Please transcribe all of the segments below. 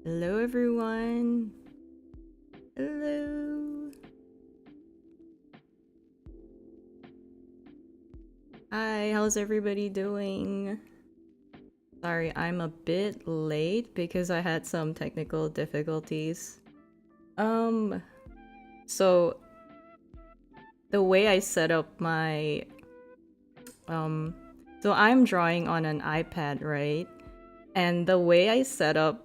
Hello, everyone. Hello. Hi, how's everybody doing? Sorry, I'm a bit late because I had some technical difficulties. So the way I set up my so I'm drawing on an iPad, right? And the way I set up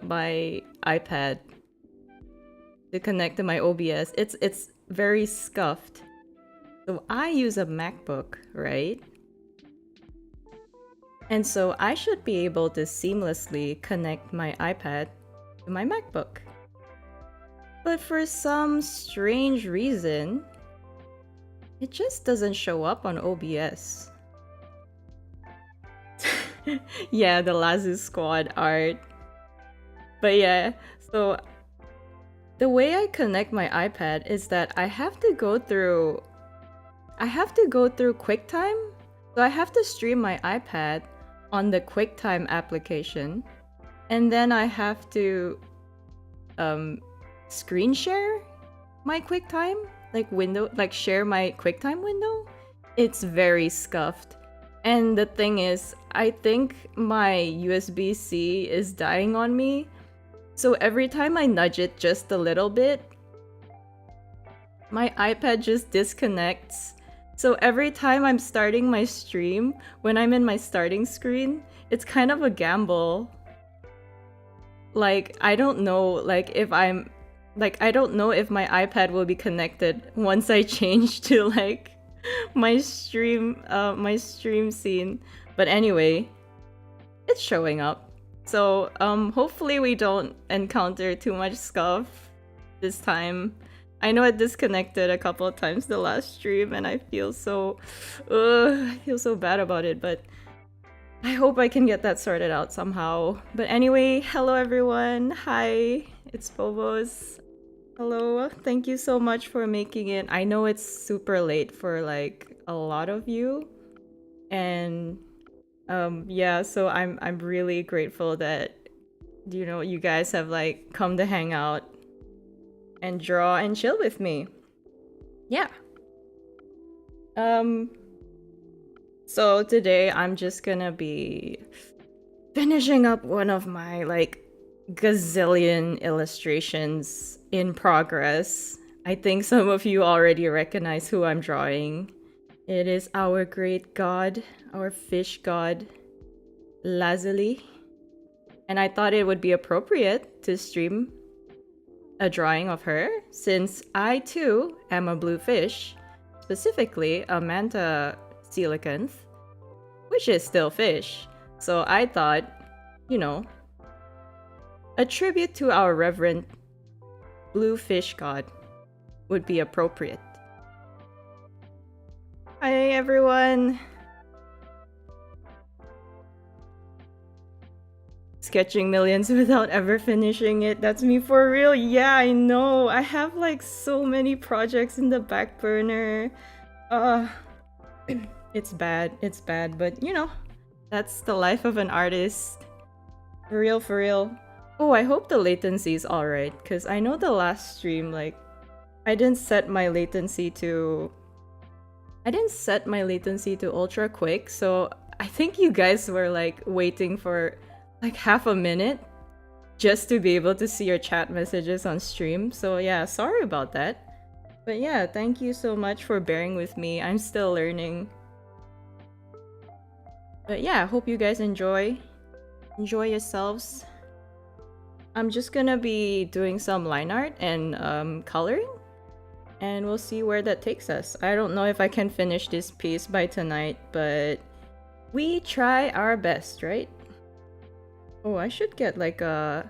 my iPad to connect to my OBS, it's very scuffed. So I use a MacBook, right? And so I should be able to seamlessly connect my iPad to my MacBook. But for some strange reason, it just doesn't show up on OBS. Yeah, the Lazu Squad art. But yeah, so the way I connect my iPad is that I have to go through QuickTime. So I have to stream my iPad on the QuickTime application. And then I have to screen share my QuickTime, share my QuickTime window. It's very scuffed. And the thing is, I think my USB-C is dying on me. So every time I nudge it just a little bit, my iPad just disconnects. So every time I'm starting my stream, when I'm in my starting screen, it's kind of a gamble. Like, I don't know, I don't know if my iPad will be connected once I change to my stream scene. But anyway, it's showing up. So hopefully we don't encounter too much scuff this time. I know it disconnected a couple of times the last stream and I feel so bad about it, but I hope I can get that sorted out somehow. But anyway, hello everyone. Hi, it's Phobos. Hello. Thank you so much for making it. I know it's super late for like a lot of you. And yeah, so I'm really grateful that you guys have like come to hang out and draw and chill with me. Yeah. So today I'm just gonna be finishing up one of my like gazillion illustrations in progress. I think some of you already recognize who I'm drawing. It is our great god, our fish god, Lazuli. And I thought it would be appropriate to stream a drawing of her since I too am a blue fish, specifically a manta coelacanth, which is still fish. So I thought, you know, a tribute to our reverend blue fish god would be appropriate. Hi everyone! Sketching millions without ever finishing it. That's me for real. Yeah, I know. I have like so many projects in the back burner. It's bad. It's bad, but you know, that's the life of an artist. For real, for real. Oh, I hope the latency is alright, because I know the last stream, like, I didn't set my latency to ultra quick, so I think you guys were like waiting for like half a minute just to be able to see your chat messages on stream. So yeah, sorry about that. But yeah, thank you so much for bearing with me. I'm still learning. But yeah, hope you guys enjoy yourselves. I'm just gonna be doing some line art and coloring, and we'll see where that takes us. I don't know if I can finish this piece by tonight, but we try our best, right? Oh, I should get a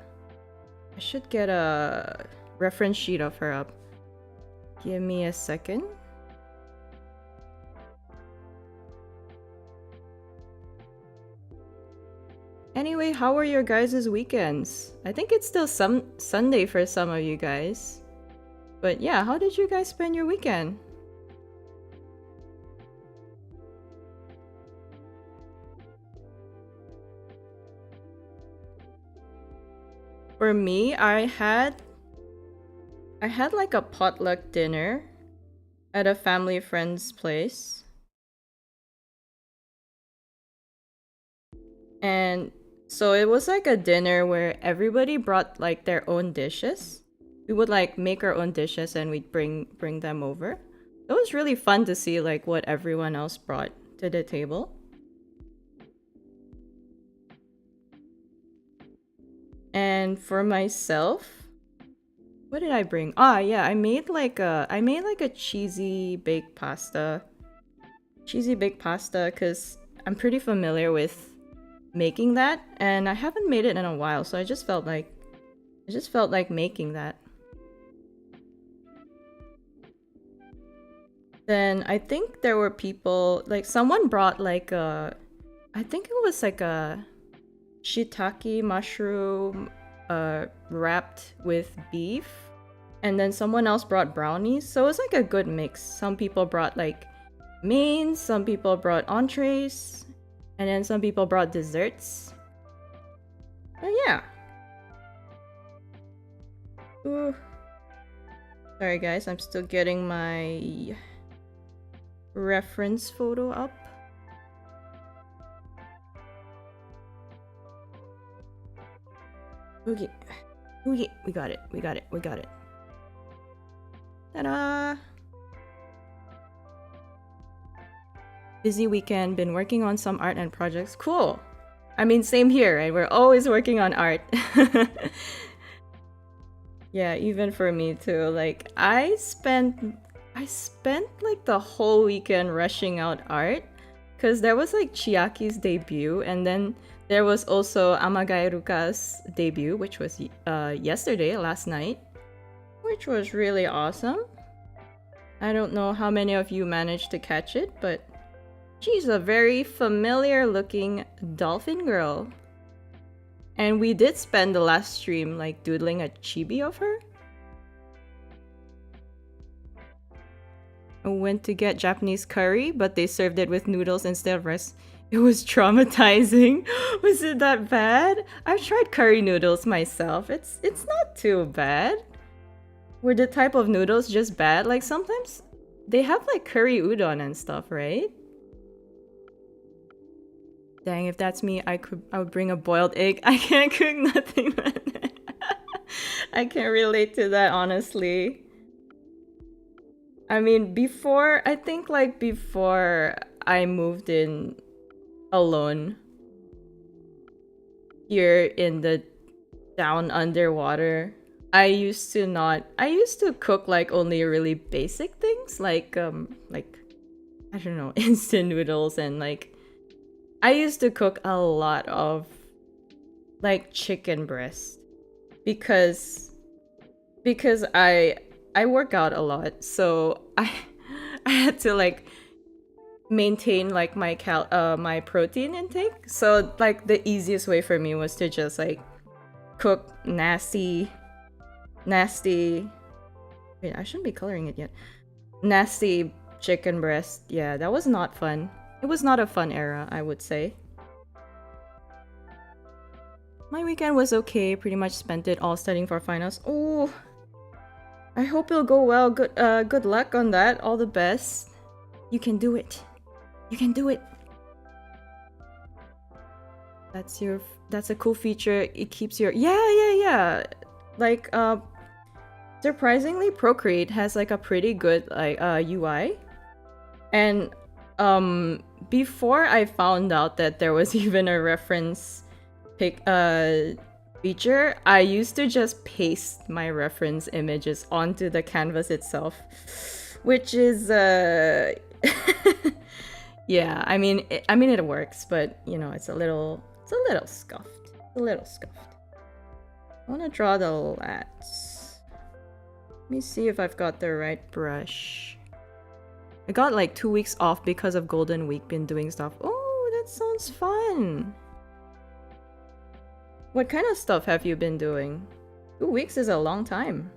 reference sheet of her up. Give me a second. Anyway, how are your guys' weekends? I think it's still Sunday for some of you guys. But yeah, how did you guys spend your weekend? For me, I had like a potluck dinner at a family friend's place. And so it was like a dinner where everybody brought like their own dishes. We would like make our own dishes and we'd bring them over. It was really fun to see like what everyone else brought to the table. And for myself, what did I bring? Ah, yeah, I made like a cheesy baked pasta. Cheesy baked pasta cuz I'm pretty familiar with making that and I haven't made it in a while, so I just felt like making that. Then I think there were people like someone brought like I think it was like a shiitake mushroom wrapped with beef, and then someone else brought brownies, so it was like a good mix. Some people brought like mains, some people brought entrees, and then some people brought desserts. But yeah. Ooh. Sorry guys, I'm still getting my reference photo up. Okay. Okay, we got it. Ta-da! Busy weekend, been working on some art and projects. Cool! I mean, same here, right? We're always working on art. Yeah, even for me too. Like, I spent like the whole weekend rushing out art because there was like Chiaki's debut, and then there was also Amagairuka's debut, which was yesterday, last night, which was really awesome. I don't know how many of you managed to catch it, but she's a very familiar looking dolphin girl. And we did spend the last stream like doodling a chibi of her. I went to get Japanese curry, but they served it with noodles instead of rice. It was traumatizing. Was it that bad? I've tried curry noodles myself. It's not too bad. Were the type of noodles just bad? Like sometimes they have like curry udon and stuff, right? Dang, if that's me, I would bring a boiled egg. I can't cook nothing. I can't relate to that, honestly. I mean, before I moved in alone here in the down underwater, I used to cook like only really basic things like I don't know, instant noodles, and like I used to cook a lot of like chicken breast because I work out a lot, so I had to like maintain like my my protein intake. So like the easiest way for me was to just like cook nasty wait, I shouldn't be coloring it yet. Nasty chicken breast. Yeah, that was not fun. It was not a fun era, I would say. My weekend was okay. Pretty much spent it all studying for finals. Oh, I hope it'll go well. Good luck on that. All the best. You can do it. You can do it. That's a cool feature. It keeps your yeah. Like surprisingly, Procreate has like a pretty good like UI. And before I found out that there was even a reference feature, I used to just paste my reference images onto the canvas itself, which is yeah, I mean it works, but you know, it's a little scuffed. I want to draw the lats. Let me see if I've got the right brush. I got like 2 weeks off because of Golden Week, been doing stuff. Oh, that sounds fun. What kind of stuff have you been doing? 2 weeks is a long time.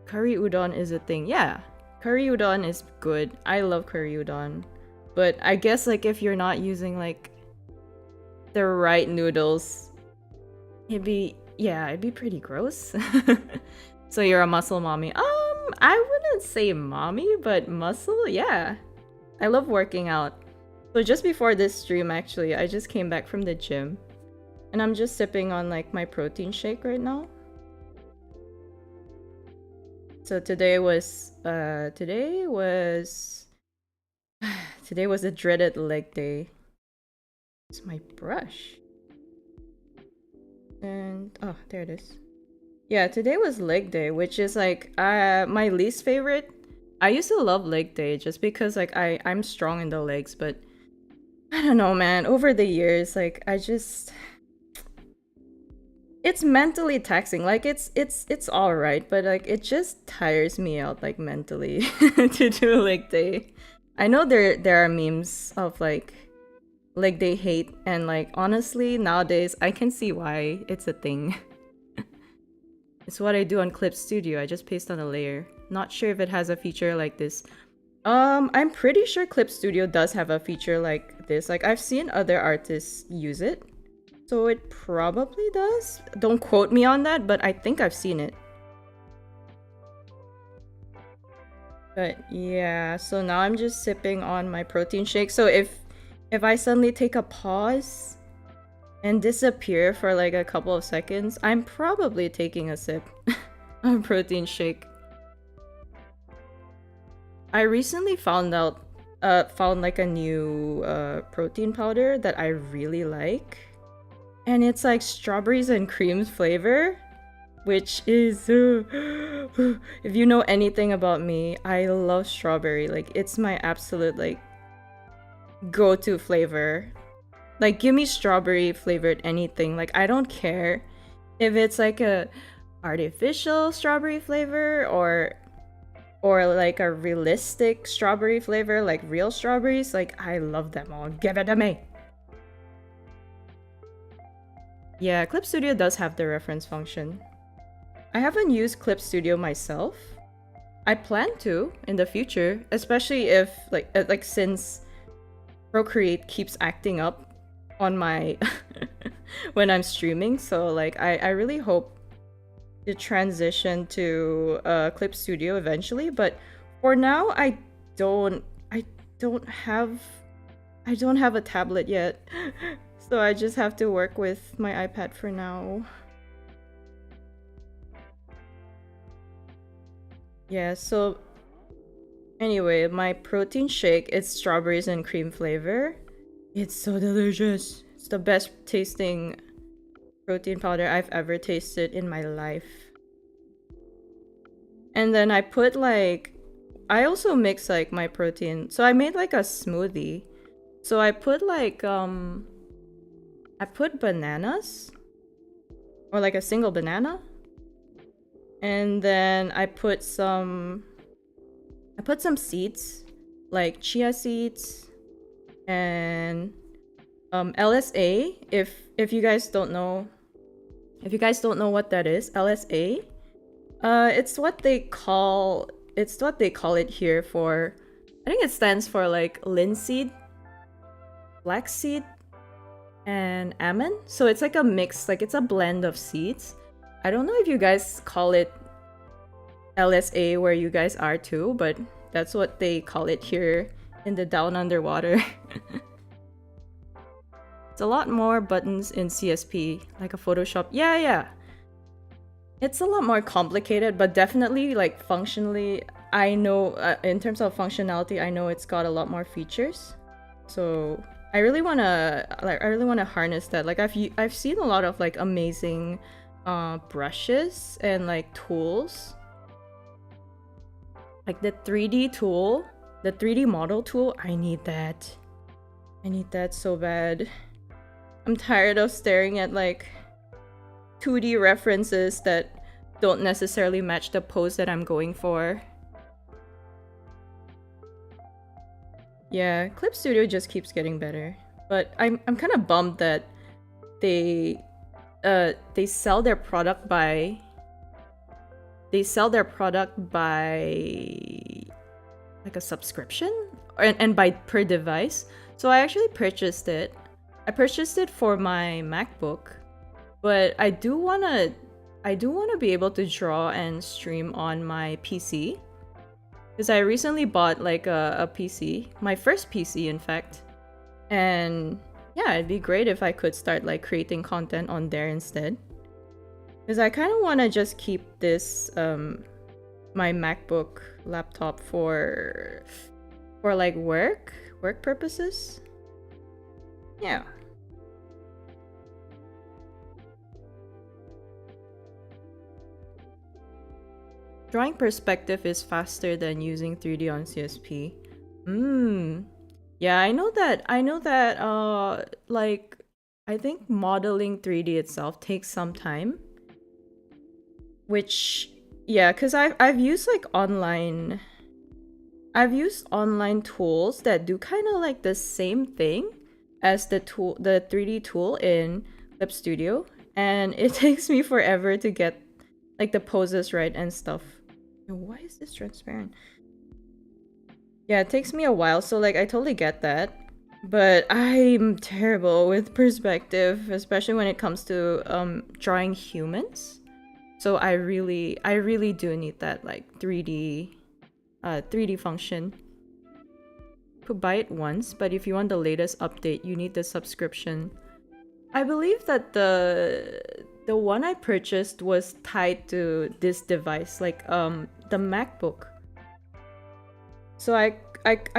Curry udon is a thing. Yeah, curry udon is good. I love curry udon. But I guess like if you're not using like the right noodles, it'd be pretty gross. So you're a muscle mommy. I wouldn't say mommy, but muscle, yeah. I love working out. So just before this stream, actually, I just came back from the gym. And I'm just sipping on like my protein shake right now. So today was today was a dreaded leg day. It's my brush. And oh, there it is. Yeah, today was leg day, which is like my least favorite. I used to love leg day just because like I'm strong in the legs, but I don't know, man. Over the years, like I just it's mentally taxing. Like it's all right, but like it just tires me out like mentally to do leg day. I know there are memes of like leg day hate, and like honestly nowadays I can see why it's a thing. It's what I do on Clip Studio. I just paste on a layer. Not sure if it has a feature like this. I'm pretty sure Clip Studio does have a feature like this. Like I've seen other artists use it. So it probably does. Don't quote me on that, but I think I've seen it. But yeah, so now I'm just sipping on my protein shake. So if I suddenly take a pause and disappear for like a couple of seconds, I'm probably taking a sip of protein shake. I recently found like a new protein powder that I really like. And it's like strawberries and cream flavor, which is if you know anything about me, I love strawberry. Like it's my absolute like go-to flavor. Like give me strawberry flavored anything. Like I don't care if it's like a artificial strawberry flavor or like a realistic strawberry flavor, like real strawberries. Like I love them all. Give it to me. Yeah, Clip Studio does have the reference function. I haven't used Clip Studio myself. I plan to in the future, especially if like since Procreate keeps acting up on my when I'm streaming. So like I really hope to transition to Clip Studio eventually, but for now I don't have a tablet yet. So I just have to work with my iPad for now. Yeah, so anyway, my protein shake, it's strawberries and cream flavor. It's so delicious. It's the best tasting protein powder I've ever tasted in my life. And then I put like, I also mix like my protein. So I made like a smoothie. So I put like, I put bananas, or like a single banana, and then I put some seeds, like chia seeds, and LSA. If you guys don't know what that is, LSA, it's what they call it here for. I think it stands for like linseed, flaxseed, and almond. So it's like a mix, like it's a blend of seeds. I don't know if you guys call it LSA where you guys are too, but that's what they call it here in the Down Underwater. It's a lot more buttons in CSP, like a Photoshop. Yeah. It's a lot more complicated, but definitely like functionally, I know in terms of functionality, I know it's got a lot more features. So I really wanna harness that. Like I've seen a lot of like amazing brushes and like tools. Like the 3D tool, the 3D model tool, I need that. I need that so bad. I'm tired of staring at like 2D references that don't necessarily match the pose that I'm going for. Yeah, Clip Studio just keeps getting better. But I'm kind of bummed that they sell their product by like a subscription and by per device. So I actually purchased it I purchased it for my MacBook, but I do wanna be able to draw and stream on my PC. Because I recently bought like a PC, my first PC in fact. And yeah, it'd be great if I could start like creating content on there instead. Because I kind of want to just keep this my MacBook laptop for like work purposes. Yeah. Drawing perspective is faster than using 3D on CSP. Yeah, I know that like I think modeling 3D itself takes some time. Which yeah, cuz I've used like I've used online tools that do kind of like the same thing as the 3D tool in Clip Studio, and it takes me forever to get like the poses right and stuff. Why is this transparent? Yeah, it takes me a while, so like I totally get that. But I'm terrible with perspective, especially when it comes to drawing humans. So I really do need that like 3D function. Could buy it once, but if you want the latest update, you need the subscription. I believe that the one I purchased was tied to this device, like the MacBook. So I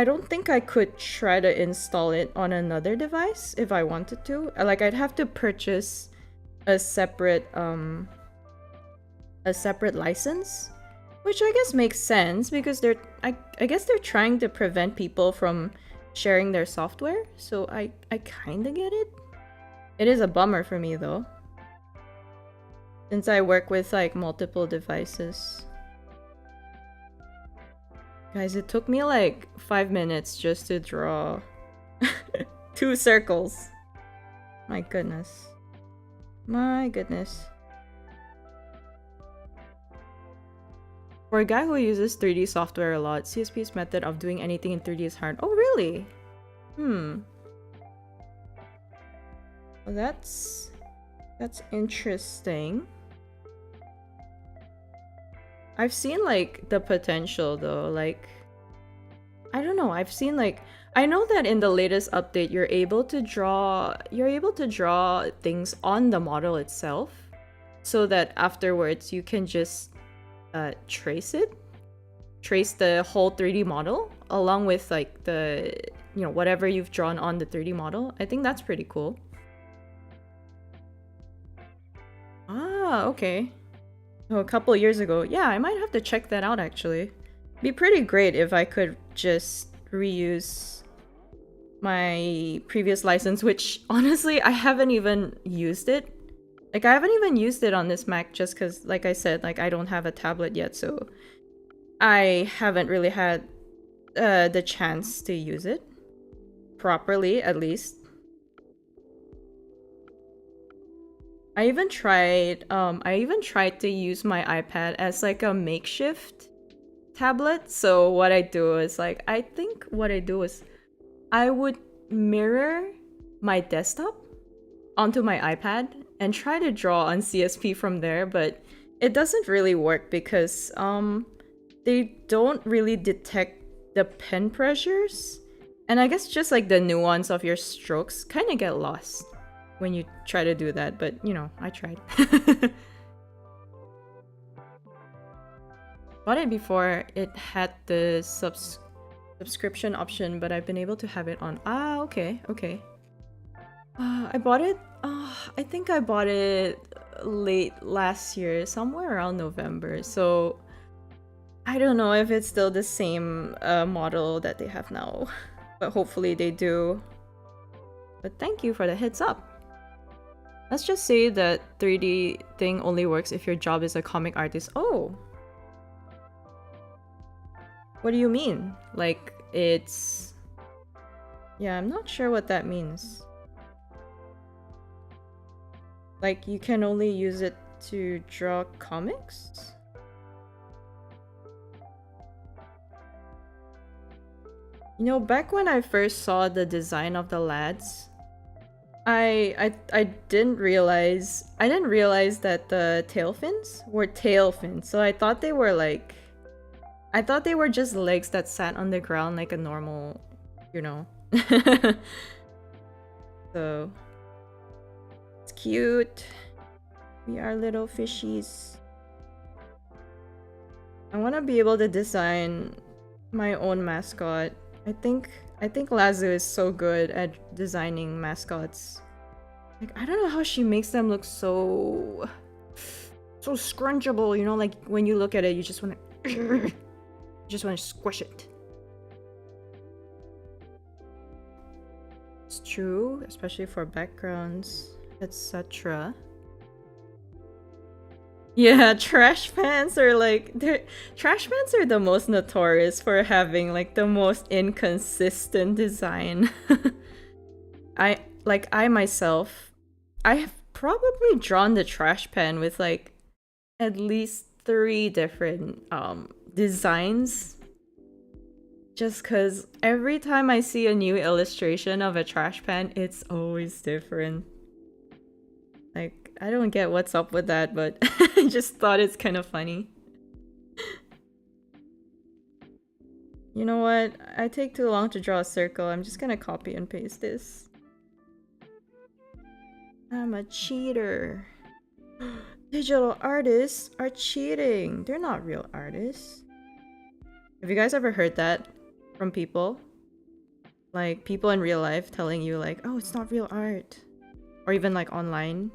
don't think I could try to install it on another device if I wanted to. Like I'd have to purchase a separate license, which I guess makes sense because I guess they're trying to prevent people from sharing their software. So I kind of get it. It is a bummer for me though, since I work with like multiple devices. Guys, it took me like 5 minutes just to draw 2 circles. My goodness. My goodness. For a guy who uses 3D software a lot, CSP's method of doing anything in 3D is hard. Oh, really? Well, that's interesting. I've seen like the potential though, like I don't know, I've seen like I know that in the latest update you're able to draw things on the model itself so that afterwards you can just trace the whole 3D model along with like the whatever you've drawn on the 3D model. I think that's pretty cool. Ah, okay. Oh, a couple years ago. Yeah, I might have to check that out actually. Be pretty great if I could just reuse my previous license, which honestly I haven't even used it. Like I haven't even used it on this Mac just because, like I said, like I don't have a tablet yet, so I haven't really had the chance to use it properly, at least. I even tried to use my iPad as like a makeshift tablet. So what I do is like I would mirror my desktop onto my iPad and try to draw on CSP from there, but it doesn't really work because they don't really detect the pen pressures, and I guess just like the nuance of your strokes kind of get lost when you try to do that, but I tried. Bought it before it had the subscription option, but I've been able to have it on. Ah, okay. I bought it. I think I bought it late last year, somewhere around November. So I don't know if it's still the same model that they have now, but hopefully they do. But thank you for the heads up. Let's just say that 3D thing only works if your job is a comic artist. Oh. What do you mean? Like, it's... Yeah, I'm not sure what that means. Like, you can only use it to draw comics? Back when I first saw the design of the lads, I didn't realize that the tail fins were tail fins. So I thought they were like I thought they were just legs that sat on the ground like a normal, you know. So it's cute. We are little fishies. I want to be able to design my own mascot. I think Lazu is so good at designing mascots. Like I don't know how she makes them look so scrunchable, you know, like when you look at it you just want to squish it. It's true, especially for backgrounds, etc. Yeah, trash pans are like trash pans are the most notorious for having like the most inconsistent design. I myself, I have probably drawn the trash pan with like at least 3 different designs. Just cause every time I see a new illustration of a trash pan, it's always different. Like, I don't get what's up with that, but I just thought it's kind of funny. You know what? I take too long to draw a circle. I'm just gonna copy and paste this. I'm a cheater. Digital artists are cheating. They're not real artists. Have you guys ever heard that from people? Like people in real life telling you like, oh, it's not real art. Or even like online.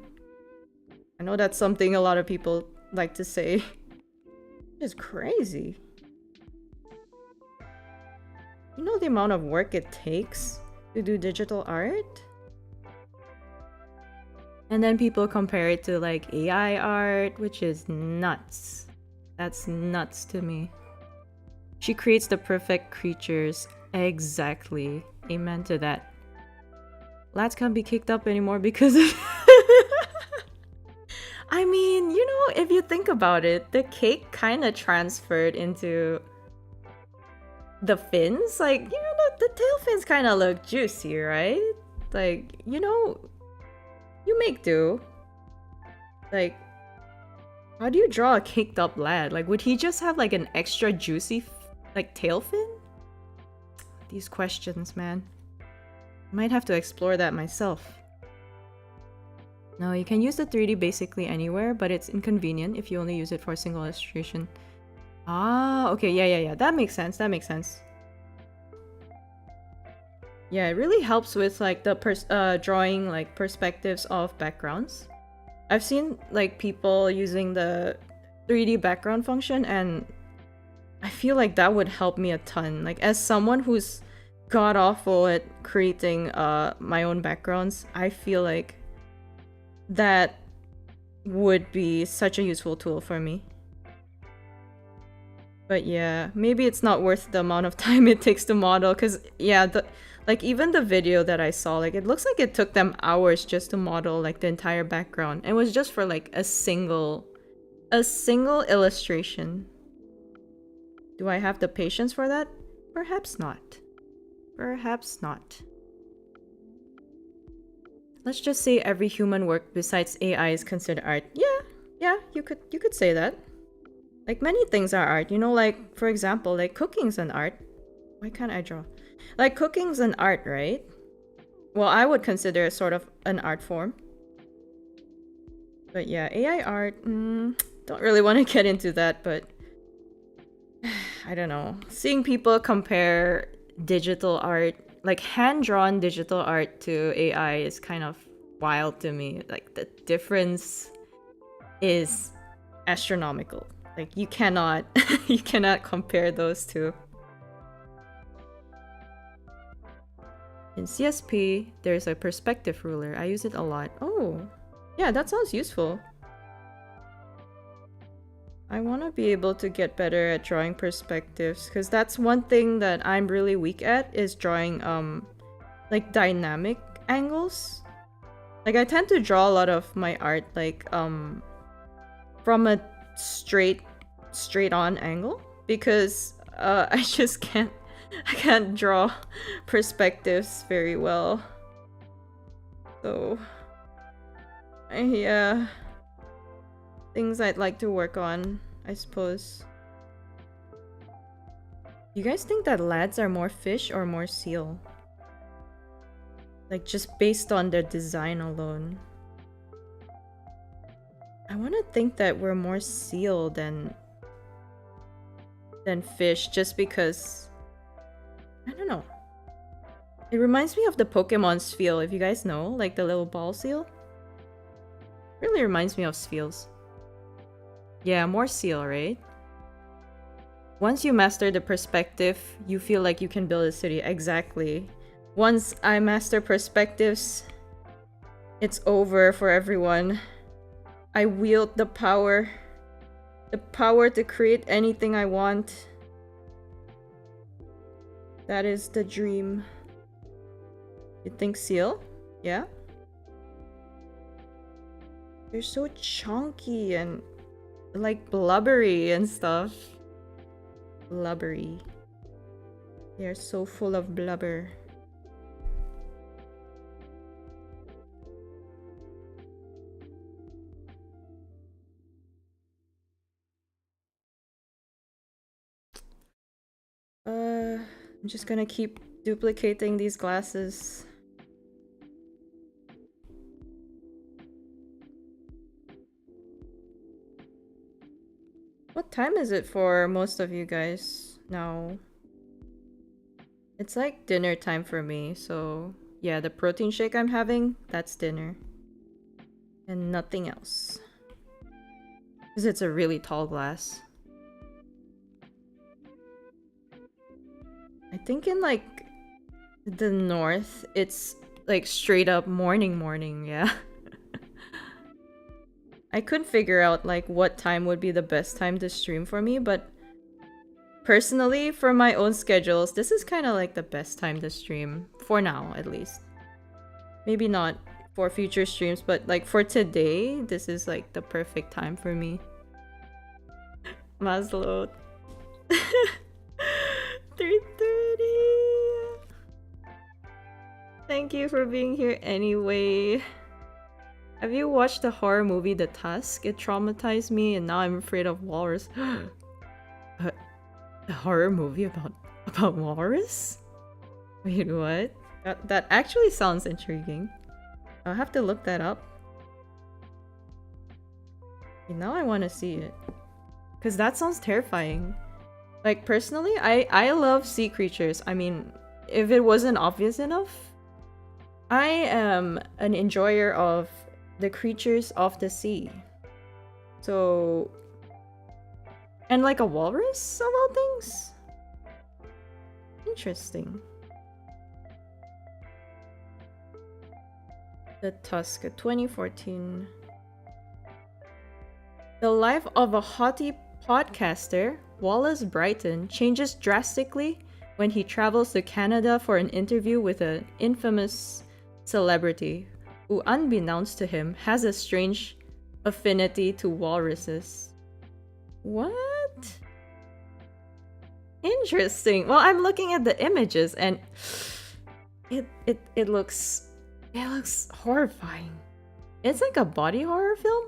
I know that's something a lot of people like to say. It's crazy. You know the amount of work it takes to do digital art? And then people compare it to like AI art, which is nuts. That's nuts to me. She creates the perfect creatures. Exactly. Amen to that. Lads can't be kicked up anymore because of... I mean, you know, if you think about it, the cake kind of transferred into the fins. Like, you know, the tail fins kind of look juicy, right? Like, you know, you make do. Like, how do you draw a caked up lad? Like, would he just have like an extra juicy like tail fin? These questions, man. I might have to explore that myself. No, you can use the 3D basically anywhere, but it's inconvenient if you only use it for a single illustration. Ah, okay, yeah. That makes sense. Yeah, it really helps with like the drawing like perspectives of backgrounds. I've seen like people using the 3D background function, and I feel like that would help me a ton. Like as someone who's god awful at creating my own backgrounds, I feel like that would be such a useful tool for me. But yeah, maybe it's not worth the amount of time it takes to model, because yeah, like even the video that I saw, like it looks like it took them hours just to model like the entire background. It was just for like a single illustration. Do I have the patience for that? Perhaps not. Perhaps not. Let's just say every human work besides AI is considered art. Yeah, you could say that. Like many things are art, you know, like for example, like cooking's an art. Why can't I draw? Like cooking's an art, right? Well, I would consider it sort of an art form. But yeah, AI art, don't really want to get into that, but I don't know. Seeing people compare digital art, like hand-drawn digital art to AI is kind of wild to me. Like the difference is astronomical. Like you cannot you cannot compare those two. In CSP, there's a perspective ruler. I use it a lot. Oh, yeah, that sounds useful. I want to be able to get better at drawing perspectives, because that's one thing that I'm really weak at, is drawing like dynamic angles. Like I tend to draw a lot of my art like from a straight on angle, because I just can't draw perspectives very well. So, yeah. Things I'd like to work on, I suppose. You guys think that lads are more fish or more seal? Like, just based on their design alone. I want to think that we're more seal than fish, just because... I don't know. It reminds me of the Pokemon Spheal, if you guys know, like the little ball seal. Really reminds me of Spheals. Yeah, more seal, right? Once you master the perspective, you feel like you can build a city. Exactly. Once I master perspectives, it's over for everyone. I wield the power. The power to create anything I want. That is the dream. You think seal? Yeah? They're so chunky and like blubbery and stuff. Blubbery. They're so full of blubber. I'm just gonna keep duplicating these glasses. What time is it for most of you guys now? It's like dinner time for me, so yeah, the protein shake I'm having, that's dinner. And nothing else. Because it's a really tall glass. I think in like the north, it's like straight up morning, yeah. I couldn't figure out like what time would be the best time to stream for me, but personally, for my own schedules, this is kind of like the best time to stream. For now, at least. Maybe not for future streams, but like for today, this is like the perfect time for me. Maslow. 3:30. Thank you for being here anyway. Have you watched the horror movie The Tusk? It traumatized me and now I'm afraid of walrus. A horror movie about walrus? Wait, what? That actually sounds intriguing. I'll have to look that up. Okay, now I want to see it. Because that sounds terrifying. Like, personally, I love sea creatures. I mean, if it wasn't obvious enough, I am an enjoyer of the creatures of the sea. So... And like a walrus, of all things? Interesting. The Tusk, 2014. The life of a haughty podcaster, Wallace Brighton, changes drastically when he travels to Canada for an interview with an infamous celebrity who, unbeknownst to him, has a strange affinity to walruses. What? Interesting. Well, I'm looking at the images and it looks horrifying. It's like a body horror film?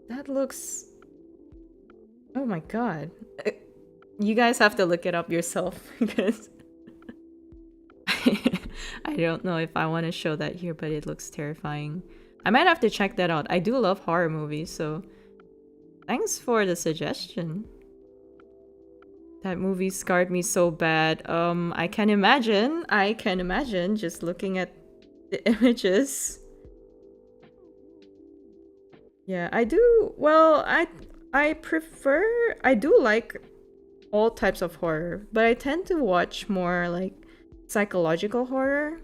That looks... Oh my god. You guys have to look it up yourself because I don't know if I want to show that here, but it looks terrifying. I might have to check that out. I do love horror movies, so thanks for the suggestion. That movie scarred me so bad. I can imagine just looking at the images. Yeah, I do. Well, I do like all types of horror, but I tend to watch more like psychological horror.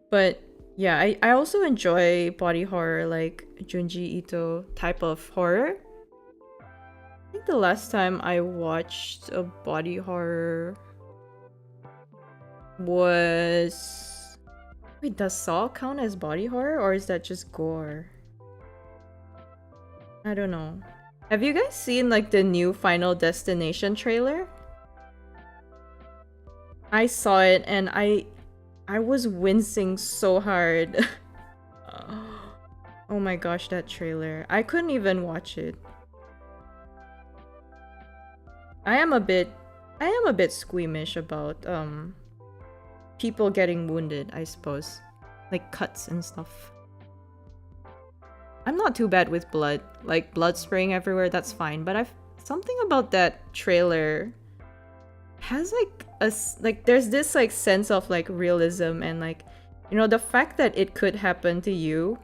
But yeah, I also enjoy body horror, like Junji Ito type of horror. I think the last time I watched a body horror was... Wait, does Saw count as body horror or is that just gore? I don't know. Have you guys seen like the new Final Destination trailer? I saw it and I I was wincing so hard. Oh my gosh, that trailer. I couldn't even watch it. I am a bit squeamish about people getting wounded, I suppose. Like cuts and stuff. I'm not too bad with blood. Like blood spraying everywhere, that's fine, but something about that trailer has like there's this like sense of like realism and like, you know, the fact that it could happen to you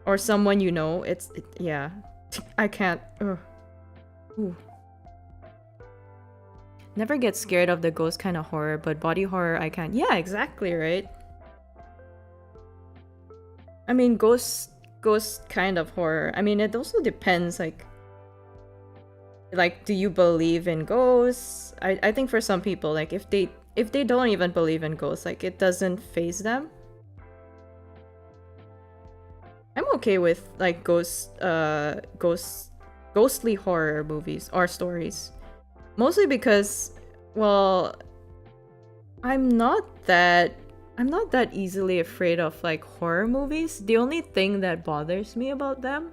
or someone you know. Yeah. I can't. Ugh. Ooh. Never get scared of the ghost kind of horror, but body horror I can't. Yeah, exactly, right? I mean, ghost kind of horror. I mean, it also depends, like do you believe in ghosts? I think for some people, like if they don't even believe in ghosts, like it doesn't faze them. I'm okay with like ghostly horror movies or stories. Mostly because, well, I'm not that easily afraid of like horror movies. The only thing that bothers me about them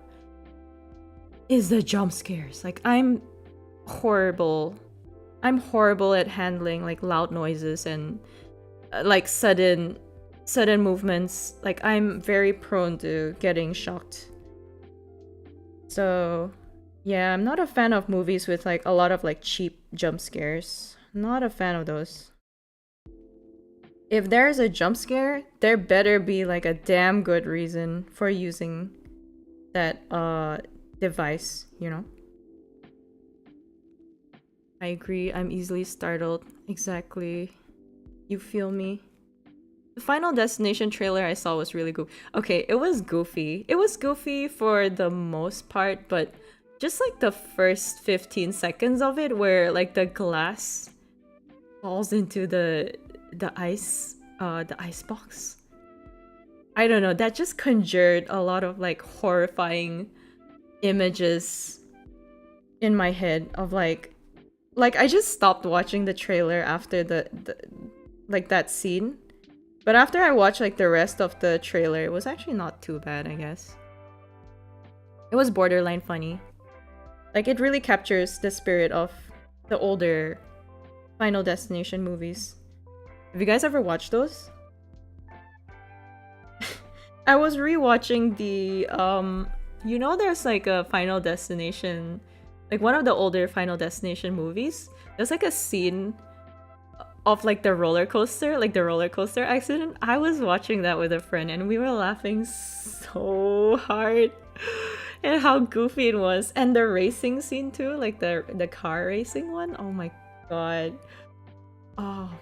is the jump scares. Like I'm horrible at handling like loud noises and like sudden movements. Like I'm very prone to getting shocked. So yeah, I'm not a fan of movies with like a lot of like cheap jump scares. Not a fan of those. If there's a jump scare, there better be like a damn good reason for using that device, you know? I agree, I'm easily startled. Exactly. You feel me? The Final Destination trailer I saw was really goofy. Okay, it was goofy. It was goofy for the most part, but just like the first 15 seconds of it where like the glass falls into the ice box. I don't know, that just conjured a lot of like horrifying images in my head of like I just stopped watching the trailer after the like that scene. But after I watched like the rest of the trailer, it was actually not too bad, I guess. It was borderline funny. Like it really captures the spirit of the older Final Destination movies. Have you guys ever watched those? I was rewatching the you know, there's like a Final Destination, like one of the older Final Destination movies. There's like a scene of like the roller coaster, like the roller coaster accident. I was watching that with a friend and we were laughing so hard at how goofy it was. And the racing scene too, like the car racing one. Oh my god. Oh,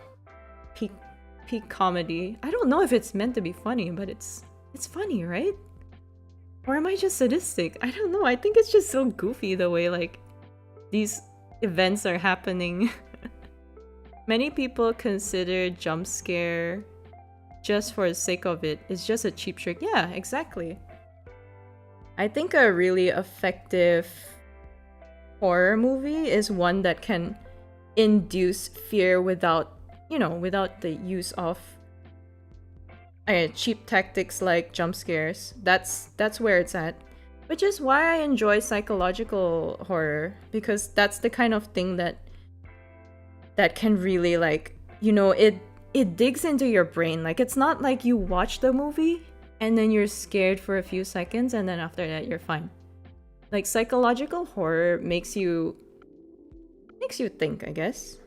peak comedy. I don't know if it's meant to be funny, but it's funny, right? Or am I just sadistic? I don't know. I think it's just so goofy the way like these events are happening. Many people consider jump scare just for the sake of it. It's just a cheap trick. Yeah, exactly. I think a really effective horror movie is one that can induce fear without, you know, without the use of cheap tactics like jump scares. That's where it's at. Which is why I enjoy psychological horror, because that's the kind of thing that can really like, you know, it digs into your brain. Like it's not like you watch the movie and then you're scared for a few seconds and then after that you're fine. Like psychological horror makes you think, I guess.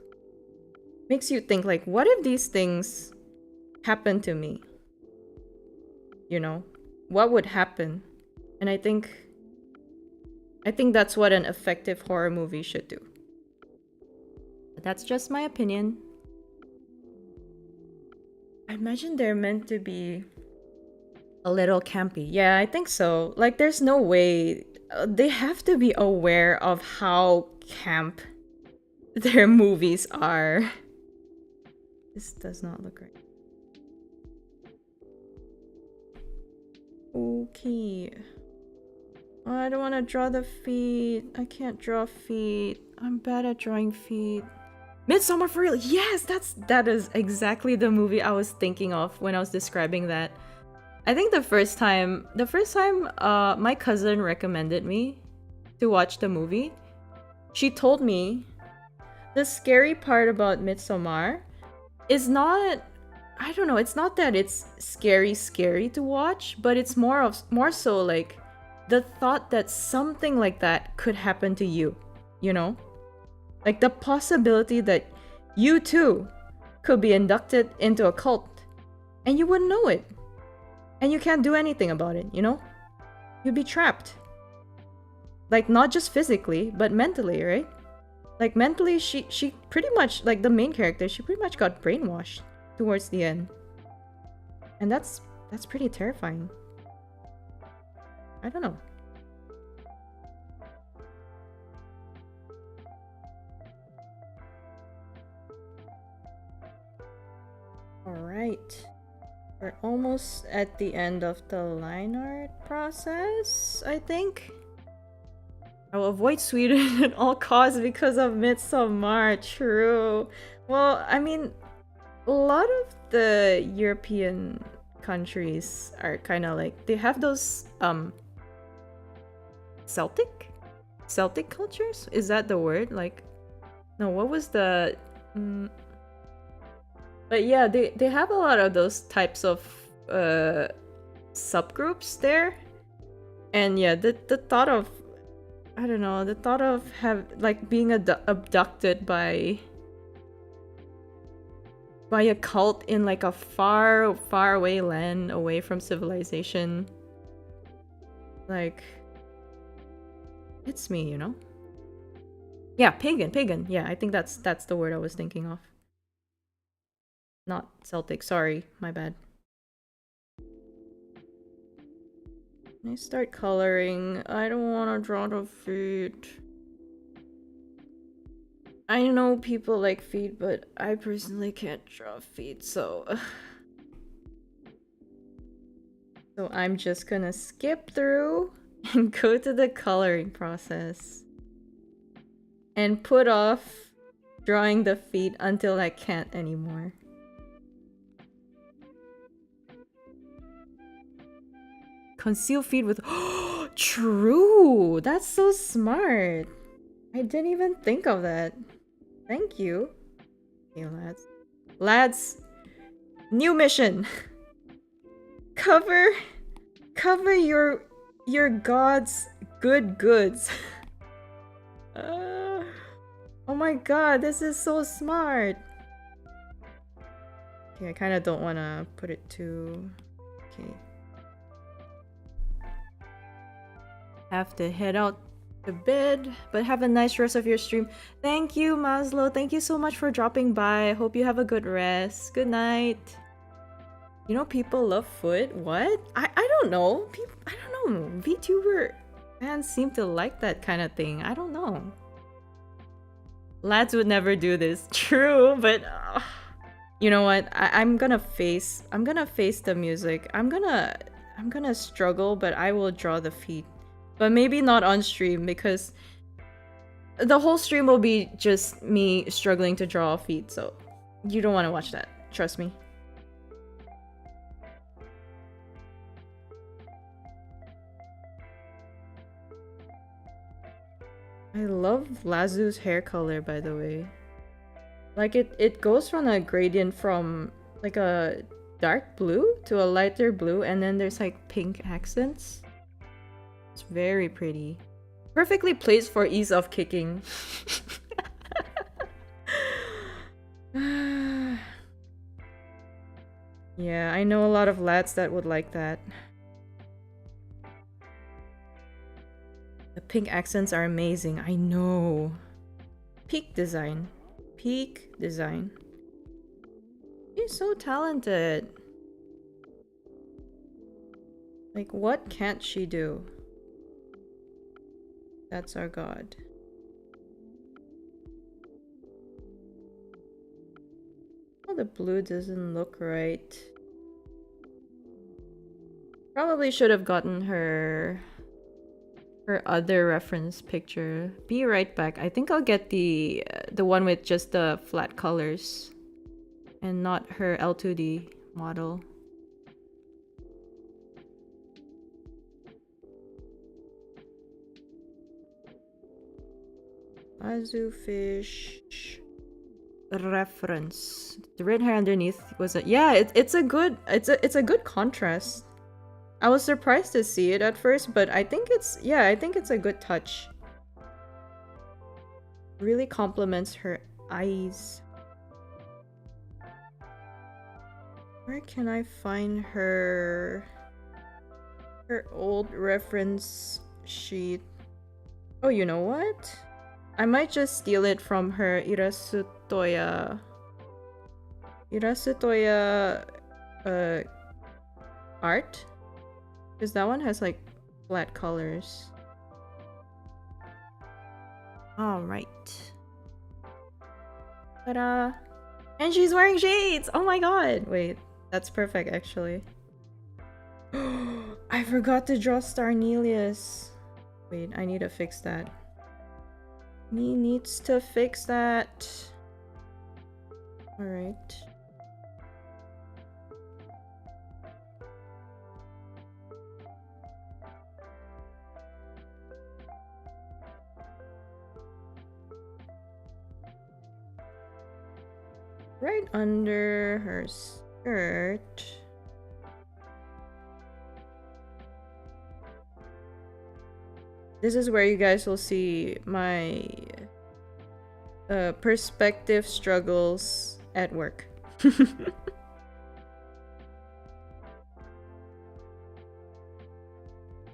Makes you think like, what if these things happen to me? You know, what would happen? And I think that's what an effective horror movie should do. But that's just my opinion. I imagine they're meant to be a little campy. Yeah, I think so. Like, there's no way. They have to be aware of how camp their movies are. This does not look right. Okay. Oh, I don't want to draw the feet. I can't draw feet. I'm bad at drawing feet. Midsummer for real. Yes, that is exactly the movie I was thinking of when I was describing that. I think the first time my cousin recommended me to watch the movie. She told me the scary part about Midsommar is not, I don't know, it's not that it's scary to watch, but it's more so like the thought that something like that could happen to you, you know? Like the possibility that you too could be inducted into a cult and you wouldn't know it. And you can't do anything about it, you know? You'd be trapped. Like not just physically, but mentally, right? Like mentally she pretty much, like the main character, she pretty much got brainwashed towards the end. And that's pretty terrifying. I don't know. Alright. We're almost at the end of the line art process, I think. I will avoid Sweden at all costs because of Midsommar, true. Well, I mean, a lot of the European countries are kind of like, they have those, Celtic cultures? Is that the word? Like, no, what was the... But yeah, they have a lot of those types of subgroups there. And yeah, the thought of, I don't know, the thought of being abducted by a cult in like a far away land away from civilization, like, it's me, you know? Yeah, pagan. Yeah, I think that's the word I was thinking of. Not Celtic, sorry, my bad. I start coloring. I don't want to draw the feet. I know people like feet, but I personally can't draw feet, so... So I'm just gonna skip through and go to the coloring process. And put off drawing the feet until I can't anymore. Conceal feet with... True! That's so smart! I didn't even think of that. Thank you. Okay, lads. Lads! New mission! Cover your god's good goods. Oh my god, this is so smart! Okay, I kind of don't want to put it too... Okay. Have to head out to bed, but have a nice rest of your stream. Thank you, Maslow. Thank you so much for dropping by. Hope you have a good rest. Good night. You know, people love foot. What? I don't know. I don't know. VTuber fans seem to like that kind of thing. I don't know. Lads would never do this. True, but you know what? I'm gonna face the music. I'm gonna struggle, but I will draw the feet. But maybe not on stream, because the whole stream will be just me struggling to draw feet, so you don't want to watch that. Trust me. I love Lazu's hair color, by the way. Like, it goes from a gradient from like a dark blue to a lighter blue, and then there's like pink accents. It's very pretty. Perfectly placed for ease of kicking. Yeah, I know a lot of lads that would like that. The pink accents are amazing, I know. Peak design. Peak design. She's so talented. Like, what can't she do? That's our god. Oh, the blue doesn't look right. Probably should have gotten her her other reference picture. Be right back. I think I'll get the one with just the flat colors and not her L2D model. Azufish reference. The red hair underneath was a it's a good contrast. I was surprised to see it at first, but I think it's a good touch. Really complements her eyes. Where can I find her old reference sheet? Oh, you know what? I might just steal it from her Irasutoya art, because that one has like flat colors. All right. Ta-da! And she's wearing shades. Oh my god! Wait, that's perfect actually. I forgot to draw Starnelius. Wait, I need to fix that. Me needs to fix that. Alright. Right under her skirt. This is where you guys will see my perspective struggles at work.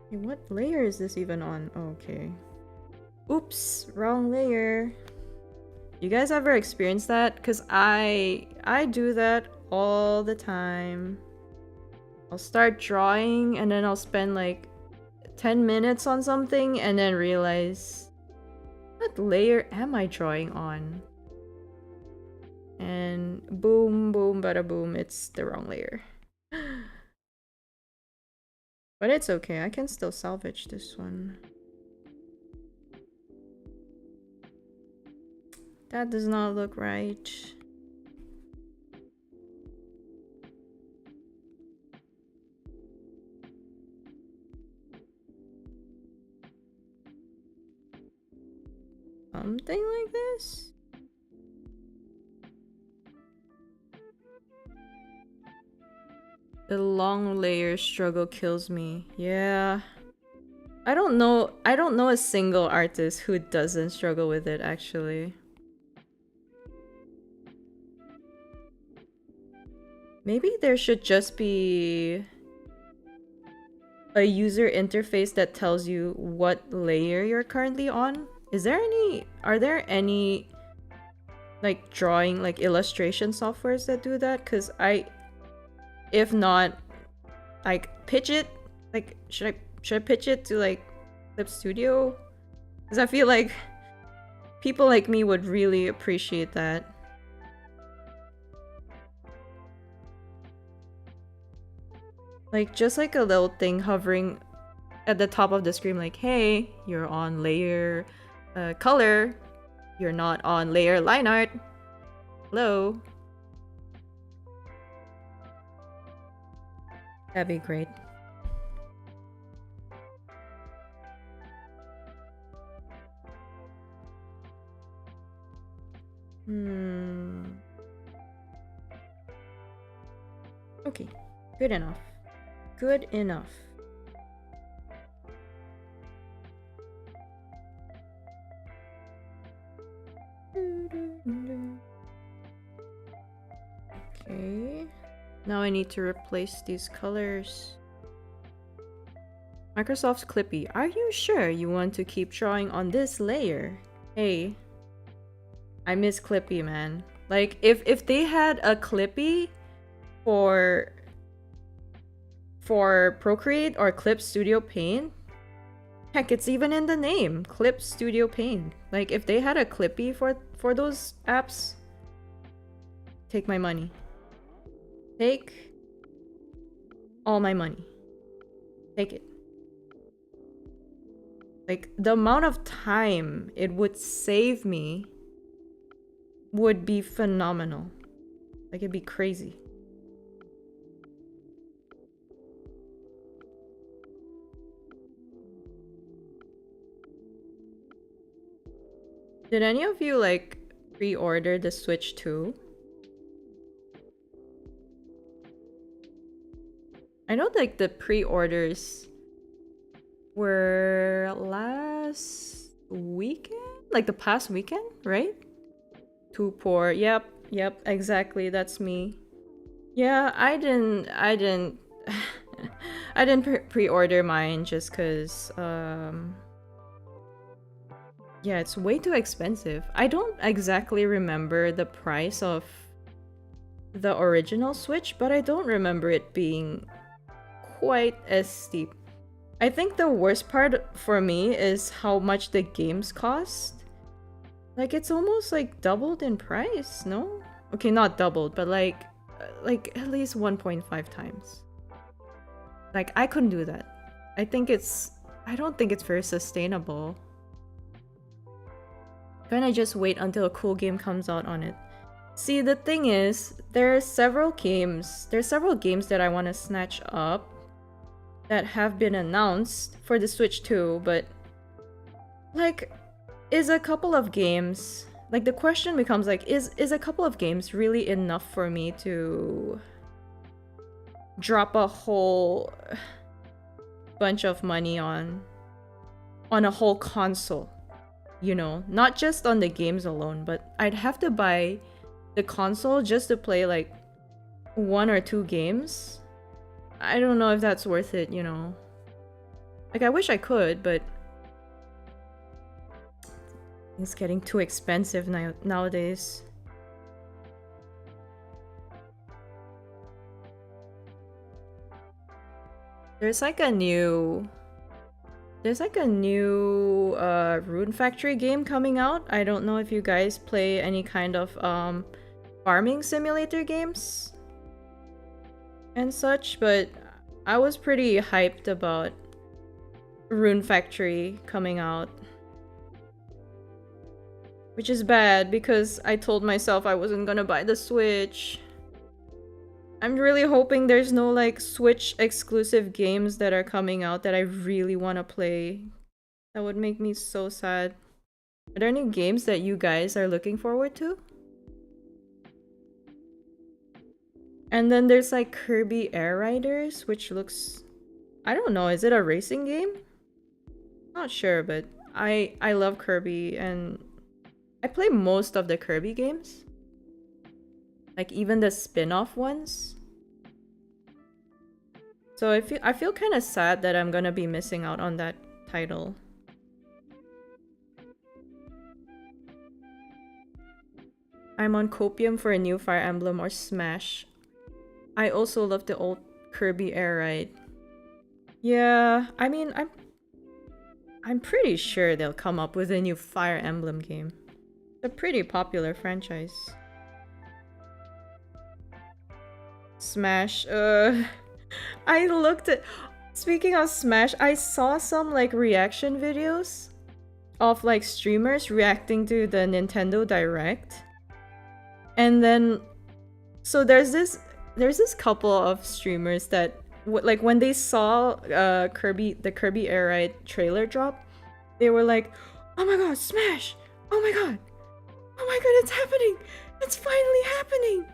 What layer is this even on? Okay. Oops, wrong layer. You guys ever experienced that? Because I do that all the time. I'll start drawing and then I'll spend like 10 minutes on something and then realize, what layer am I drawing on? And boom, boom, bada boom, it's the wrong layer. But it's okay, I can still salvage this one. That does not look right. Something like this? The long layer struggle kills me. Yeah. I don't know a single artist who doesn't struggle with it actually. Maybe there should just be a user interface that tells you what layer you're currently on. Are there any like drawing, like illustration softwares that do that? Cause if not, like pitch it, like should I pitch it to like Clip Studio? Cause I feel like people like me would really appreciate that. Like just like a little thing hovering at the top of the screen like, hey, you're on layer color, you're not on layer line art. Hello. That'd be great. Okay, good enough. Good enough. Okay. Now I need to replace these colors. Microsoft's Clippy. Are you sure you want to keep drawing on this layer? Hey. I miss Clippy, man. Like, if they had a Clippy for Procreate or Clip Studio Paint, heck, it's even in the name, Clip Studio Paint. Like, if they had a Clippy for those apps, take my money. Take all my money. Take it. Like, the amount of time it would save me would be phenomenal. Like, it'd be crazy. Did any of you, like, pre-order the Switch 2? I know, like, the pre-orders were last weekend? Like, the past weekend, right? Too poor. Yep, exactly. That's me. Yeah, I didn't I didn't pre-order mine just because yeah, it's way too expensive. I don't exactly remember the price of the original Switch, but I don't remember it being quite as steep. I think the worst part for me is how much the games cost. Like, it's almost like doubled in price, no? Okay, not doubled, but like at least 1.5 times. Like, I couldn't do that. I don't think it's very sustainable. Kinda just wait until a cool game comes out on it. See, the thing is, there's several games that I want to snatch up that have been announced for the Switch 2, but like, is a couple of games, like, the question becomes like, is a couple of games really enough for me to drop a whole bunch of money on a whole console? You know, not just on the games alone, but I'd have to buy the console just to play like 1 or 2 games. I don't know if that's worth it, you know. Like, I wish I could, but it's getting too expensive nowadays. There's like a new Rune Factory game coming out. I don't know if you guys play any kind of farming simulator games and such, but I was pretty hyped about Rune Factory coming out. Which is bad because I told myself I wasn't gonna buy the Switch. I'm really hoping there's no like Switch exclusive games that are coming out that I really want to play. That would make me so sad. Are there any games that you guys are looking forward to? And then there's like Kirby Air Riders, which looks... I don't know, is it a racing game? Not sure, but I love Kirby and I play most of the Kirby games. Like, even the spin-off ones. So I feel kind of sad that I'm gonna be missing out on that title. I'm on Copium for a new Fire Emblem or Smash. I also love the old Kirby Air Ride. Yeah, I mean, I'm pretty sure they'll come up with a new Fire Emblem game. It's a pretty popular franchise. Smash, I looked at... Speaking of Smash, I saw some like reaction videos of like streamers reacting to the Nintendo Direct. And then... So there's this couple of streamers that like when they saw the Kirby Air Ride trailer drop, they were like, "Oh my god, Smash! Oh my god! Oh my god, it's happening! It's finally happening!"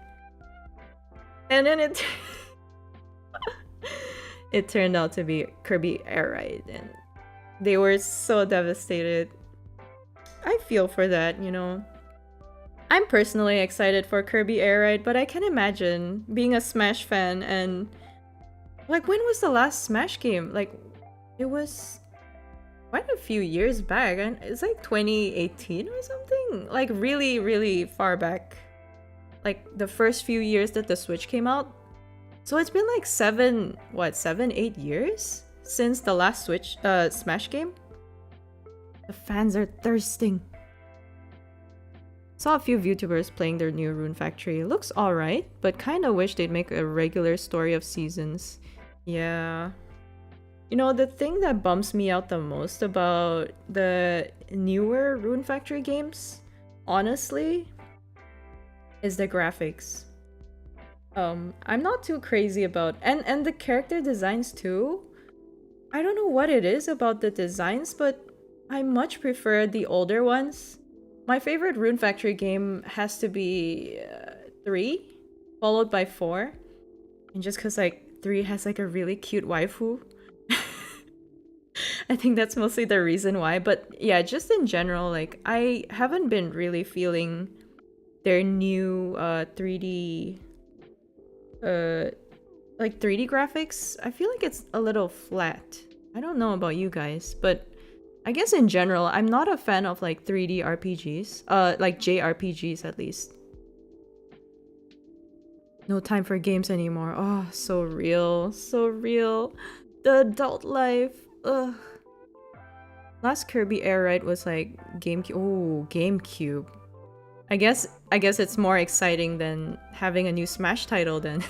And then it turned out to be Kirby Air Ride, and they were so devastated. I feel for that, you know. I'm personally excited for Kirby Air Ride, but I can imagine being a Smash fan and... Like, when was the last Smash game? Like, it was quite a few years back, and it's like 2018 or something? Like, really, really far back. Like, the first few years that the Switch came out. So it's been like 7, 8 years since the last Smash game? The fans are thirsting. Saw a few VTubers playing their new Rune Factory. It looks alright, but kinda wish they'd make a regular story of seasons. Yeah. You know, the thing that bums me out the most about the newer Rune Factory games, honestly, is the graphics. I'm not too crazy about and the character designs too. I don't know what it is about the designs, but I much prefer the older ones. My favorite Rune Factory game has to be 3, followed by 4. And just because, like, 3 has, like, a really cute waifu. I think that's mostly the reason why. But yeah, just in general, like, I haven't been really feeling their new 3D... like 3D graphics. I feel like it's a little flat. I don't know about you guys, but I guess in general, I'm not a fan of like 3D RPGs. Like JRPGs at least. No time for games anymore. Oh, so real. So real. The adult life. Ugh. Last Kirby Air Ride was like GameCube. Oh, GameCube. I guess it's more exciting than having a new Smash title then.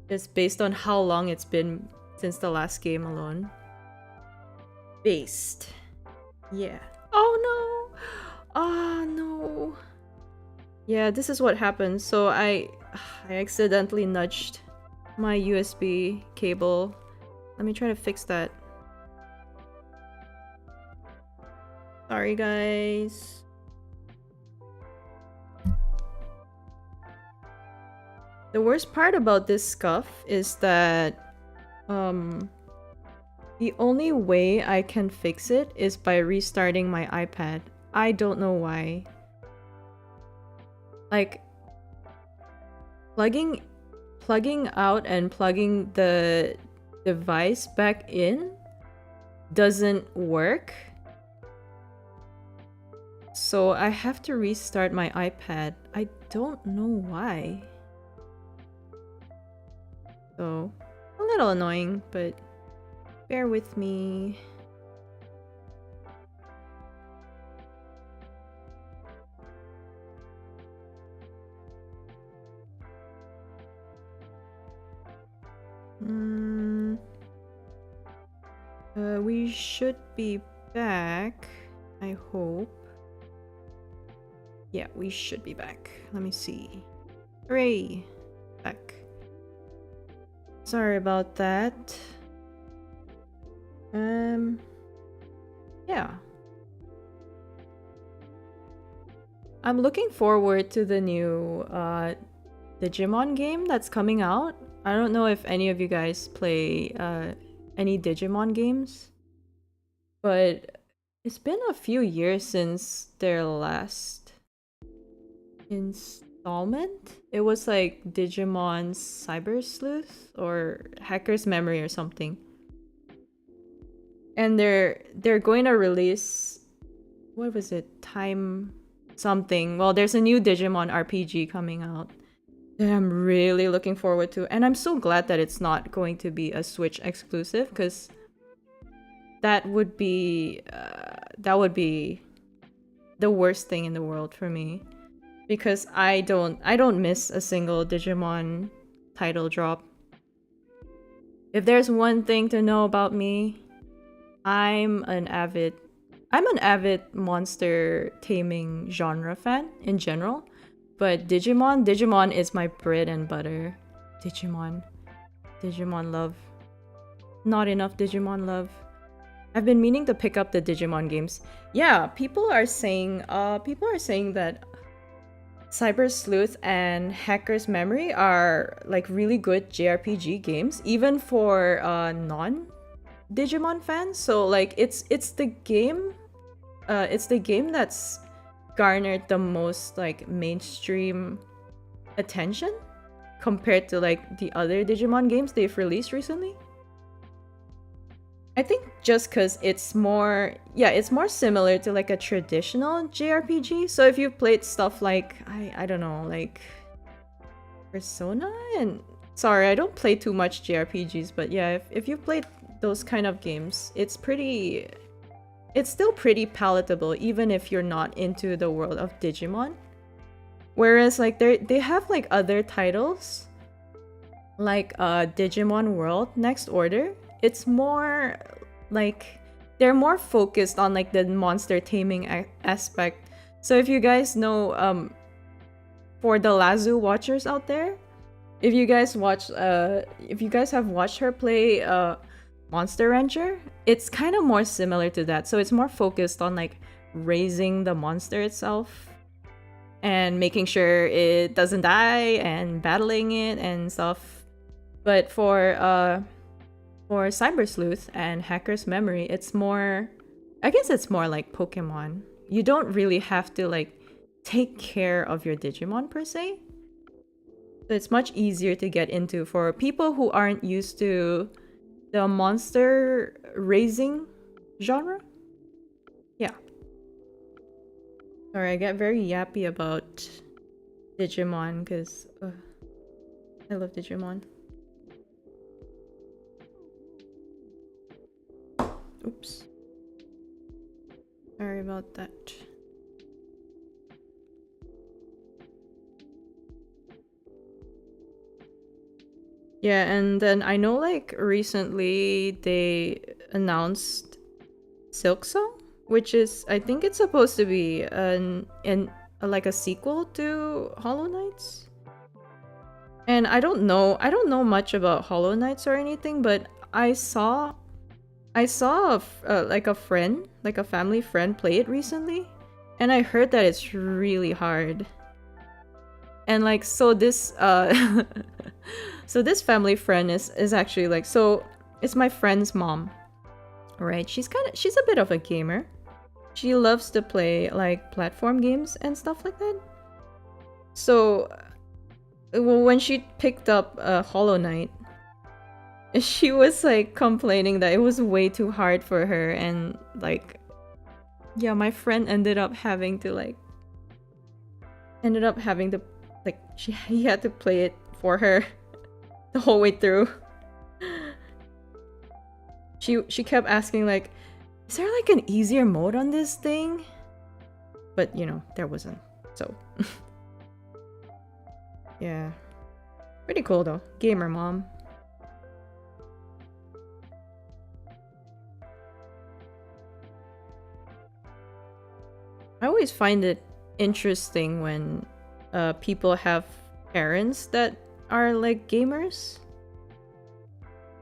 Just based on how long it's been since the last game alone. Based. Yeah. Oh no! Oh no! Yeah, this is what happened. So I accidentally nudged my USB cable. Let me try to fix that. Sorry, guys. The worst part about this scuff is that the only way I can fix it is by restarting my iPad. I don't know why. Like, plugging out and plugging the device back in doesn't work. So I have to restart my iPad. I don't know why. So, a little annoying, but bear with me. We should be back, I hope. Yeah, we should be back. Let me see. Hooray! Back. Sorry about that. Yeah. I'm looking forward to the new Digimon game that's coming out. I don't know if any of you guys play any Digimon games, but it's been a few years since their last installment. It was like Digimon Cyber Sleuth or Hacker's Memory or something. And they're going to release, what was it? Time something. Well, there's a new Digimon RPG coming out that I'm really looking forward to. And I'm so glad that it's not going to be a Switch exclusive, because that would be the worst thing in the world for me. Because I don't miss a single Digimon title drop. If there's one thing to know about me, I'm an avid monster taming genre fan in general, but Digimon is my bread and butter. Digimon love. Not enough Digimon love. I've been meaning to pick up the Digimon games. Yeah, people are saying that Cyber Sleuth and Hacker's Memory are like really good JRPG games, even for non-Digimon fans. So like it's the game that's garnered the most like mainstream attention compared to like the other Digimon games they've released recently. I think just because it's more similar to like a traditional JRPG. So if you've played stuff like, I don't know, like Persona, and sorry, I don't play too much JRPGs, but yeah, if you've played those kind of games, it's still pretty palatable even if you're not into the world of Digimon. Whereas like they have like other titles like Digimon World Next Order, it's more like they're more focused on like the monster taming aspect. So if you guys know, for the Lazu watchers out there, if you guys have watched her play Monster Rancher, it's kind of more similar to that. So it's more focused on like raising the monster itself and making sure it doesn't die and battling it and stuff. But for Cyber Sleuth and Hacker's Memory, it's more, I guess it's more like Pokemon. You don't really have to like take care of your Digimon per se. So it's much easier to get into for people who aren't used to the monster raising genre. Yeah. Sorry, I get very yappy about Digimon because I love Digimon. Oops. Sorry about that. Yeah, and then I know like recently they announced Silk Song, which is, I think it's supposed to be like a sequel to Hollow Knights. And I don't know much about Hollow Knights or anything, but I saw like a friend, like a family friend play it recently, and I heard that it's really hard. And like so this so this family friend is actually like, so it's my friend's mom. Right? She's a bit of a gamer. She loves to play like platform games and stuff like that. So when she picked up Hollow Knight, she was like complaining that it was way too hard for her, and like, yeah, my friend ended up having to like he had to play it for her the whole way through. She kept asking like, is there like an easier mode on this thing? But you know, there wasn't. So yeah. Pretty cool though. Gamer mom. I always find it interesting when people have parents that are like gamers.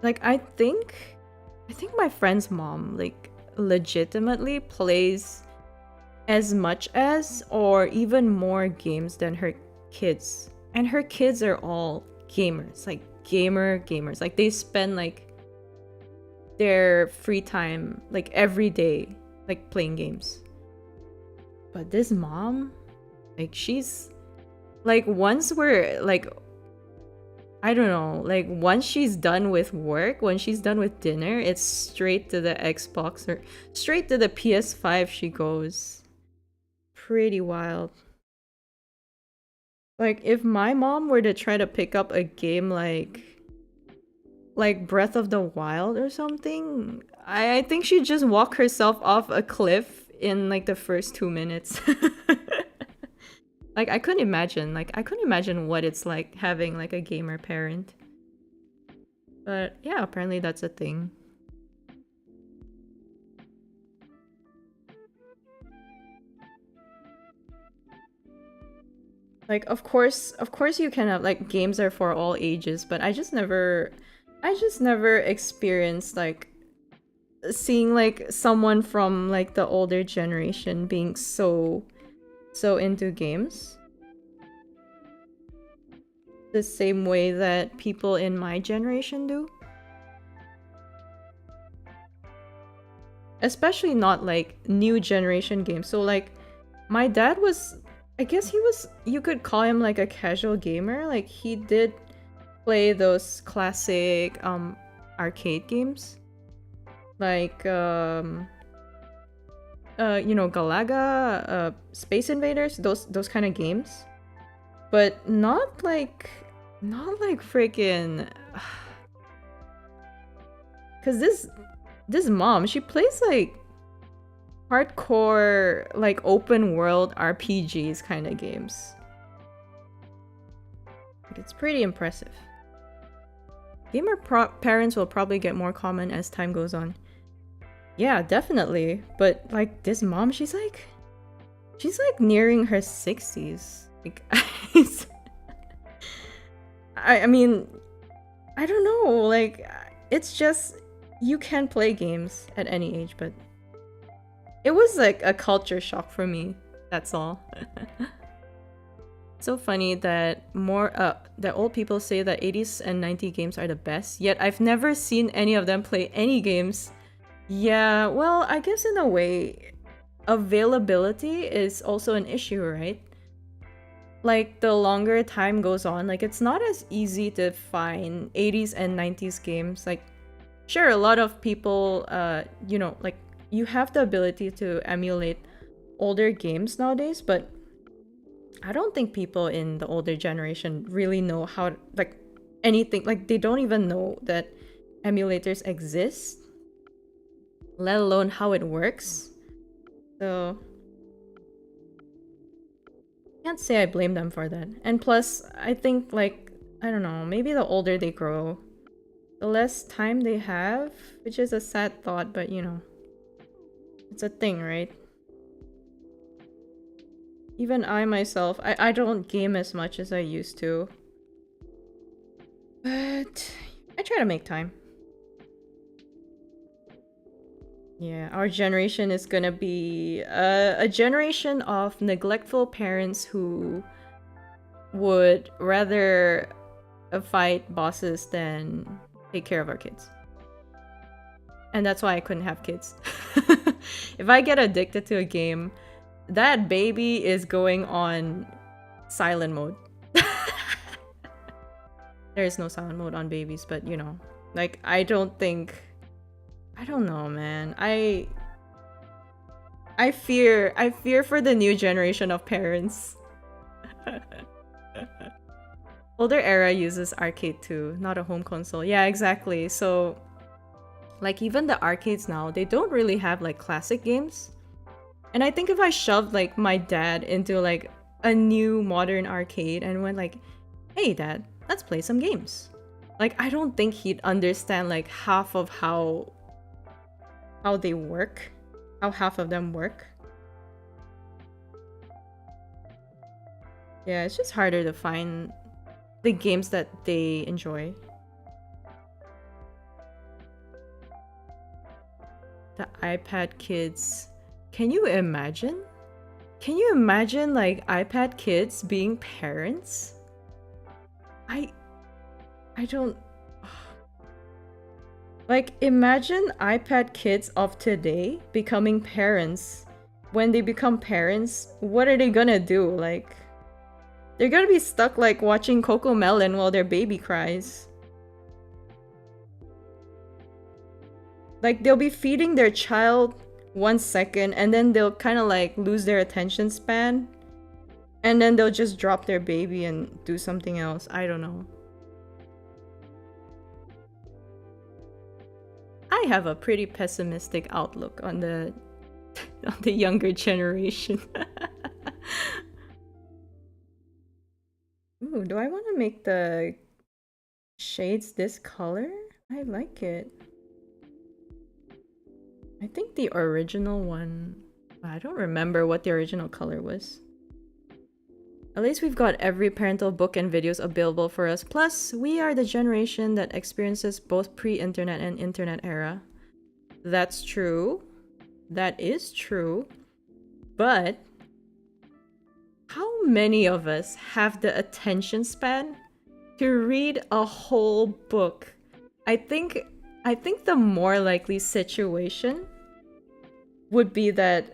Like I think my friend's mom like legitimately plays as much as or even more games than her kids. And her kids are all gamers, like gamers. Like they spend like their free time like every day like playing games. But this mom, like she's like, once we're like, I don't know, like once she's done with work, when she's done with dinner, it's straight to the Xbox or straight to the PS5 she goes. Pretty wild. Like if my mom were to try to pick up a game like Breath of the Wild or something, I think she'd just walk herself off a cliff in like the first 2 minutes. Like I couldn't imagine what it's like having like a gamer parent. But yeah, apparently that's a thing. Like of course you can have like games are for all ages, but I just never experienced like seeing like someone from like the older generation being so into games the same way that people in my generation do. Especially not like new generation games. So like my dad was, I guess he was, you could call him like a casual gamer. Like he did play those classic arcade games. Like you know, Galaga, Space Invaders, those kind of games. But not like freaking cuz this mom, she plays like hardcore like open world RPGs kind of games. Like, it's pretty impressive. gamer parents will probably get more common as time goes on. Yeah, definitely. But like this mom, she's like nearing her 60s. Like, I mean, I don't know. Like, it's just you can play games at any age, but it was like a culture shock for me. That's all. So funny that that old people say that 80s and 90s games are the best, yet I've never seen any of them play any games. Yeah, well, I guess in a way, availability is also an issue, right? Like the longer time goes on, like it's not as easy to find 80s and 90s games. Like, sure, a lot of people, you know, like you have the ability to emulate older games nowadays, but I don't think people in the older generation really know how, like, anything. Like, they don't even know that emulators exist, let alone how it works. So, can't say I blame them for that. And plus, I think, like, I don't know, maybe the older they grow, the less time they have, which is a sad thought, but you know, it's a thing, right? Even I myself, I don't game as much as I used to. But I try to make time. Yeah, our generation is gonna be a generation of neglectful parents who would rather fight bosses than take care of our kids. And that's why I couldn't have kids. If I get addicted to a game, that baby is going on silent mode. There is no silent mode on babies, but you know, like I don't know, man. I fear for the new generation of parents. Older era uses arcade too, not a home console. Yeah, exactly. So like even the arcades now, they don't really have like classic games. And I think if I shoved like my dad into like a new modern arcade and went like, "Hey dad, let's play some games." Like I don't think he'd understand like half of how they work, how half of them work. Yeah, it's just harder to find the games that they enjoy. The iPad kids. Can you imagine? Can you imagine like iPad kids being parents? I don't like imagine iPad kids of today becoming parents. When they become parents, what are they gonna do? Like they're gonna be stuck like watching CoComelon while their baby cries. Like they'll be feeding their child 1 second and then they'll kind of like lose their attention span. And then they'll just drop their baby and do something else. I don't know. I have a pretty pessimistic outlook on the younger generation. Ooh, do I want to make the shades this color? I like it. I think the original one... I don't remember what the original color was. At least we've got every parental book and videos available for us. Plus, we are the generation that experiences both pre-internet and internet era. That's true. That is true. But how many of us have the attention span to read a whole book? I think the more likely situation would be that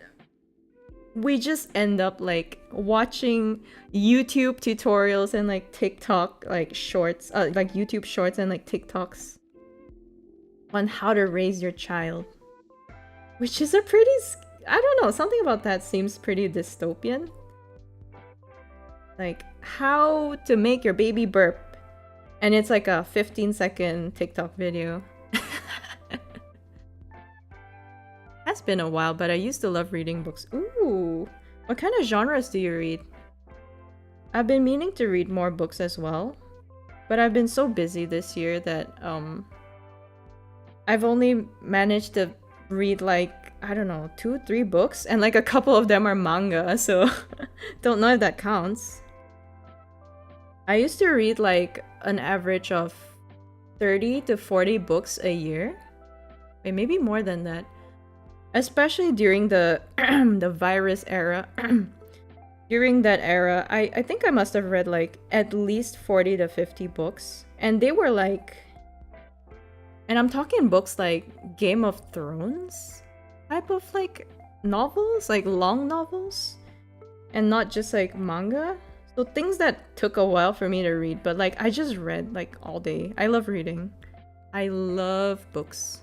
we just end up like watching YouTube tutorials and like TikTok like shorts, like YouTube shorts and like TikToks on how to raise your child, which is a pretty, I don't know, something about that seems pretty dystopian. Like how to make your baby burp, and it's like a 15-second TikTok video. Has been a while, but I used to love reading books. Ooh, what kind of genres do you read? I've been meaning to read more books as well. But I've been so busy this year that I've only managed to read like, I don't know, 2, 3 books, and like a couple of them are manga, so don't know if that counts. I used to read like an average of 30 to 40 books a year. Wait, maybe more than that. Especially during the the virus era. During that era, I think I must have read like at least 40 to 50 books. And they were like... And I'm talking books like Game of Thrones type of like novels, like long novels. And not just like manga. So things that took a while for me to read, but like I just read like all day. I love reading. I love books.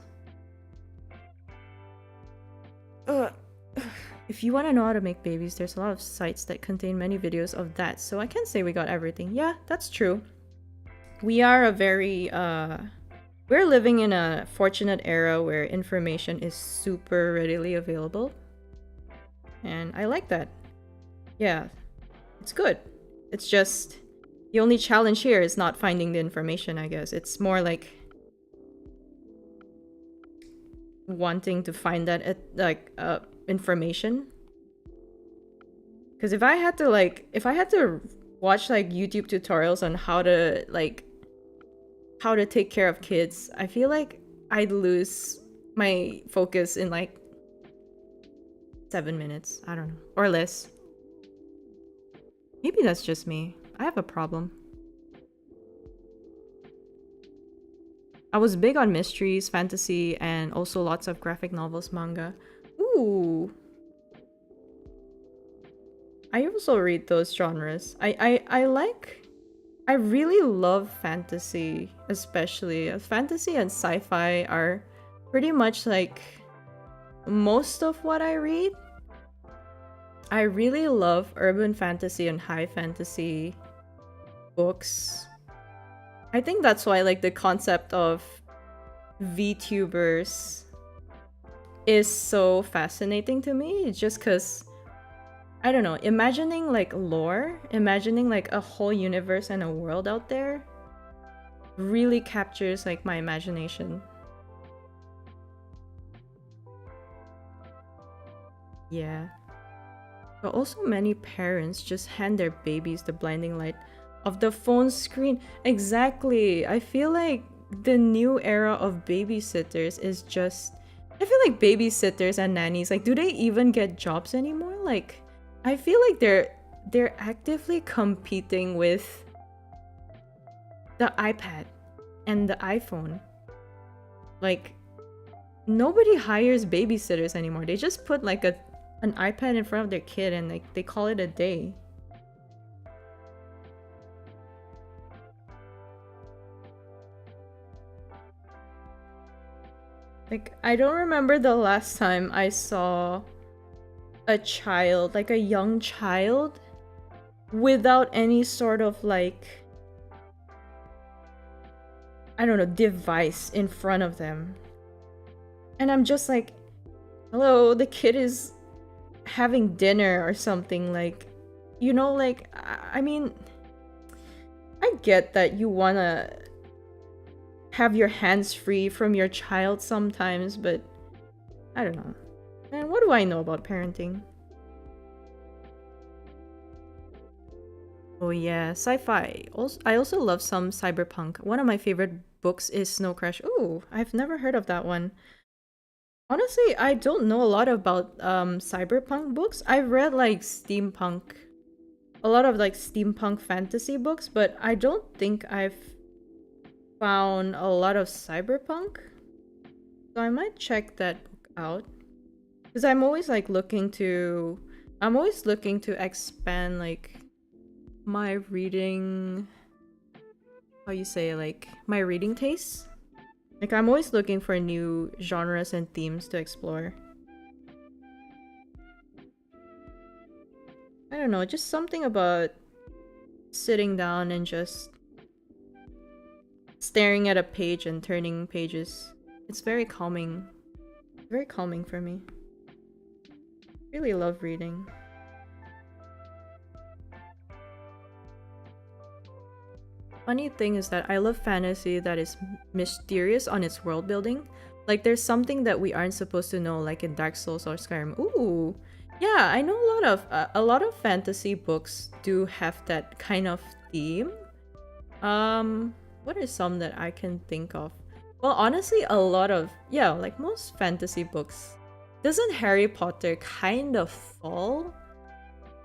If you want to know how to make babies, there's a lot of sites that contain many videos of that. So I can't say we got everything. Yeah, that's true. We are a very we're living in a fortunate era where information is super readily available. And I like that. Yeah, it's good. It's just the only challenge here is not finding the information, I guess. It's more like wanting to find that information. Because if I had to watch like YouTube tutorials on how to take care of kids, I feel like I'd lose my focus in like 7 minutes. I don't know. Or less. Maybe that's just me. I have a problem. I was big on mysteries, fantasy, and also lots of graphic novels, manga. Ooh. I also read those genres. I really love fantasy, especially. Fantasy and sci-fi are pretty much like most of what I read. I really love urban fantasy and high fantasy books. I think that's why like the concept of VTubers is so fascinating to me. Just because, I don't know, imagining like lore, imagining like a whole universe and a world out there really captures like my imagination. Yeah. But also many parents just hand their babies the blinding light of the phone screen. Exactly. I feel like the new era of babysitters is just... I feel like babysitters and nannies, like, do they even get jobs anymore? Like, I feel like they're actively competing with the iPad and the iPhone. Like, nobody hires babysitters anymore. They just put like an iPad in front of their kid and like they call it a day. Like, I don't remember the last time I saw a child, like a young child, without any sort of like, I don't know, device in front of them. And I'm just like, hello, the kid is having dinner or something, like, you know, like, I mean, I get that you wanna have your hands free from your child sometimes, but I don't know. Man, what do I know about parenting? Oh yeah, sci-fi. I also love some cyberpunk. One of my favorite books is Snow Crash. Ooh, I've never heard of that one. Honestly, I don't know a lot about cyberpunk books. I've read like steampunk, a lot of like steampunk fantasy books, but I don't think I've found a lot of cyberpunk. So I might check that book out. Because I'm always looking to expand like my reading, how you say, like my reading tastes. Like, I'm always looking for new genres and themes to explore. I don't know, just something about sitting down and just staring at a page and turning pages. It's very calming. Very calming for me. Really love reading. funny thing is that I love fantasy that is mysterious on its world building. Like there's something that we aren't supposed to know, like in Dark Souls or Skyrim. Ooh, yeah, I know a lot of fantasy books do have that kind of theme. What are some that I can think of? Well, honestly, a lot of, yeah, like most fantasy books. Doesn't Harry Potter kind of fall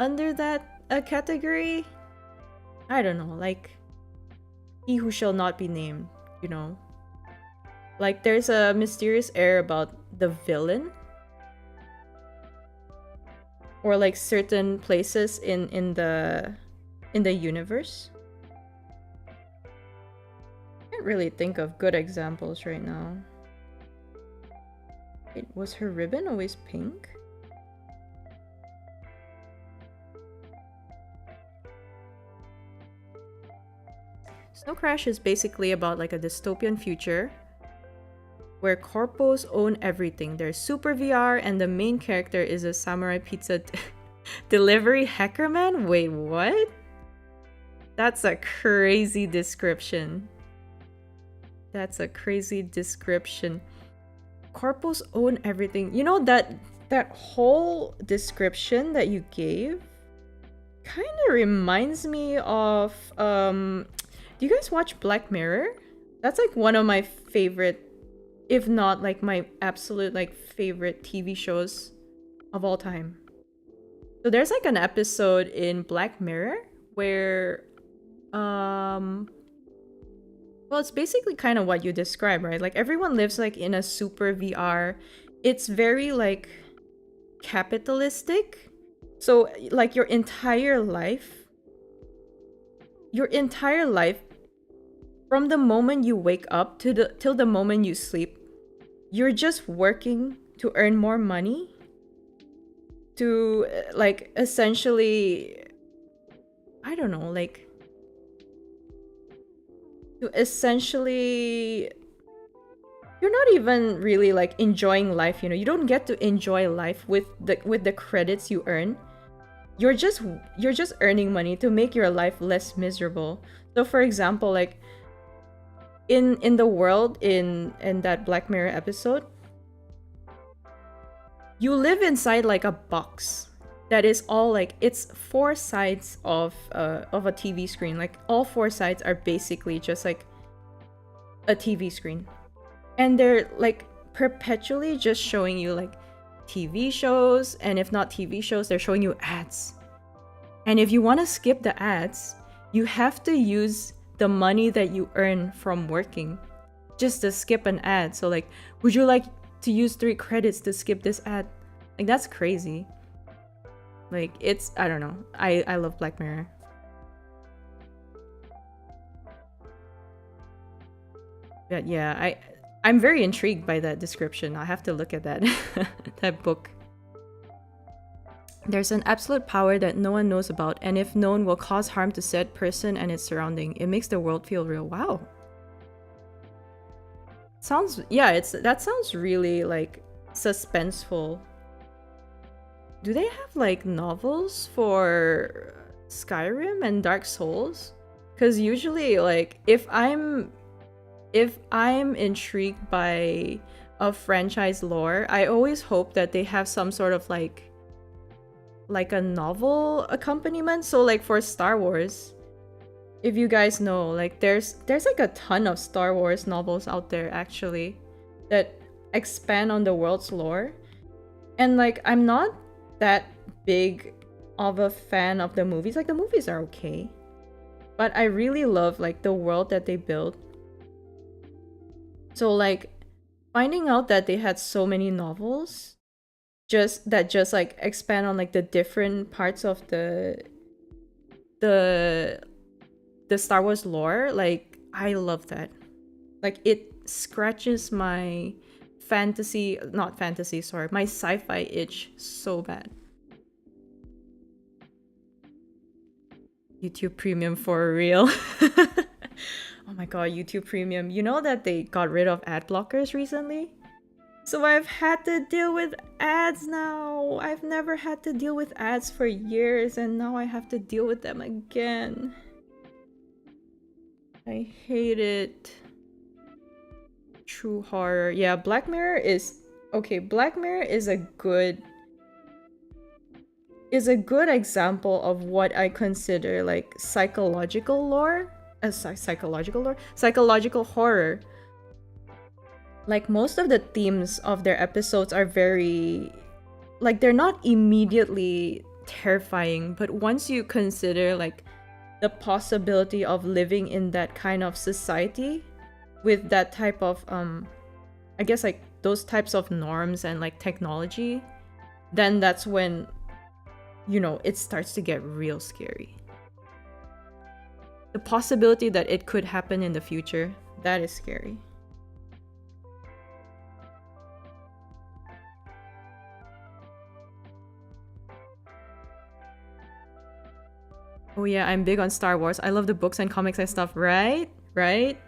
under that category? I don't know, like he who shall not be named, you know? Like there's a mysterious air about the villain, or like certain places in the universe. Can't really think of good examples right now. Wait, was her ribbon always pink? Snow Crash is basically about like a dystopian future where corpos own everything. There's super VR and the main character is a samurai pizza delivery hacker man? Wait, what? That's a crazy description. That's a crazy description. Corpos own everything. You know that whole description that you gave kind of reminds me of do you guys watch Black Mirror? That's like one of my favorite, if not like my absolute like favorite TV shows of all time. So there's like an episode in Black Mirror where well, it's basically kind of what you described, right? Like everyone lives like in a super VR. It's very like capitalistic. So like your entire life from the moment you wake up to till the moment you sleep, you're just working to earn more money to like essentially, I don't know, like to essentially, you're not even really like enjoying life, you know. You don't get to enjoy life with the credits you earn. You're just earning money to make your life less miserable. So for example, like in the world in that Black Mirror episode, you live inside like a box that is all like, it's four sides of a TV screen. Like all four sides are basically just like a TV screen, and they're like perpetually just showing you like TV shows, and if not TV shows, they're showing you ads. And if you want to skip the ads, you have to use the money that you earn from working just to skip an ad. So like, would you like to use 3 credits to skip this ad? Like that's crazy. Like it's, I don't know. I love Black Mirror. But yeah, I'm very intrigued by that description. I have to look at that that book. There's an absolute power that no one knows about, and if known, will cause harm to said person and its surrounding. It makes the world feel real. Wow. Sounds, yeah, that sounds really like suspenseful. Do they have like novels for Skyrim and Dark Souls? Because usually like if I'm intrigued by a franchise lore, I always hope that they have some sort of like a novel accompaniment. So like for Star Wars, if you guys know, like there's like a ton of Star Wars novels out there actually that expand on the world's lore. And like I'm not that big of a fan of the movies. Like the movies are okay, but I really love like the world that they built. So like finding out that they had so many novels just like expand on like the different parts of the Star Wars lore, like I love that. Like it scratches my my sci-fi itch so bad. YouTube Premium for real. Oh my god, YouTube Premium. You know that they got rid of ad blockers recently? So I've had to deal with ads now. I've never had to deal with ads for years, and now I have to deal with them again. I hate it. True horror. Yeah, Black Mirror is okay. Black Mirror is a good example of what I consider like psychological lore. Psychological lore? Psychological horror. Like most of the themes of their episodes are very like they're not immediately terrifying, but once you consider like the possibility of living in that kind of society with that type of I guess like those types of norms and like technology, then that's when you know it starts to get real scary. The possibility that it could happen in the future, that is scary. Oh yeah, I'm big on Star Wars. I love the books and comics and stuff, right? Right?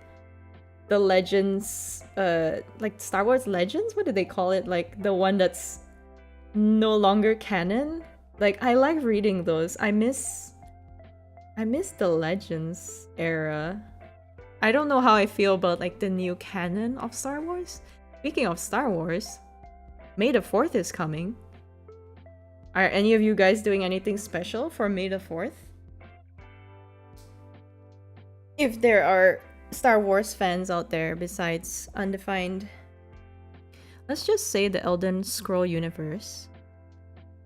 The Legends, like Star Wars Legends? What do they call it? Like the one that's no longer canon? Like I like reading those. I miss the Legends era. I don't know how I feel about like the new canon of Star Wars. Speaking of Star Wars, May the 4th is coming. Are any of you guys doing anything special for May the 4th? If there are Star Wars fans out there besides Undefined. Let's just say the Elden Scroll universe,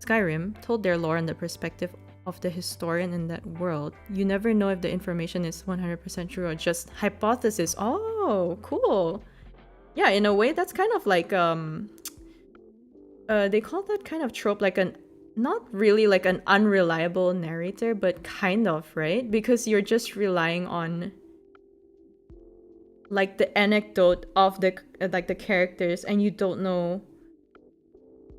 Skyrim, told their lore and the perspective of the historian in that world. You never know if the information is 100% true or just hypothesis. Oh, cool. Yeah, in a way that's kind of like they call that kind of trope like an not really like an unreliable narrator, but kind of, right? Because you're just relying on like the anecdote of the like the characters and you don't know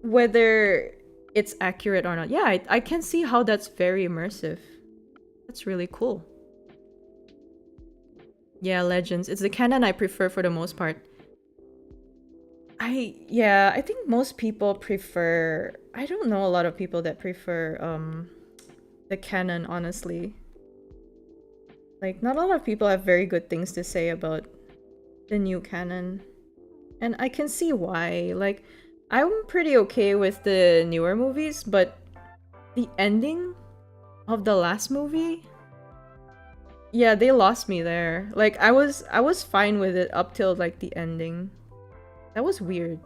whether it's accurate or not. Yeah, I can see how that's very immersive. That's really cool. Yeah, Legends. It's the canon I prefer for the most part. I think most people prefer, I don't know a lot of people that prefer the canon, honestly. Like not a lot of people have very good things to say about the new canon. And I can see why. Like I'm pretty okay with the newer movies, but the ending of the last movie, yeah, they lost me there. Like I was fine with it up till like the ending. That was weird.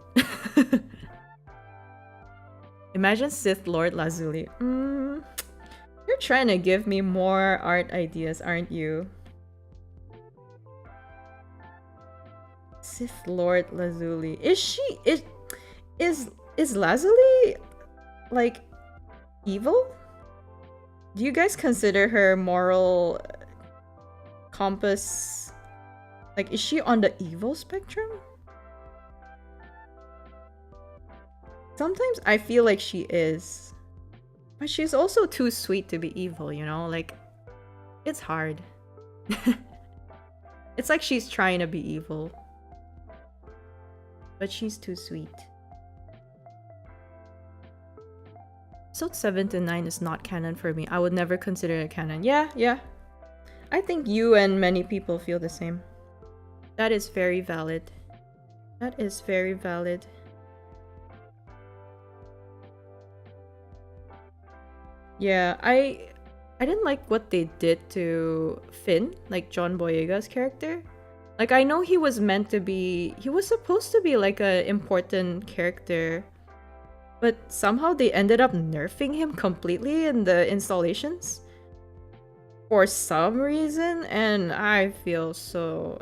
Imagine Sith Lord Lazuli. You're trying to give me more art ideas, aren't you? Sith Lord Lazuli. Is Lazuli like evil? Do you guys consider her moral compass like is she on the evil spectrum? Sometimes I feel like she is. But she's also too sweet to be evil, you know? Like, it's hard. It's like she's trying to be evil. But she's too sweet. Episode 7 to 9 is not canon for me. I would never consider it canon. Yeah. I think you and many people feel the same. That is very valid. That is very valid. Yeah, I didn't like what they did to Finn, like John Boyega's character. Like I know he was supposed to be like an important character, but somehow they ended up nerfing him completely in the installations for some reason, and I feel so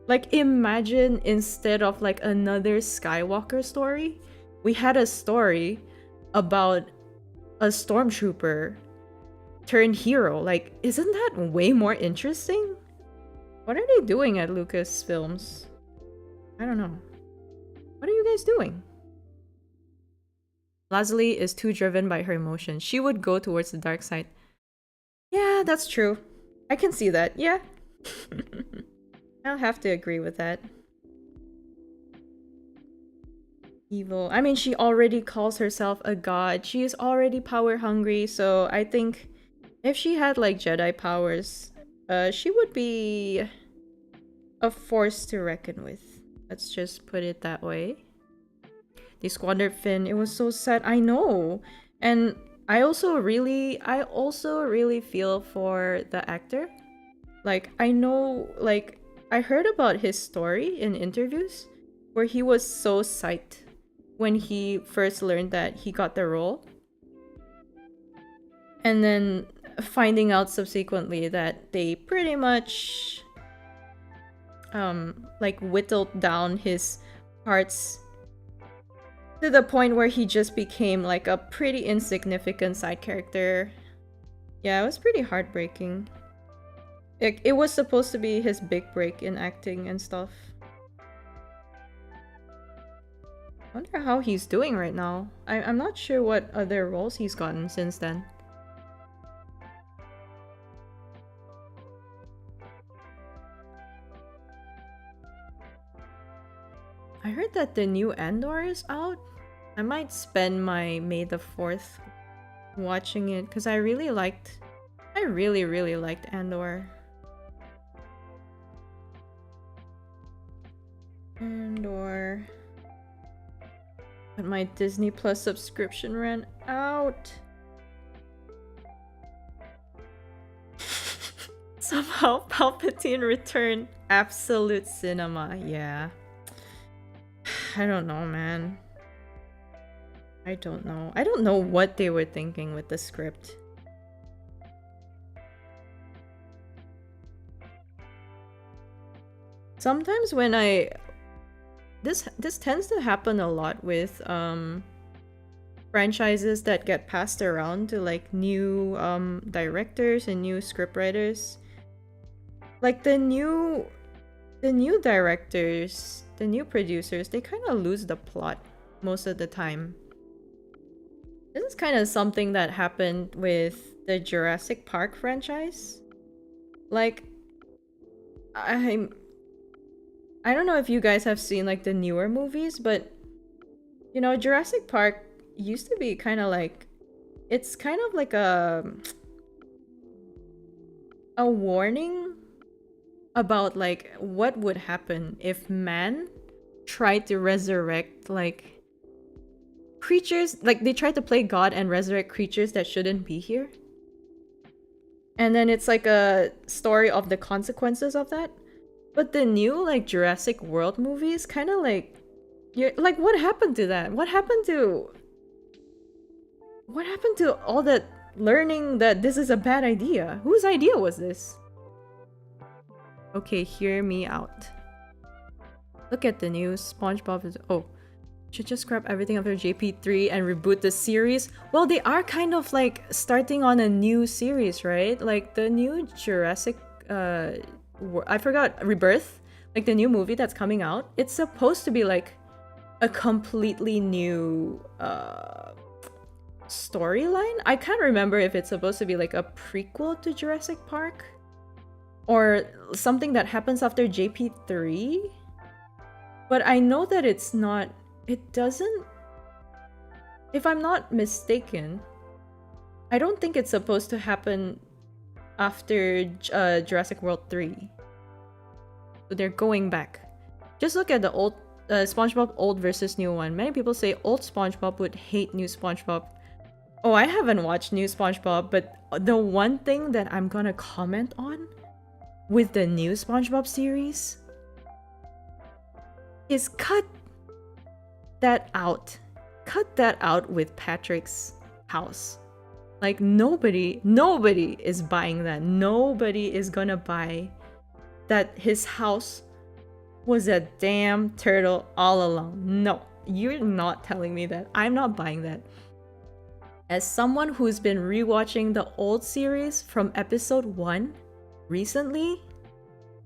like imagine instead of like another Skywalker story, we had a story about a stormtrooper turned hero. Like, isn't that way more interesting? What are they doing at Lucasfilms? I don't know. What are you guys doing? Lazuli is too driven by her emotions. She would go towards the dark side. Yeah, that's true. I can see that. Yeah. I'll have to agree with that. Evil. I mean, she already calls herself a god. She is already power hungry, so I think if she had like Jedi powers, she would be a force to reckon with. Let's just put it that way. They squandered Finn. It was so sad. I know. And I also really feel for the actor. Like, I know, like, I heard about his story in interviews where he was so psyched when he first learned that he got the role. And then finding out subsequently that they pretty much like whittled down his parts to the point where he just became like a pretty insignificant side character. Yeah, it was pretty heartbreaking. It was supposed to be his big break in acting and stuff. I wonder how he's doing right now. I'm not sure what other roles he's gotten since then. I heard that the new Andor is out. I might spend my May the 4th watching it because I really liked Andor. But my Disney Plus subscription ran out. Somehow Palpatine returned. Absolute cinema, yeah. I don't know, man. I don't know. I don't know what they were thinking with the script. Sometimes when this tends to happen a lot with franchises that get passed around to like new directors and new scriptwriters. Like the new directors, the new producers, they kind of lose the plot most of the time. This is kind of something that happened with the Jurassic Park franchise. Like, I don't know if you guys have seen like the newer movies, but you know, Jurassic Park used to be kind of like, it's kind of like a warning about like what would happen if man tried to resurrect like creatures, like they tried to play God and resurrect creatures that shouldn't be here. And then it's like a story of the consequences of that. But the new like Jurassic World movies kind of like, you're like, what happened to that? What happened to all that learning that this is a bad idea? Whose idea was this? Okay, hear me out. Look at the news. SpongeBob is... Oh. Should just scrap everything after JP3 and reboot the series? Well, they are kind of like starting on a new series, right? Like the new Jurassic... I forgot, Rebirth? Like the new movie that's coming out. It's supposed to be like a completely new storyline. I can't remember if it's supposed to be like a prequel to Jurassic Park or something that happens after JP3. But I know that it's not... It doesn't... If I'm not mistaken, I don't think it's supposed to happen after Jurassic World 3. So they're going back. Just look at the old SpongeBob old versus new one. Many people say old SpongeBob would hate new SpongeBob. Oh, I haven't watched new SpongeBob, but the one thing that I'm gonna comment on with the new SpongeBob series is cut that out. Cut that out with Patrick's house. Like nobody is buying that. Nobody is gonna buy that his house was a damn turtle all along. No, you're not telling me that. I'm not buying that. As someone who's been rewatching the old series from episode 1 recently,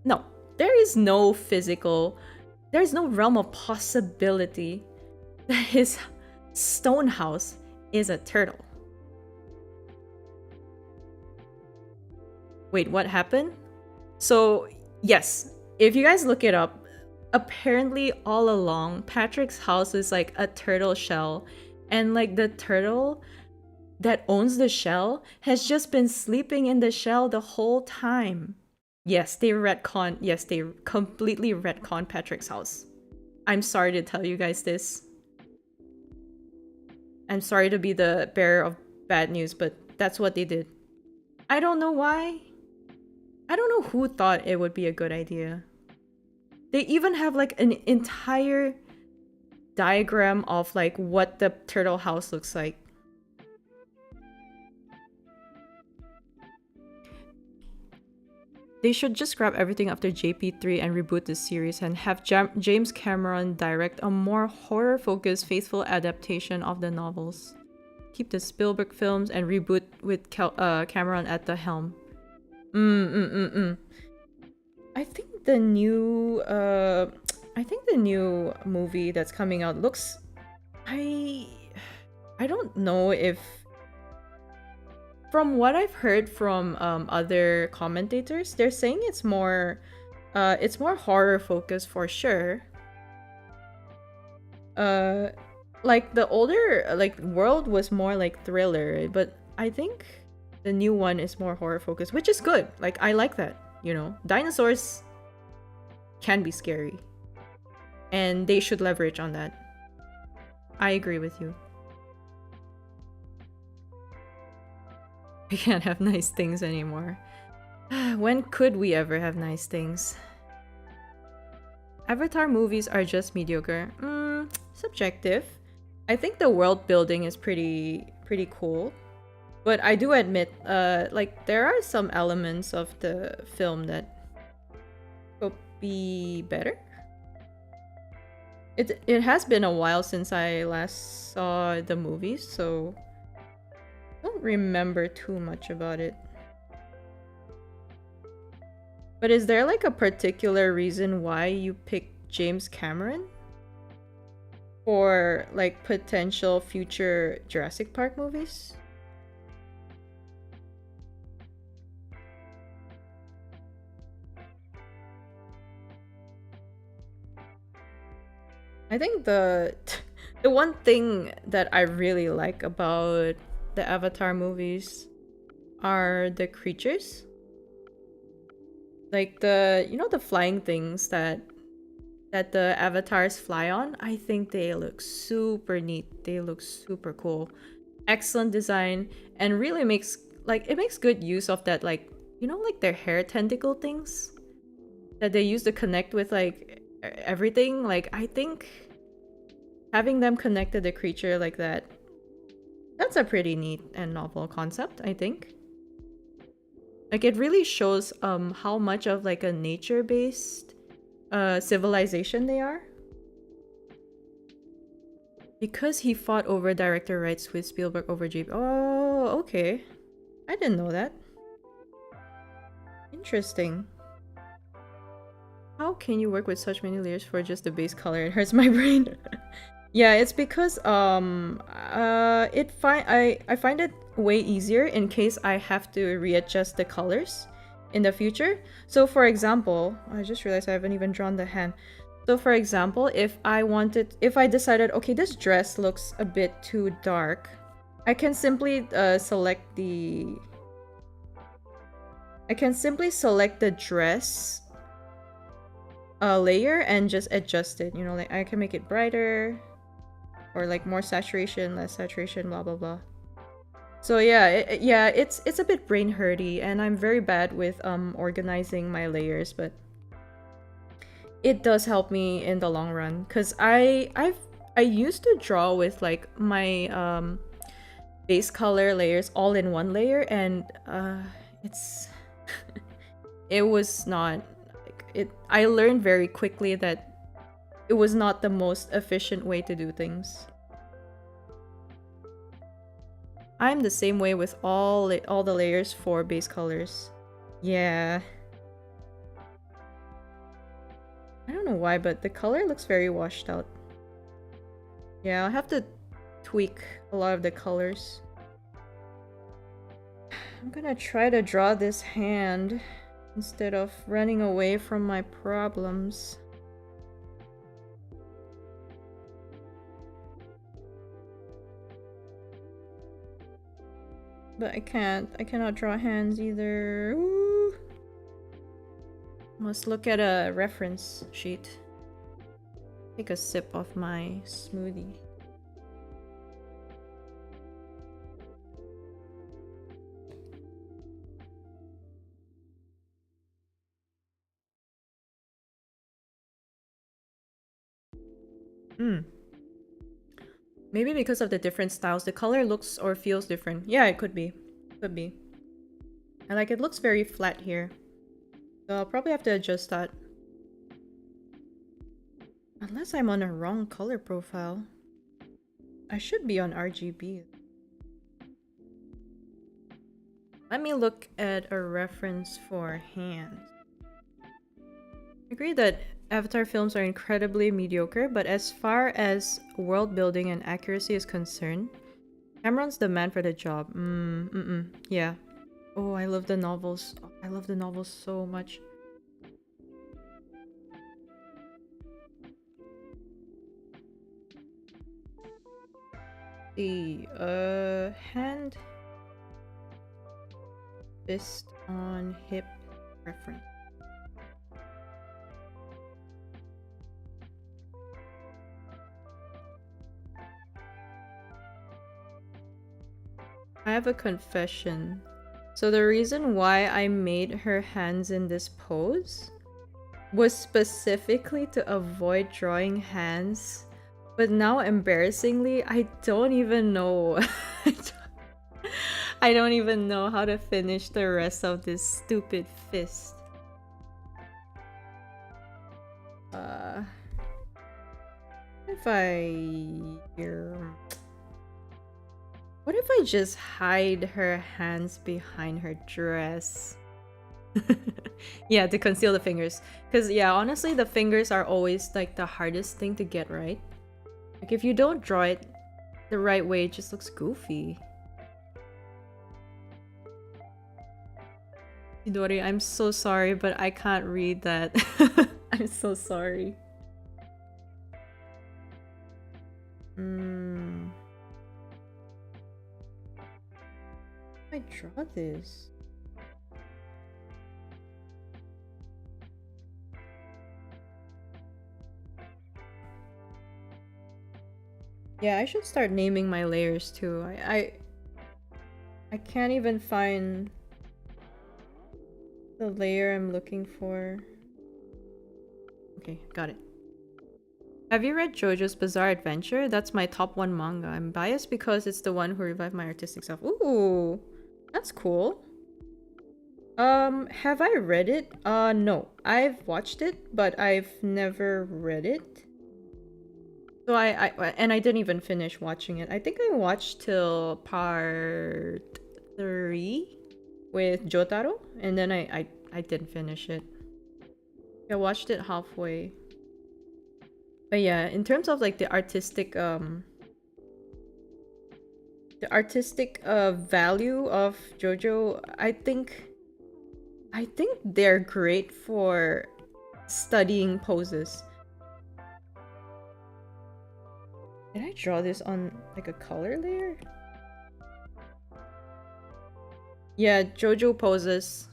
no, there's no realm of possibility that his stone house is a turtle. Wait, what happened? So, yes, if you guys look it up, apparently all along, Patrick's house is like a turtle shell, and like the turtle that owns the shell has just been sleeping in the shell the whole time. Yes, they retcon. Yes, they completely retcon Patrick's house. I'm sorry to tell you guys this. I'm sorry to be the bearer of bad news, but that's what they did. I don't know why. I don't know who thought it would be a good idea. They even have like an entire diagram of like what the turtle house looks like. They should just scrap everything after JP3 and reboot the series and have James Cameron direct a more horror-focused, faithful adaptation of the novels. Keep the Spielberg films and reboot with Cameron at the helm. I think the new movie that's coming out looks. I don't know if. From what I've heard from other commentators, they're saying it's more horror focused for sure. Like the older World was more like thriller, but I think the new one is more horror focused, which is good. Like I like that, you know. Dinosaurs can be scary, and they should leverage on that. I agree with you. We can't have nice things anymore. When could we ever have nice things? Avatar movies are just mediocre. Subjective. I think the world building is pretty cool. But I do admit, like there are some elements of the film that could be better. It has been a while since I last saw the movies, so I don't remember too much about it. But is there like a particular reason why you picked James Cameron for like potential future Jurassic Park movies? I think the one thing that I really like about the Avatar movies are the creatures. Like the the flying things that the avatars fly on. I think they look super neat. They look super cool. Excellent design, and really makes good use of that, like like their hair tentacle things that they use to connect with like everything. Like I think having them connect to the creature like that's a pretty neat and novel concept, I think. Like it really shows how much of like a nature-based civilization they are. Because he fought over director rights with Spielberg over JP. Oh, okay. I didn't know that. Interesting. How can you work with such many layers for just the base color? It hurts my brain. Yeah, it's because I find it way easier in case I have to readjust the colors in the future. So for example, I just realized I haven't even drawn the hand. So for example, if I decided, okay, this dress looks a bit too dark, I can simply select the dress layer and just adjust it. You know, like I can make it brighter or like more saturation, less saturation, blah blah blah. So yeah, it's a bit brain hurty, and I'm very bad with organizing my layers, but it does help me in the long run. Cause I used to draw with like my base color layers all in one layer, and it's it was not like it. I learned very quickly that it was not the most efficient way to do things. I'm the same way with all the layers for base colors. Yeah. I don't know why, but the color looks very washed out. Yeah, I'll have to tweak a lot of the colors. I'm gonna try to draw this hand instead of running away from my problems. But I cannot draw hands either. Ooh. Let's look at a reference sheet. Take a sip of my smoothie. Maybe because of the different styles, the color looks or feels different. Yeah, it could be. Could be. And like, it looks very flat here. So I'll probably have to adjust that. Unless I'm on a wrong color profile. I should be on RGB. Let me look at a reference for hands. I agree that Avatar films are incredibly mediocre, but as far as world building and accuracy is concerned, Cameron's the man for the job. Yeah. Oh, I love the novels. I love the novels so much. The hand, fist on hip reference. I have a confession. So the reason why I made her hands in this pose was specifically to avoid drawing hands. But now, embarrassingly, I don't even know. I don't even know how to finish the rest of this stupid fist. If I... What if I just hide her hands behind her dress? Yeah, to conceal the fingers. Because, yeah, honestly, the fingers are always, like, the hardest thing to get right. Like, if you don't draw it the right way, it just looks goofy. Midori, I'm so sorry, but I can't read that. I'm so sorry. I draw this. Yeah, I should start naming my layers too. I can't even find the layer I'm looking for. Okay, got it. Have you read JoJo's Bizarre Adventure? That's my top 1 manga. I'm biased because it's the one who revived my artistic self. Ooh, that's cool. Have I read it? No. I've watched it, but I've never read it. So and I didn't even finish watching it. I think I watched till part 3 with Jotaro, and then I didn't finish it. I watched it halfway. But yeah, in terms of like the artistic value of JoJo, I think they're great for studying poses. Did I draw this on like a color layer? Yeah, JoJo poses.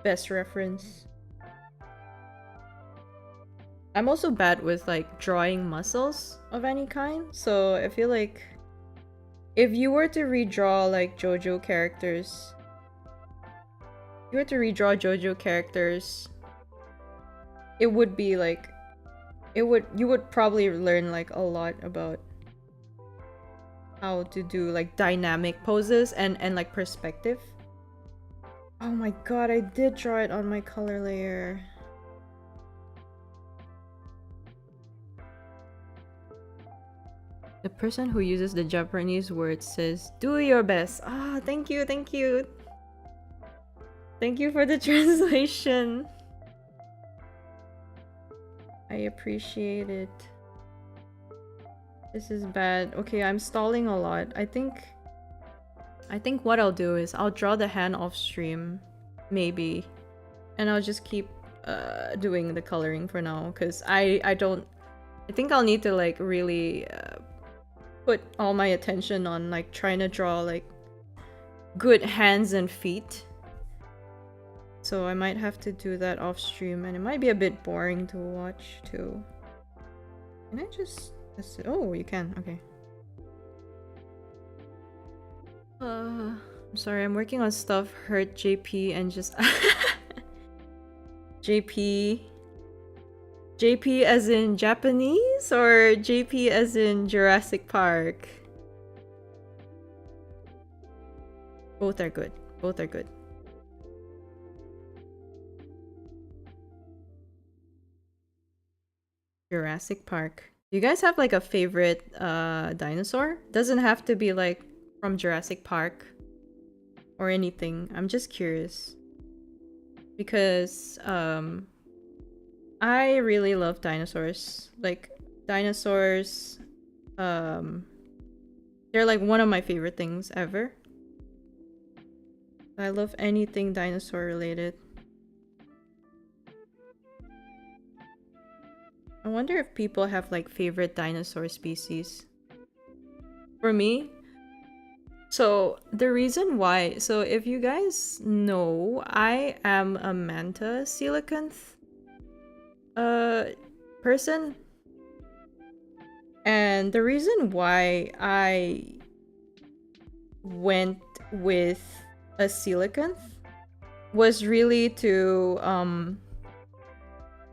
Best reference. I'm also bad with like drawing muscles of any kind, so I feel like if you were to redraw like JoJo characters, it would be like you would probably learn like a lot about how to do like dynamic poses and like perspective. Oh my god, I did draw it on my color layer. The person who uses the Japanese word says, "Do your best." Ah, thank you, thank you. Thank you for the translation. I appreciate it. This is bad. Okay, I'm stalling a lot. I think what I'll do is I'll draw the hand off stream, maybe, and I'll just keep doing the coloring for now, because I think I'll need to like really put all my attention on like trying to draw like good hands and feet. So I might have to do that off stream, and it might be a bit boring to watch too. Can I just... Oh, you can. Okay. I'm sorry, I'm working on stuff. Hurt JP and just... JP... JP as in Japanese or JP as in Jurassic Park? Both are good. Both are good. Jurassic Park. Do you guys have like a favorite dinosaur? Doesn't have to be like from Jurassic Park or anything. I'm just curious. Because I really love dinosaurs. Like dinosaurs they're like one of my favorite things ever. I love anything dinosaur related. I wonder if people have like favorite dinosaur species. For me, so the reason why, so if you guys know, I am a manta coelacanth person. And the reason why I went with a coelacanth was really to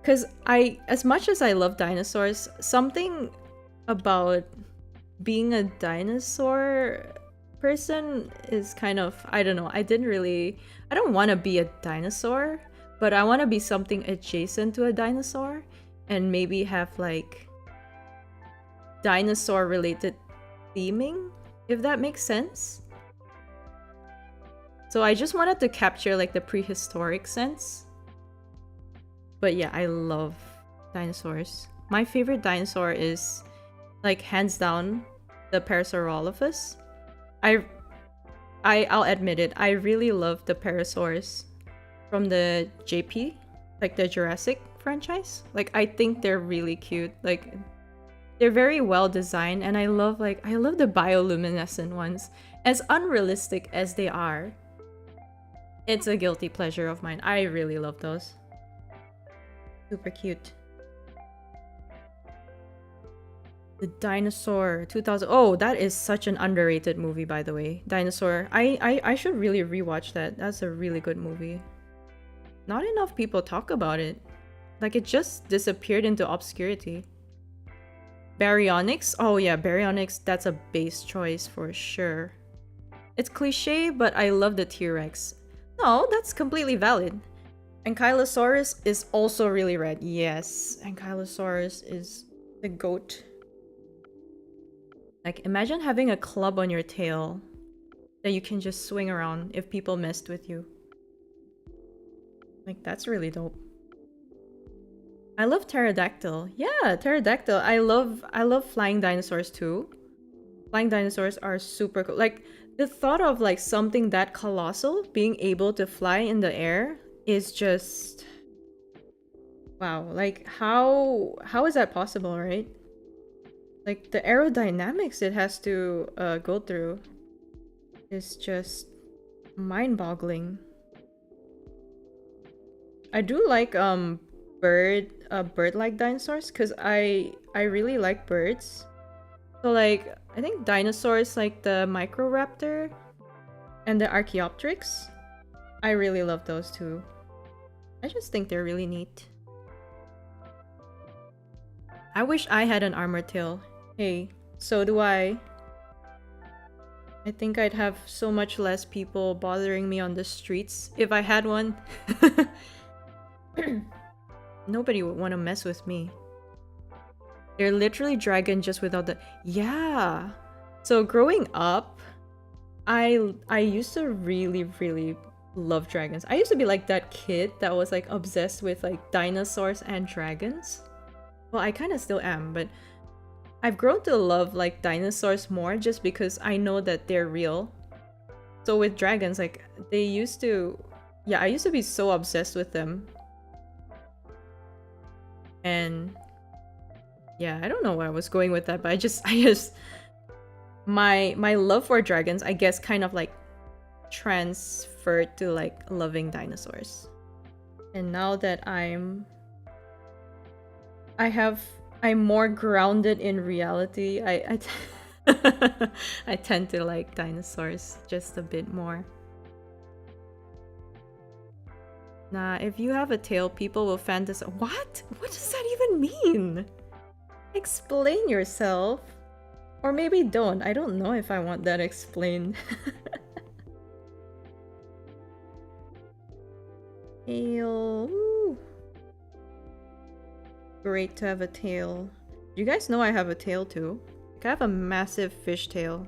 because as much as I love dinosaurs, something about being a dinosaur person is kind of, I don't know, I don't want to be a dinosaur, but I want to be something adjacent to a dinosaur and maybe have like dinosaur related theming, if that makes sense. So I just wanted to capture like the prehistoric sense. But yeah, I love dinosaurs. My favorite dinosaur is like hands down the Parasaurolophus. I'll admit it, I really love the Parasaurs from the JP, like the Jurassic franchise. Like I think they're really cute. Like they're very well designed, and I love the bioluminescent ones. As unrealistic as they are, it's a guilty pleasure of mine. I really love those. Super cute. The Dinosaur 2000. Oh, that is such an underrated movie, by the way. Dinosaur. I should really rewatch that. That's a really good movie. Not enough people talk about it. Like it just disappeared into obscurity. Baryonyx? Oh yeah, Baryonyx, that's a base choice for sure. It's cliche, but I love the T-Rex. No, that's completely valid. Ankylosaurus is also really rad. Yes, Ankylosaurus is the goat. Like, imagine having a club on your tail that you can just swing around if people messed with you. Like, that's really dope. I love pterodactyl. Yeah, pterodactyl. I love flying dinosaurs too. Flying dinosaurs are super cool. Like, the thought of like something that colossal being able to fly in the air is just wow. Like how is that possible, right? Like the aerodynamics it has to go through is just mind-boggling. I do like bird-like dinosaurs because I really like birds. So like I think dinosaurs like the Microraptor and the Archaeopteryx, I really love those too. I just think they're really neat. I wish I had an armored tail. Hey, so do I. I think I'd have so much less people bothering me on the streets if I had one. Nobody would want to mess with me. They're literally dragon just without the... Yeah! So growing up, I used to really, really love dragons. I used to be like that kid that was like obsessed with like dinosaurs and dragons. Well, I kind of still am, but I've grown to love like dinosaurs more just because I know that they're real. So with dragons, like they used to... Yeah, I used to be so obsessed with them. And... yeah, I don't know where I was going with that, but I just my love for dragons, I guess, kind of like transferred to like loving dinosaurs. And now that I'm more grounded in reality, I tend to like dinosaurs just a bit more. Nah, if you have a tail, people will fantasize. What? What does that even mean? Explain yourself. Or maybe don't. I don't know if I want that explained. Tail. Ooh. Great to have a tail. You guys know I have a tail too. Like, I have a massive fish tail.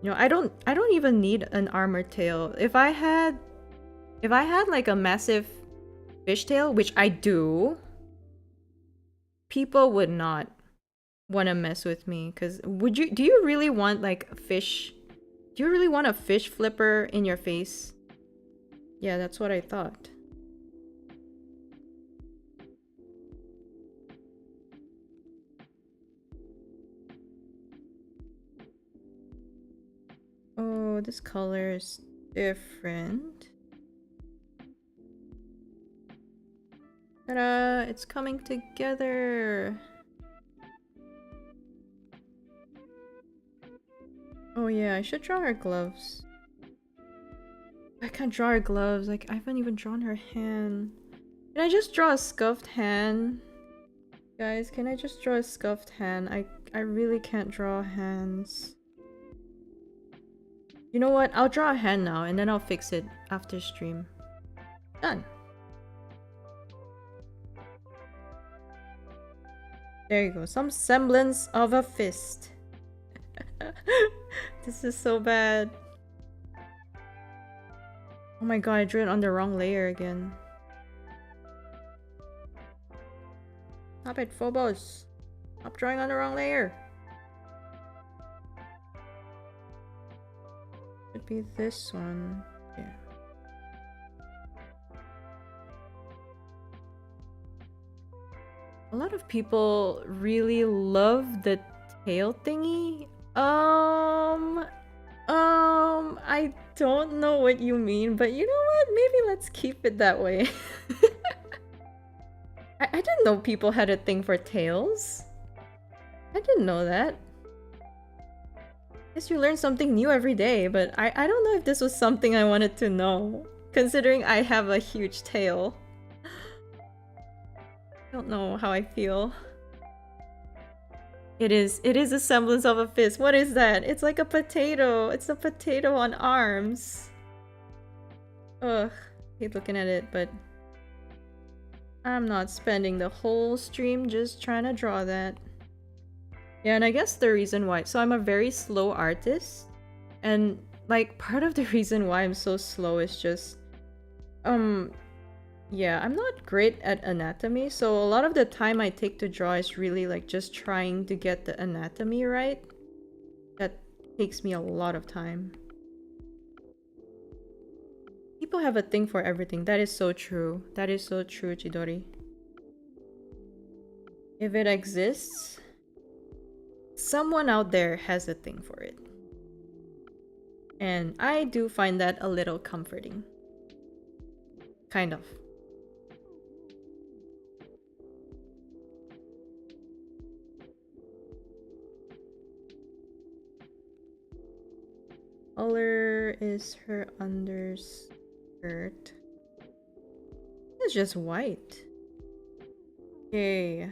You know, I don't even need an armored tail. If I had like a massive fish tail, which I do, people would not want to mess with me. Cause do you really want like a fish? Do you really want a fish flipper in your face? Yeah, that's what I thought. Oh, this color is different. Ta-da! It's coming together! Oh yeah, I should draw her gloves. I can't draw her gloves, like I haven't even drawn her hand. Can I just draw a scuffed hand? Guys, can I just draw a scuffed hand? I really can't draw hands. You know what? I'll draw a hand now and then I'll fix it after stream. Done. There you go. Some semblance of a fist. This is so bad. Oh my god, I drew it on the wrong layer again. Stop it, Phobos. Stop drawing on the wrong layer. Should be this one. Yeah. A lot of people really love the tail thingy. I don't know what you mean, but you know what? Maybe let's keep it that way. I didn't know people had a thing for tails. I didn't know that. Guess you learn something new every day, but I don't know if this was something I wanted to know, considering I have a huge tail. I don't know how I feel. It is a semblance of a fist. What is that? It's like a potato. It's a potato on arms. Ugh, hate looking at it, but I'm not spending the whole stream just trying to draw that. Yeah, and I guess the reason why... So I'm a very slow artist. And, like, part of the reason why I'm so slow is just... Yeah, I'm not great at anatomy, so a lot of the time I take to draw is really, like, just trying to get the anatomy right. That takes me a lot of time. People have a thing for everything. That is so true. That is so true, Chidori. If it exists... someone out there has a thing for it. And I do find that a little comforting. Kind of. Color is her underskirt. It's just white. Okay.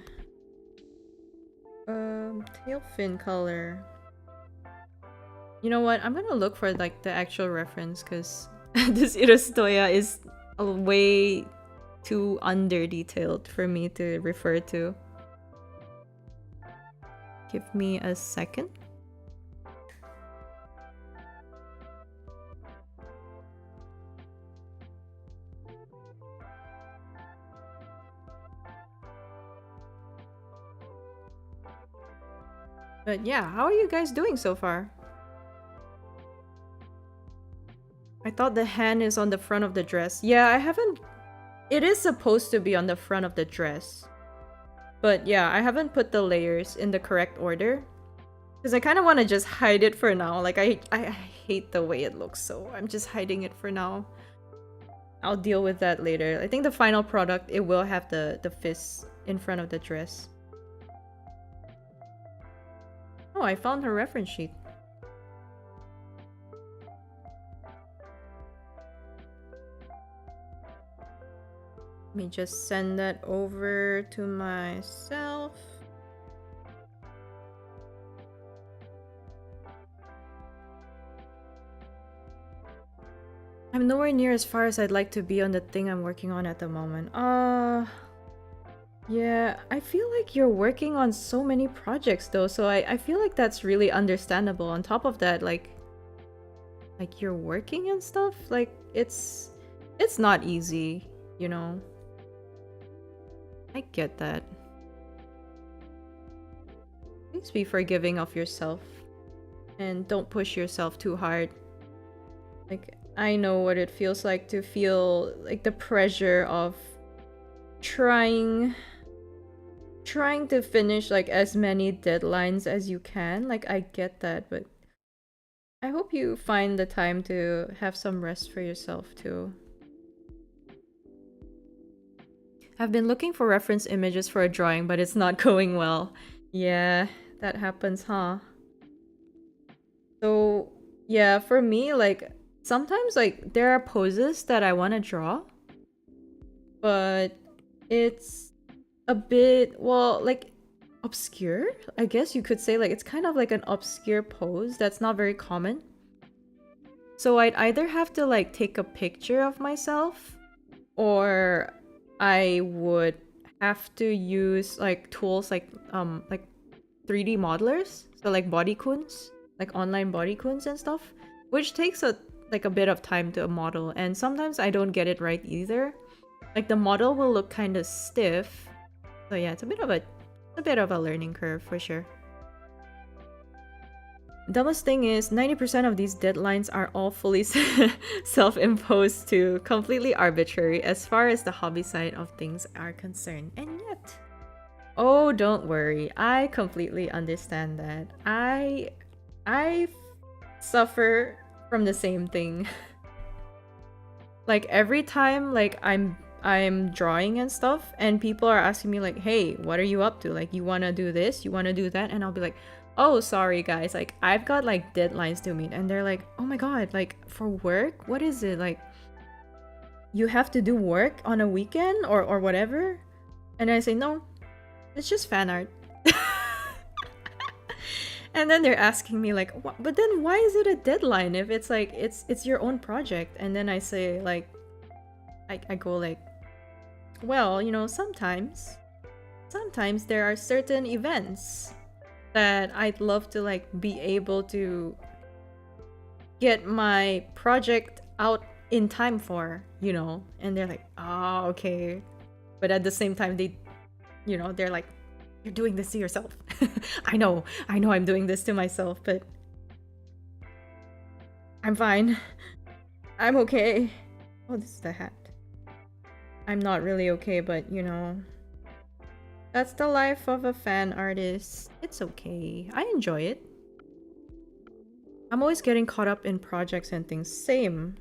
Tail fin color. You know what? I'm gonna look for like the actual reference because this Irastoya is a way too under detailed for me to refer to. Give me a second. But yeah, how are you guys doing so far? I thought the hand is on the front of the dress. Yeah, I haven't... It is supposed to be on the front of the dress. But yeah, I haven't put the layers in the correct order. Because I kind of want to just hide it for now. Like, I hate the way it looks, so I'm just hiding it for now. I'll deal with that later. I think the final product, it will have the fist in front of the dress. Oh, I found her reference sheet. Let me just send that over to myself. I'm nowhere near as far as I'd like to be on the thing I'm working on at the moment. Yeah, I feel like you're working on so many projects though, so I feel like that's really understandable. On top of that, like you're working and stuff, like it's not easy, you know. I get that. Please be forgiving of yourself and don't push yourself too hard. Like, I know what it feels like to feel like the pressure of trying to finish like as many deadlines as you can. Like, I get that, but I hope you find the time to have some rest for yourself too. I've been looking for reference images for a drawing, but it's not going well. Yeah, that happens, huh? So, yeah, for me, like, sometimes, like, there are poses that I want to draw, but it's a bit, well, like, obscure, I guess you could say. Like, it's kind of like an obscure pose that's not very common. So I'd either have to, like, take a picture of myself, or I would have to use, like, tools like 3D modelers, so like bodycoons, like online bodycoons and stuff, which takes a bit of time to model, and sometimes I don't get it right either. Like the model will look kind of stiff, so yeah, it's a bit of a learning curve for sure. Dumbest thing is 90% of these deadlines are all fully self-imposed too, completely arbitrary as far as the hobby side of things are concerned, and yet. Oh, don't worry. I completely understand that. I suffer from the same thing. Like every time like I'm drawing and stuff and people are asking me like, "Hey, what are you up to? Like you want to do this? You want to do that?" And I'll be like, "Oh, sorry guys. Like I've got like deadlines to meet." And they're like, "Oh my god, like for work? What is it? Like you have to do work on a weekend or whatever?" And I say, "No, it's just fan art." And then they're asking me like, but then why is it a deadline if it's like it's your own project? And then I say like, I go like, well, you know, sometimes there are certain events that I'd love to like be able to get my project out in time for, you know. And they're like, oh, okay. But at the same time, they're like, you're doing this to yourself. I know I'm doing this to myself, but I'm fine. I'm okay. Oh, this is the hat. I'm not really okay, but you know, that's the life of a fan artist. It's okay. I enjoy it. I'm always getting caught up in projects and things. Same.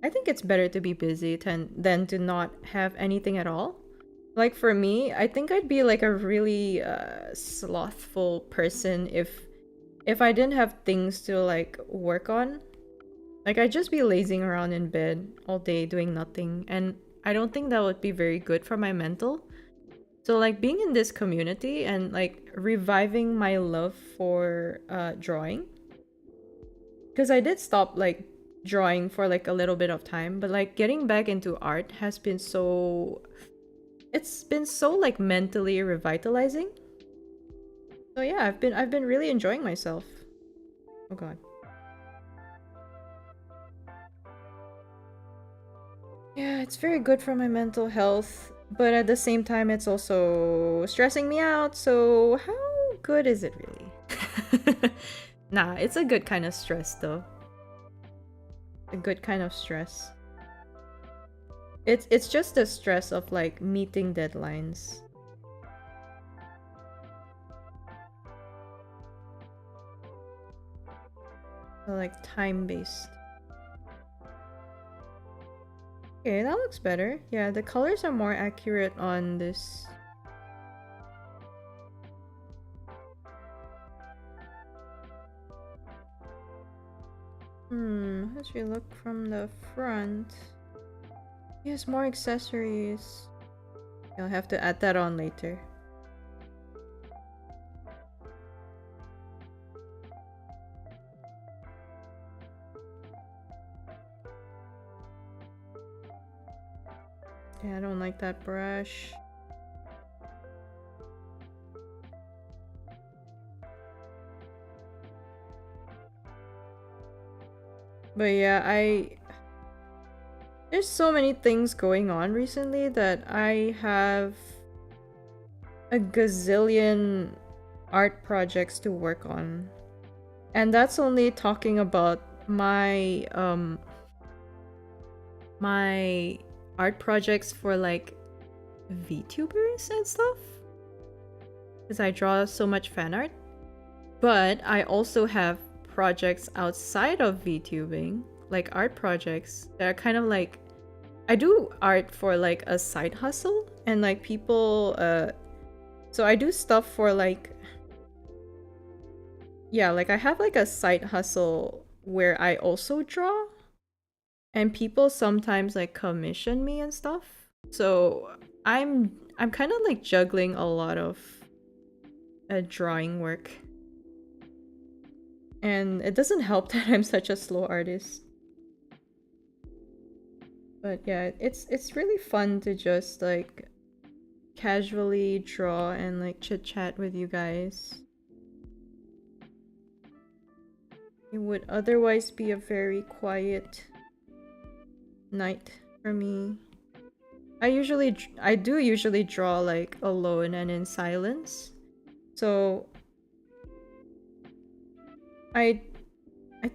I think it's better to be busy than to not have anything at all. Like for me, I think I'd be like a really slothful person if I didn't have things to like work on. Like I'd just be lazing around in bed all day doing nothing, and I don't think that would be very good for my mental. So like being in this community and like reviving my love for drawing, because I did stop like drawing for like a little bit of time, but like getting back into art has been so, it's been so like mentally revitalizing. So yeah, I've been really enjoying myself. Oh god. Yeah, it's very good for my mental health, but at the same time it's also stressing me out, so how good is it really? Nah, it's a good kind of stress though. A good kind of stress. It's just the stress of like meeting deadlines. So, like time-based. Okay, that looks better. Yeah, the colors are more accurate on this. How does she look from the front? Yes, more accessories. I'll have to add that on later. Yeah, I don't like that brush. But yeah, there's so many things going on recently that I have a gazillion art projects to work on. And that's only talking about my art projects for like VTubers and stuff. Because I draw so much fan art. But I also have projects outside of VTubing, like art projects that are kind of like, I do art for like a side hustle, and like people so I do stuff for like, yeah, like I have like a side hustle where I also draw, and people sometimes like commission me and stuff. So I'm kind of like juggling a lot of drawing work. And it doesn't help that I'm such a slow artist. But yeah, it's really fun to just like casually draw and like chit chat with you guys. It would otherwise be a very quiet night for me. I do usually draw like alone and in silence. So I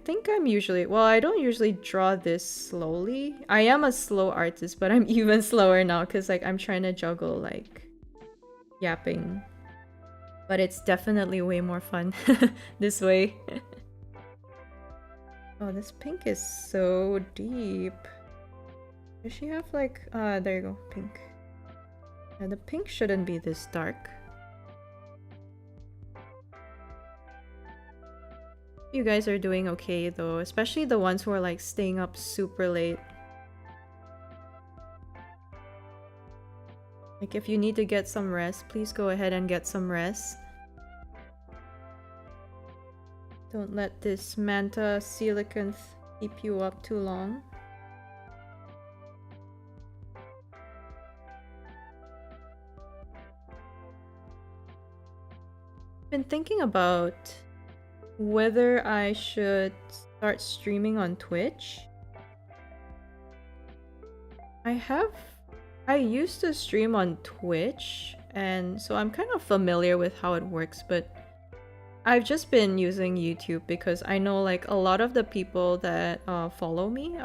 think I'm usually, well, I don't usually draw this slowly. I am a slow artist, but I'm even slower now because like I'm trying to juggle like yapping. But it's definitely way more fun this way. Oh, this pink is so deep. Does she have like, there you go, pink. Yeah, the pink shouldn't be this dark. You guys are doing okay though, especially the ones who are like staying up super late. Like if you need to get some rest, please go ahead and get some rest. Don't let this Manta Coelacanth keep you up too long. Been thinking about whether I should start streaming on Twitch. I used to stream on Twitch, and so I'm kind of familiar with how it works, but I've just been using YouTube because I know like a lot of the people that follow me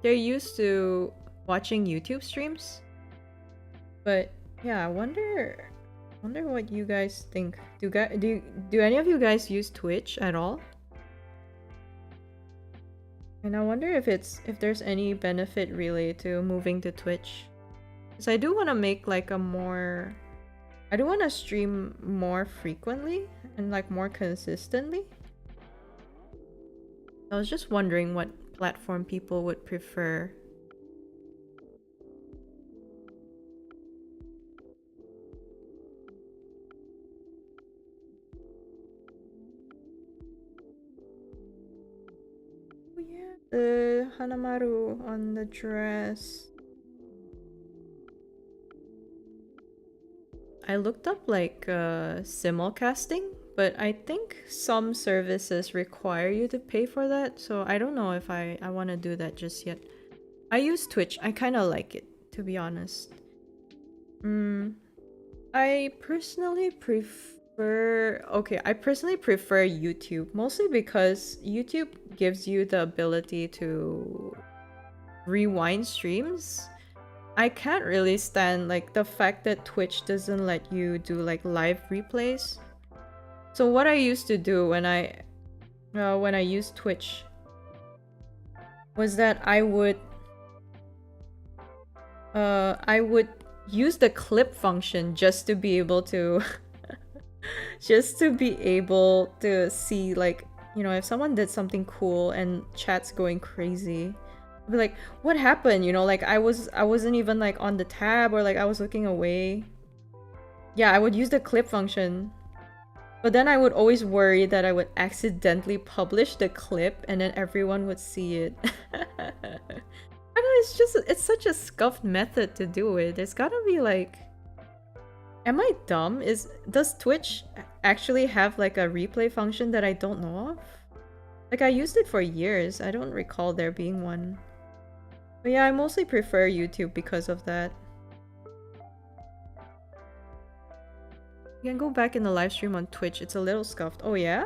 they're used to watching YouTube streams. But yeah, I wonder what you guys think. Do any of you guys use Twitch at all? And I wonder if there's any benefit really to moving to Twitch. Because I do want to make like I do want to stream more frequently and like more consistently. I was just wondering what platform people would prefer. Oh yeah, the Hanamaru on the dress. I looked up like simulcasting, but I think some services require you to pay for that, so I don't know if I want to do that just yet. I use Twitch. I kind of like it, to be honest. I personally prefer YouTube, mostly because YouTube gives you the ability to rewind streams. I can't really stand like the fact that Twitch doesn't let you do like live replays. So what I used to do when I used Twitch was that I would use the clip function just to be able to just to be able to see, like, you know, if someone did something cool and chat's going crazy. I'd be like, what happened? You know, like I wasn't even like on the tab, or like I was looking away. Yeah, I would use the clip function. But then I would always worry that I would accidentally publish the clip and then everyone would see it. I know, it's such a scuffed method to do it. There's gotta be like... Am I dumb? Does Twitch actually have like a replay function that I don't know of? Like I used it for years. I don't recall there being one. But yeah, I mostly prefer YouTube because of that. You can go back in the live stream on Twitch. It's a little scuffed. Oh yeah?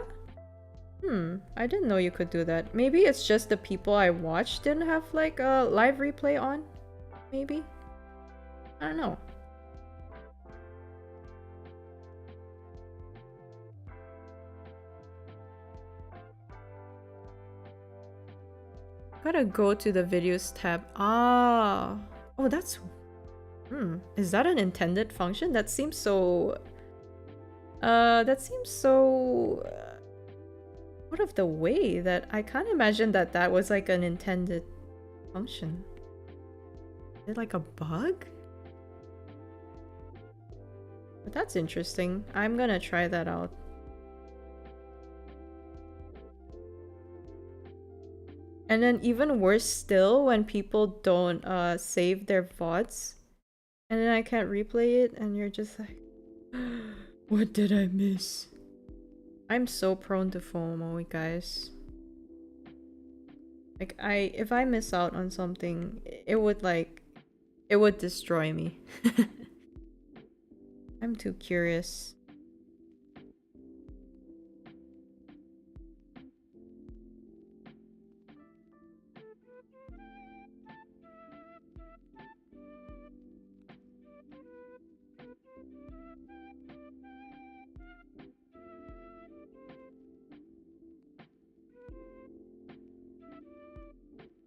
I didn't know you could do that. Maybe it's just the people I watched didn't have like a live replay on? Maybe? I don't know. Gotta go to the videos tab. Ah. Oh, that's... Is that an intended function? That seems so... That seems so... out of the way that I can't imagine that that was like an intended function. Is it like a bug? But that's interesting. I'm gonna try that out. And then even worse still, when people don't save their VODs, and then I can't replay it, and you're just like, what did I miss? I'm so prone to FOMO, guys. Like, if I miss out on something, it would destroy me. I'm too curious.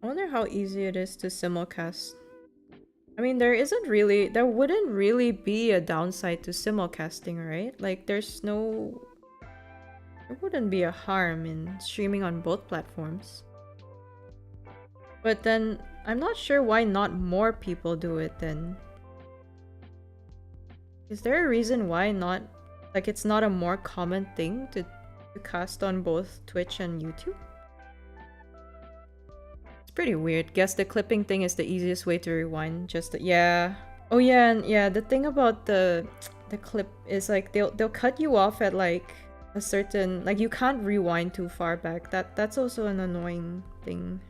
I wonder how easy it is to simulcast. I mean, there wouldn't really be a downside to simulcasting, right? Like, there wouldn't be a harm in streaming on both platforms. But then, I'm not sure why not more people do it then. Is there a reason why not, like, it's not a more common thing to cast on both Twitch and YouTube? Pretty weird. Guess the clipping thing is the easiest way to rewind. Yeah. Oh yeah, and yeah, the thing about the clip is like they'll cut you off at like a certain, like you can't rewind too far back. That's also an annoying thing.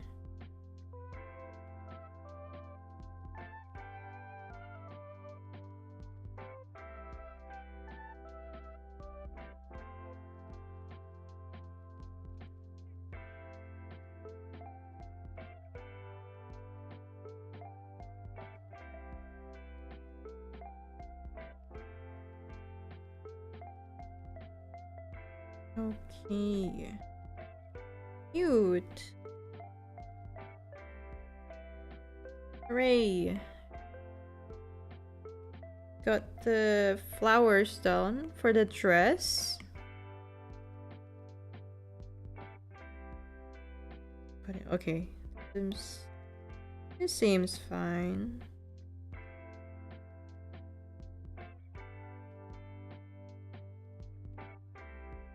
Okay. Cute. Hooray. Got the flowers done for the dress. Okay. This seems fine.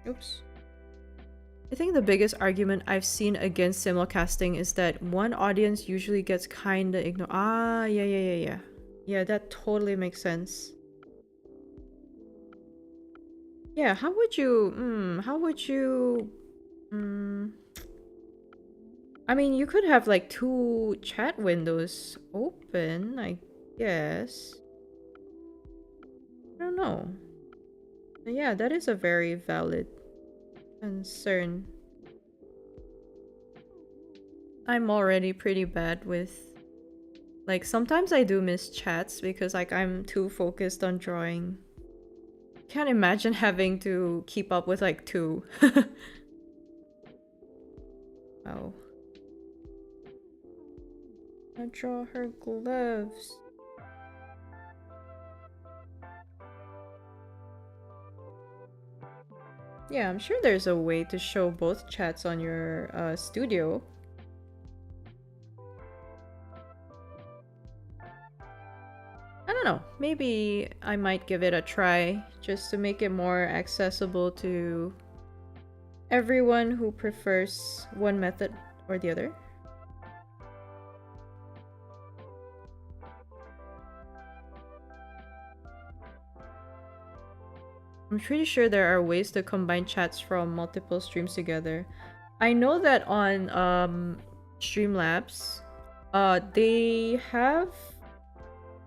Oops. I think the biggest argument I've seen against simulcasting is that one audience usually gets kinda ignored. Ah, yeah. Yeah, that totally makes sense. Yeah, how would you... I mean, you could have like 2 chat windows open, I guess. I don't know. But yeah, that is a very valid concern. I'm already pretty bad with... Like, sometimes I do miss chats because like I'm too focused on drawing. Can't imagine having to keep up with like 2. Wow. I draw her gloves. Yeah, I'm sure there's a way to show both chats on your studio. I don't know. Maybe I might give it a try just to make it more accessible to everyone who prefers one method or the other. I'm pretty sure there are ways to combine chats from multiple streams together. I know that on Streamlabs, they have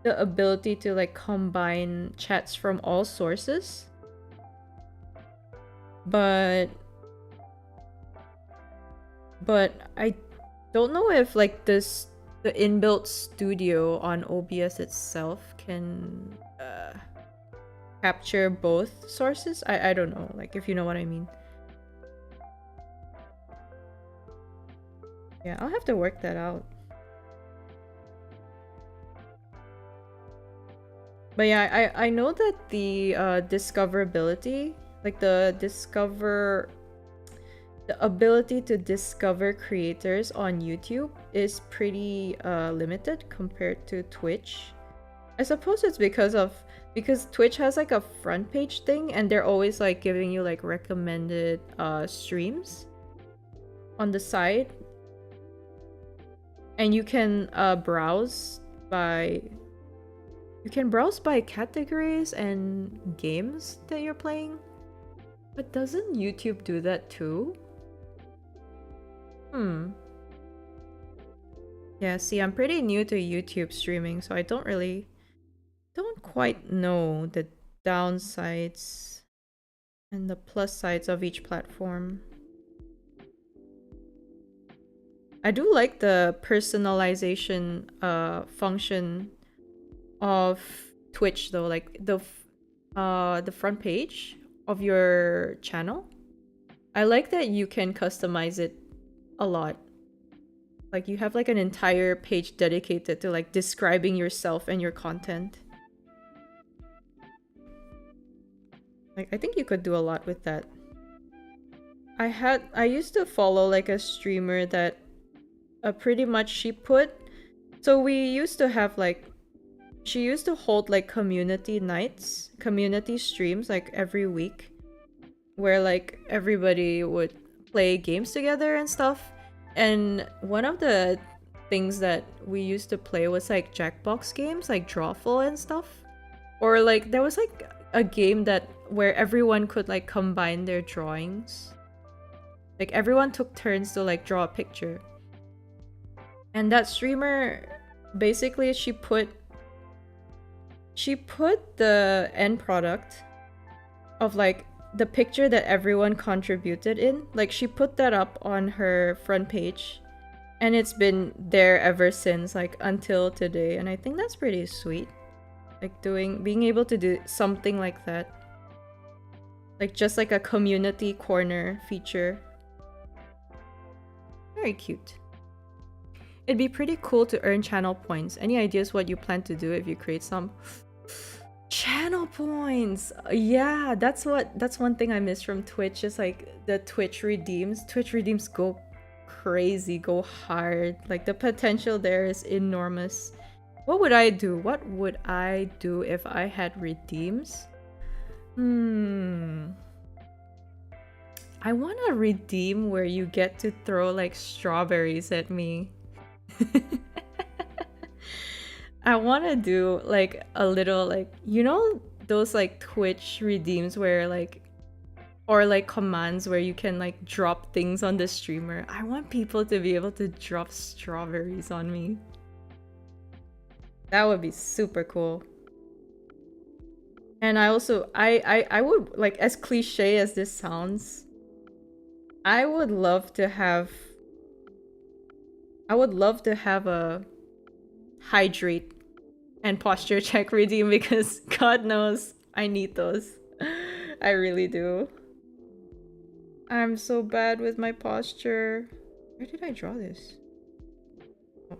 the ability to like combine chats from all sources. But I don't know if like the inbuilt studio on OBS itself can capture both sources. I don't know, like if you know what I mean. Yeah, I'll have to work that out. But yeah, I know that the discoverability, like the ability to discover creators on YouTube is pretty limited compared to Twitch. I suppose it's because Twitch has like a front page thing and they're always like giving you like recommended streams on the side. And you can browse by categories and games that you're playing. But doesn't YouTube do that too? Yeah, see, I'm pretty new to YouTube streaming, so I don't quite know the downsides and the plus sides of each platform. I do like the personalization function of Twitch though, like the front page of your channel. I like that you can customize it a lot. Like you have like an entire page dedicated to like describing yourself and your content. Like I think you could do a lot with that. I used to follow like a streamer that pretty much so we used to have like she used to hold like community nights, community streams like every week where like everybody would play games together and stuff. And one of the things that we used to play was like Jackbox games, like Drawful and stuff. Or like there was like a game that where everyone could like combine their drawings. Like everyone took turns to like draw a picture. And that streamer basically she put the end product of like the picture that everyone contributed in. Like she put that up on her front page and it's been there ever since, like until today. And I think that's pretty sweet. Like being able to do something like that. Like just like a community corner feature. Very cute. It'd be pretty cool to earn channel points. Any ideas what you plan to do if you create some? Channel points! Yeah, that's one thing I miss from Twitch, is like the Twitch redeems. Twitch redeems go crazy, go hard. Like the potential there is enormous. What would I do? What would I do if I had redeems? I want a redeem where you get to throw like strawberries at me. I want to do like a little like, you know, those like Twitch redeems where like, or like commands where you can like drop things on the streamer. I want people to be able to drop strawberries on me. That would be super cool. And I also, I would, like, as cliche as this sounds, I would love to have a hydrate and posture check redeem, because God knows I need those. I really do. I'm so bad with my posture. Where did I draw this? Oh.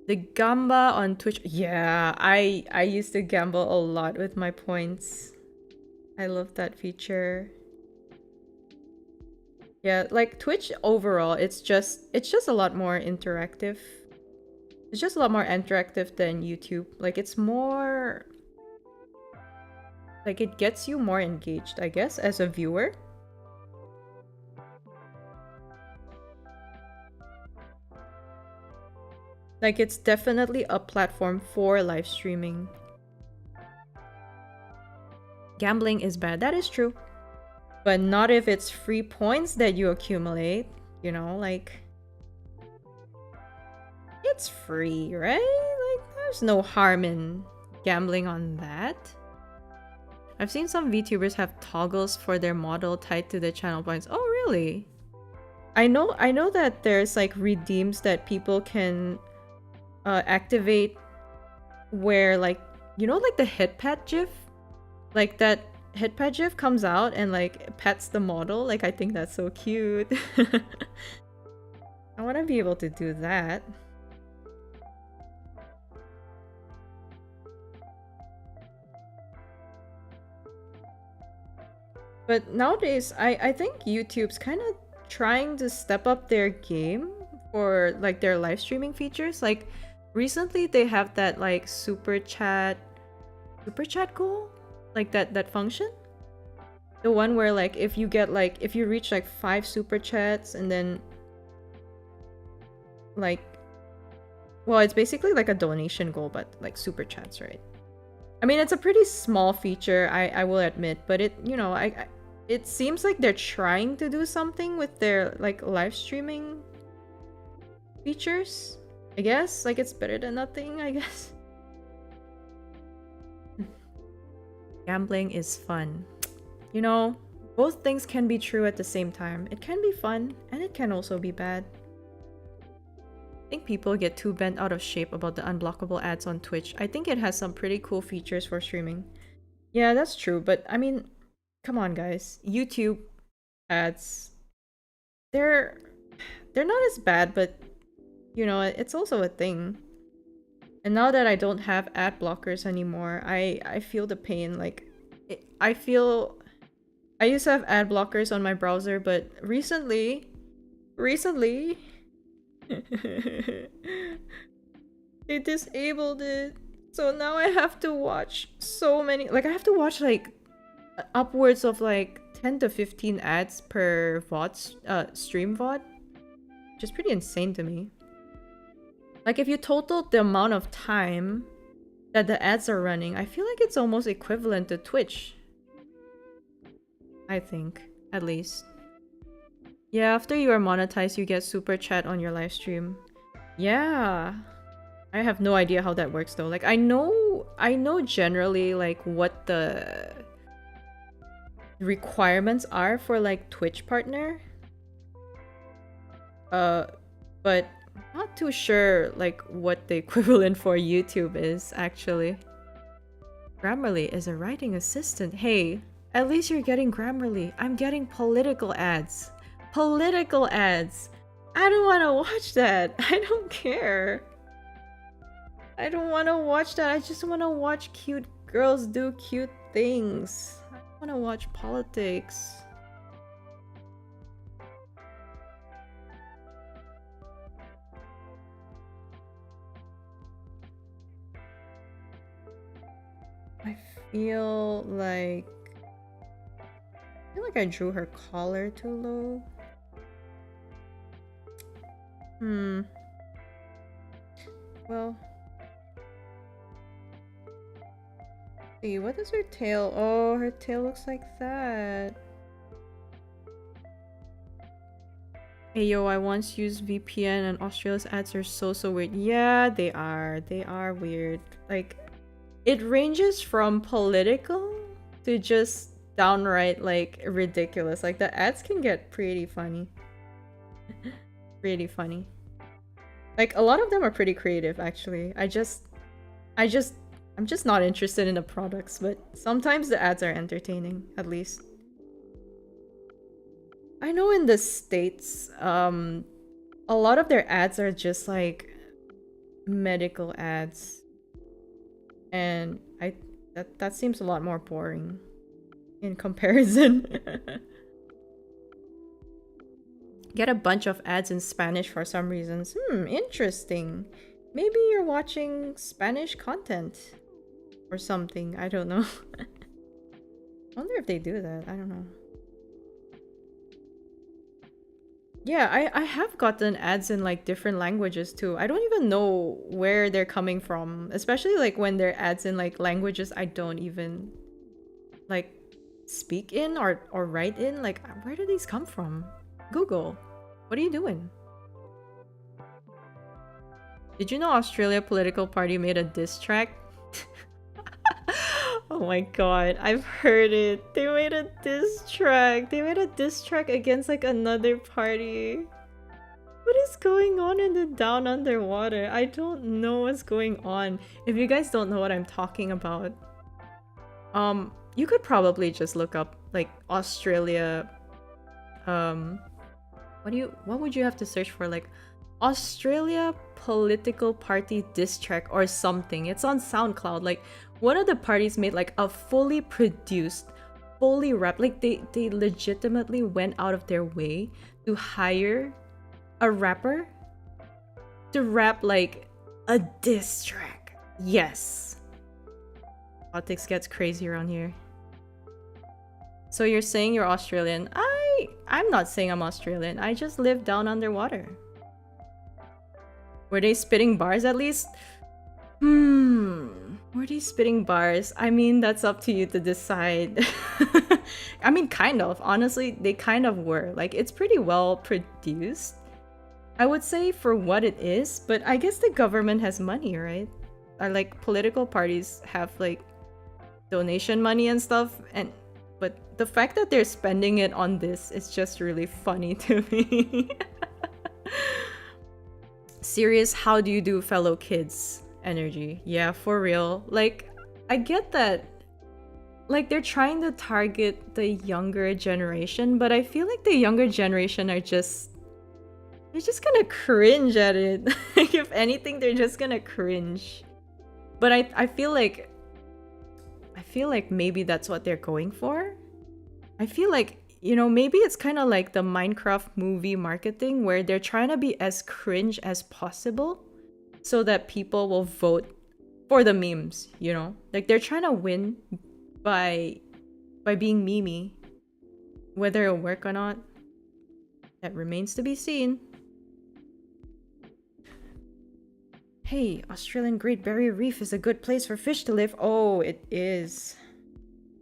The Gamba on Twitch. Yeah, I used to gamble a lot with my points. I love that feature. Yeah, like Twitch overall, it's just a lot more interactive. It's just a lot more interactive than YouTube. Like it's more like it gets you more engaged, I guess, as a viewer. Like it's definitely a platform for live streaming. Gambling is bad. That is true. But not if it's free points that you accumulate, you know, like it's free, right? Like there's no harm in gambling on that. I've seen some VTubers have toggles for their model tied to the channel points. Oh, really? I know that there's like redeems that people can activate where like, you know, like the head pat gif? Like that head pat gif comes out and like pets the model. Like I think that's so cute. I want to be able to do that. But nowadays, I think YouTube's kind of trying to step up their game for like their live streaming features. Like recently they have that like super chat goal, like that function. The one where like if you get like if you reach like 5 super chats and then like, well, it's basically like a donation goal, but like super chats, right? I mean, it's a pretty small feature, I will admit, but it, you know, it seems like they're trying to do something with their like live streaming features. I guess like it's better than nothing, I guess. Gambling is fun. You know, both things can be true at the same time. It can be fun and it can also be bad. I think people get too bent out of shape about the unblockable ads on Twitch. I think it has some pretty cool features for streaming. Yeah, that's true, but I mean, come on guys. YouTube ads, they're not as bad, but you know, it's also a thing. And now that I don't have ad blockers anymore, I feel the pain. Like I used to have ad blockers on my browser, but recently they disabled it. So now I have to watch so many, like I have to watch like upwards of like 10 to 15 ads per stream VOD, which is pretty insane to me. Like if you total the amount of time that the ads are running, I feel like it's almost equivalent to Twitch. I think, at least. Yeah, after you are monetized, you get super chat on your live stream. Yeah. I have no idea how that works though. Like I know generally like what the requirements are for like Twitch partner. But not too sure like what the equivalent for YouTube is actually. Grammarly is a writing assistant. Hey, at least you're getting Grammarly. I'm getting political ads. Political ads. I don't want to watch that. I don't care. I don't want to watch that. I just want to watch cute girls do cute things. I don't want to watch politics. I feel like I drew her collar too low. Well, see, what is her tail? Oh, her tail looks like that. Hey yo, I once used VPN and Australia's ads are so weird. Yeah, they are. They are weird. Like, it ranges from political to just downright like ridiculous. Like the ads can get pretty funny. Pretty funny. Like a lot of them are pretty creative actually. I'm just not interested in the products, but sometimes the ads are entertaining, at least. I know in the States, a lot of their ads are just like medical ads. And that seems a lot more boring. in comparison. Get a bunch of ads in Spanish for some reasons. Interesting. Maybe you're watching Spanish content or something. I don't know. I wonder if they do that. I don't know. Yeah, I have gotten ads in like different languages too. I don't even know where they're coming from, especially like when they're ads in like languages I don't even like speak in or write in. Like, where do these come from? Google, what are you doing? Did you know Australia political party made a diss track? Oh my god, I've heard it. They made a diss track. They made a diss track against like another party. What is going on in the Down Underwater? I don't know what's going on. If you guys don't know what I'm talking about, you could probably just look up like Australia. What would you have to search for? Like Australia political party diss track or something. It's on SoundCloud. Like, one of the parties made like a fully produced, fully rap. Like they legitimately went out of their way to hire a rapper to rap like a diss track. Yes. Politics gets crazy around here. So you're saying you're Australian? I'm not saying I'm Australian. I just live down underwater. Were they spitting bars at least? Were they spitting bars? I mean, that's up to you to decide. I mean, kind of. Honestly, they kind of were. Like, it's pretty well produced, I would say, for what it is. But I guess the government has money, right? Or like political parties have like donation money and stuff. But the fact that they're spending it on this is just really funny to me. Serious, how do you do, fellow kids? Energy. Yeah, for real. Like, I get that. Like, they're trying to target the younger generation, but I feel like the younger generation are just... they're just gonna cringe at it. If anything, they're just gonna cringe. But I feel like... I feel like maybe that's what they're going for. I feel like, you know, maybe it's kind of like the Minecraft movie marketing where they're trying to be as cringe as possible so that people will vote for the memes, you know? Like, they're trying to win by being memey. Whether it'll work or not, that remains to be seen. Hey, Australian Great Barrier Reef is a good place for fish to live. Oh, it is.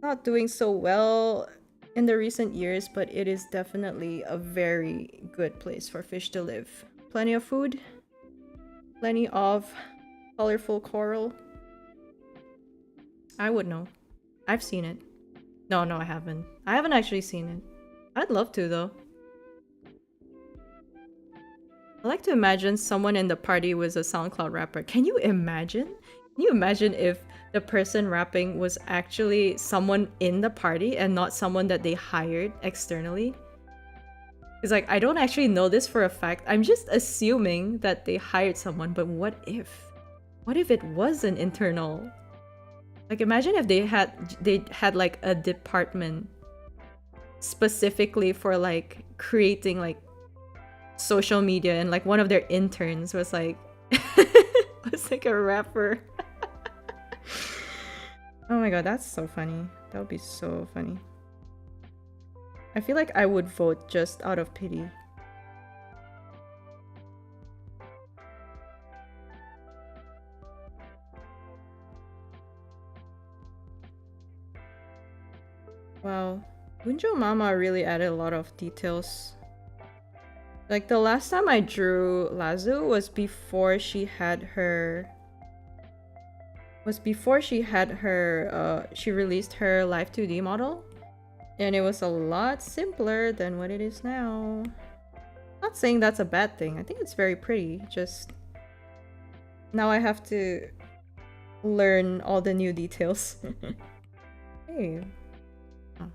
Not doing so well in the recent years, but it is definitely a very good place for fish to live. Plenty of food, plenty of colorful coral. I would know. I've seen it. No, I haven't. I haven't actually seen it. I'd love to, though. I like to imagine someone in the party was a SoundCloud rapper. Can you imagine? Can you imagine if the person rapping was actually someone in the party and not someone that they hired externally? It's like, I don't actually know this for a fact. I'm just assuming that they hired someone, but what if? What if it was an internal? Like, imagine if they had like a department specifically for like creating like social media, and like one of their interns was like was like a rapper. Oh my god, that's so funny. That would be so funny. I feel like I would vote just out of pity. Wow, Bunjo Mama really added a lot of details. Like, the last time I drew Lazu was before she had her... she released her Live 2D model. And it was a lot simpler than what it is now. Not saying that's a bad thing. I think it's very pretty. Just... now I have to learn all the new details. Hey. Oh.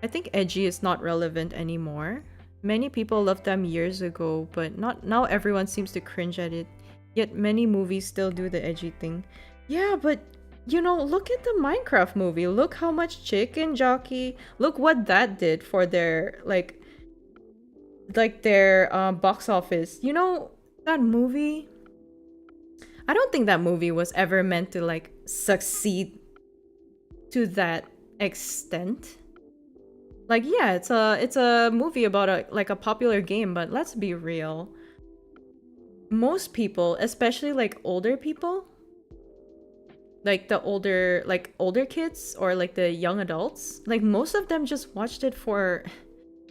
I think edgy is not relevant anymore. Many people loved them years ago, but not now. Everyone seems to cringe at it. Yet many movies still do the edgy thing. Yeah, but You know, look at the Minecraft movie. Look how much Chicken Jockey. Look what that did for their their box office. You know, that movie. I don't think that movie was ever meant to like succeed to that extent. Like, yeah, it's a movie about a popular game, but let's be real. Most people, especially like older people, like the older kids or like the young adults, like most of them just watched it for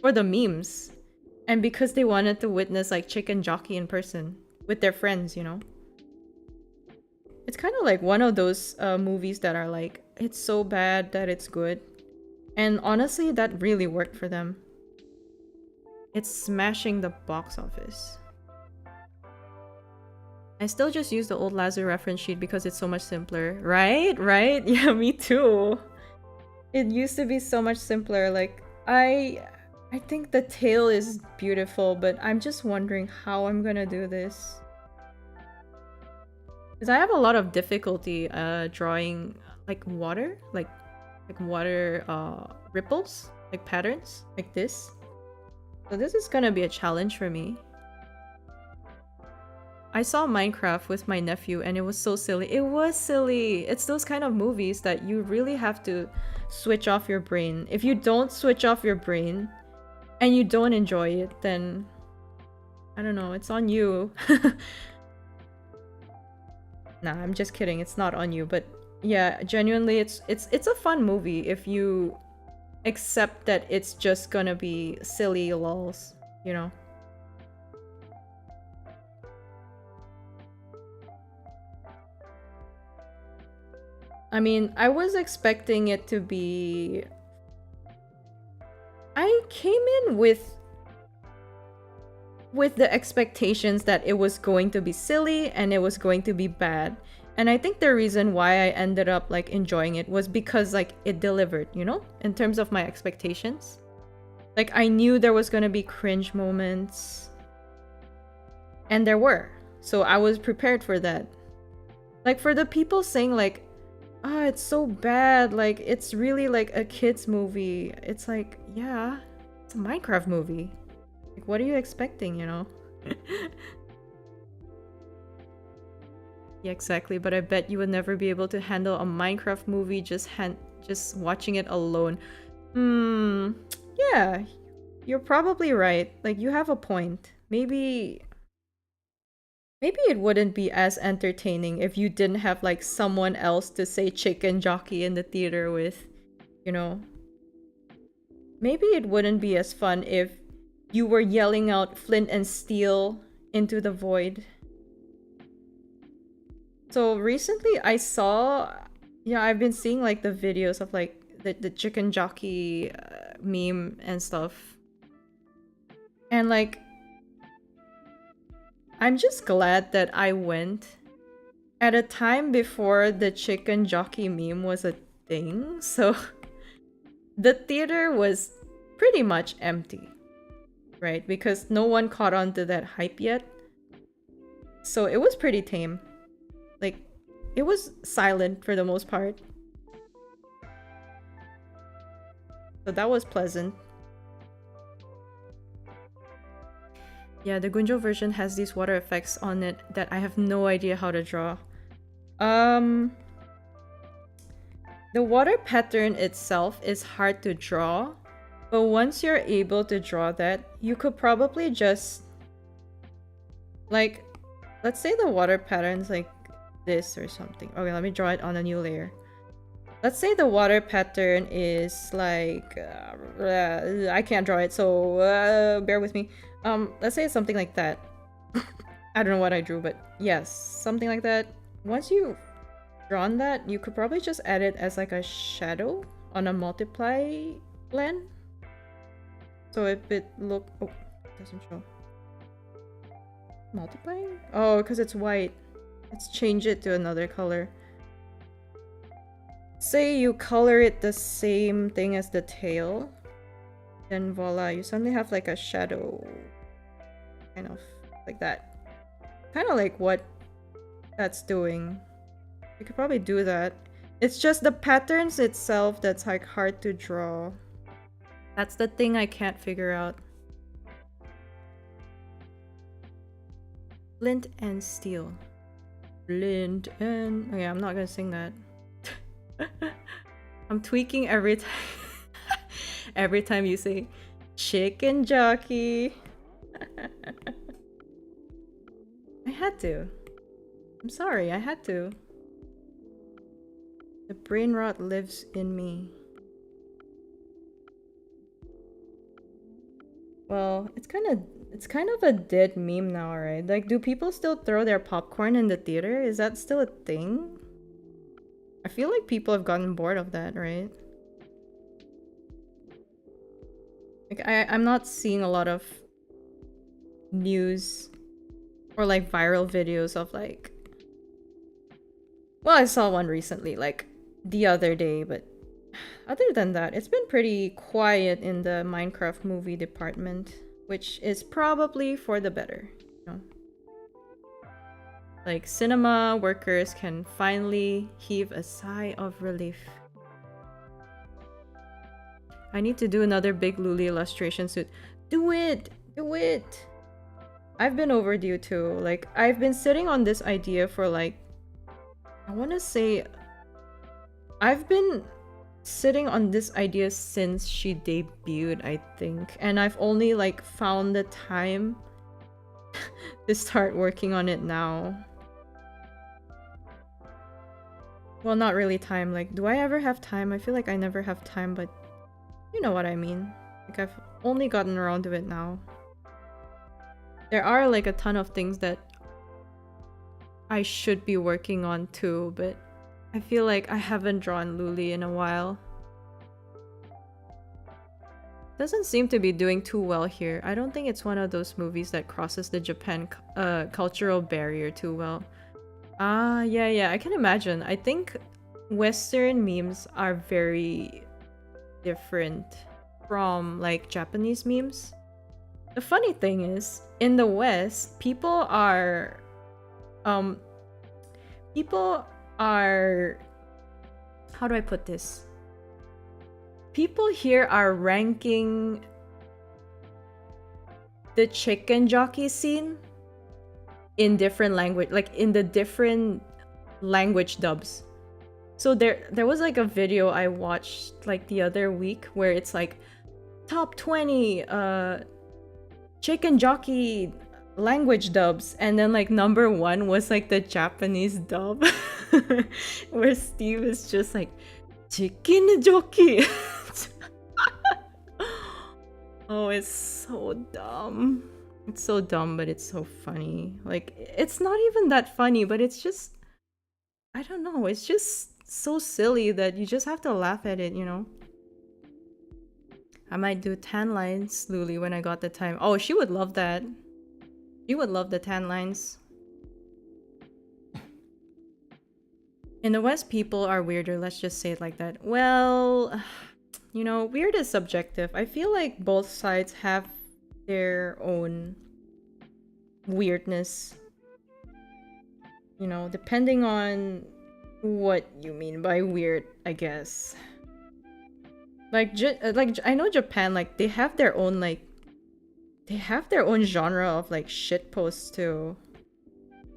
the memes and because they wanted to witness like Chicken Jockey in person with their friends, you know. It's kind of like one of those movies that are like, it's so bad that it's good. And honestly, that really worked for them. It's smashing the box office. I still just use the old Lazo reference sheet because it's so much simpler. Right? Right? Yeah, me too. It used to be so much simpler. Like, I think the tail is beautiful, but I'm just wondering how I'm gonna do this. Because I have a lot of difficulty drawing like water, like water ripples, like patterns, like this. So this is gonna be a challenge for me. I saw Minecraft with my nephew and it was so silly. It was silly. It's those kind of movies that you really have to switch off your brain. If you don't switch off your brain and you don't enjoy it, then I don't know, it's on you. Nah, I'm just kidding. It's not on you, but yeah, genuinely it's a fun movie if you accept that it's just gonna be silly lols, you know. I mean, I was expecting it to be... I came in with the expectations that it was going to be silly and it was going to be bad. And I think the reason why I ended up like enjoying it was because like it delivered, you know, in terms of my expectations. Like I knew there was gonna be cringe moments. And there were. So I was prepared for that. Like for the people saying like, ah, it's so bad, like it's really like a kid's movie. It's like, yeah, it's a Minecraft movie. Like what are you expecting, you know? Yeah, exactly, but I bet you would never be able to handle a Minecraft movie just watching it alone. Yeah, you're probably right. Like you have a point. Maybe it wouldn't be as entertaining if you didn't have like someone else to say Chicken Jockey in the theater with, you know. Maybe it wouldn't be as fun if you were yelling out Flint and Steel into the void. So recently I saw, yeah, I've been seeing like the videos of like the Chicken Jockey meme and stuff. And like, I'm just glad that I went at a time before the Chicken Jockey meme was a thing. So the theater was pretty much empty, right? Because no one caught on to that hype yet. So it was pretty tame. Like, it was silent for the most part. So that was pleasant. Yeah, the Gunjo version has these water effects on it that I have no idea how to draw. The water pattern itself is hard to draw, but once you're able to draw that, you could probably just... like, let's say the water pattern's like this or something. Okay, let me draw it on a new layer. Let's say the water pattern is like... I can't draw it, so bear with me. Let's say it's something like that. I don't know what I drew, but yes, something like that. Once you've drawn that, you could probably just add it as like a shadow on a multiply blend. So if it look... oh, it doesn't show. Multiplying? Oh, because it's white. Let's change it to another color. Say you color it the same thing as the tail. Then voila, you suddenly have like a shadow. Kind of like that. Kind of like what that's doing. You could probably do that. It's just the patterns itself that's like hard to draw. That's the thing I can't figure out. Flint and steel. Flint and... Okay, I'm not gonna sing that. I'm tweaking every time. Every time you say chicken jockey. I had to. I'm sorry, I had to. The brain rot lives in me. Well, it's kind of a dead meme now, right? Like, do people still throw their popcorn in the theater? Is that still a thing? I feel like people have gotten bored of that, right? Like, I'm not seeing a lot of news or like viral videos of like... Well, I saw one recently, like the other day, but other than that, it's been pretty quiet in the Minecraft movie department, which is probably for the better, you know? Like, cinema workers can finally heave a sigh of relief. I need to do another big Luli illustration suit. Do it! Do it! I've been overdue too. Like, I've been sitting on this idea for like... I want to say... I've been sitting on this idea since she debuted, I think. And I've only like found the time to start working on it now. Well, not really time. Like, do I ever have time? I feel like I never have time, but you know what I mean. Like, I've only gotten around to it now. There are like a ton of things that I should be working on too, but I feel like I haven't drawn Luli in a while. Doesn't seem to be doing too well here. I don't think it's one of those movies that crosses the Japan cultural barrier too well. Ah, yeah, I can imagine. I think Western memes are very different from like Japanese memes. The funny thing is, in the West, people are how do I put this? People here are ranking the chicken jockey scene in different language, like in the different language dubs. So there was like a video I watched like the other week where it's like top 20 chicken jockey language dubs, and then like number 1 was like the Japanese dub where Steve is just like chicken jockey. Oh, it's so dumb. It's so dumb, but it's so funny. Like, it's not even that funny, but it's just... I don't know, it's just so silly that you just have to laugh at it, you know? I might do tan lines, Luli, when I got the time. Oh, she would love that. She would love the tan lines. In the West, people are weirder, let's just say it like that. Well, you know, weird is subjective. I feel like both sides have their own weirdness, you know, depending on what you mean by weird, I guess. Like I know Japan, like they have their own genre of like shit posts too.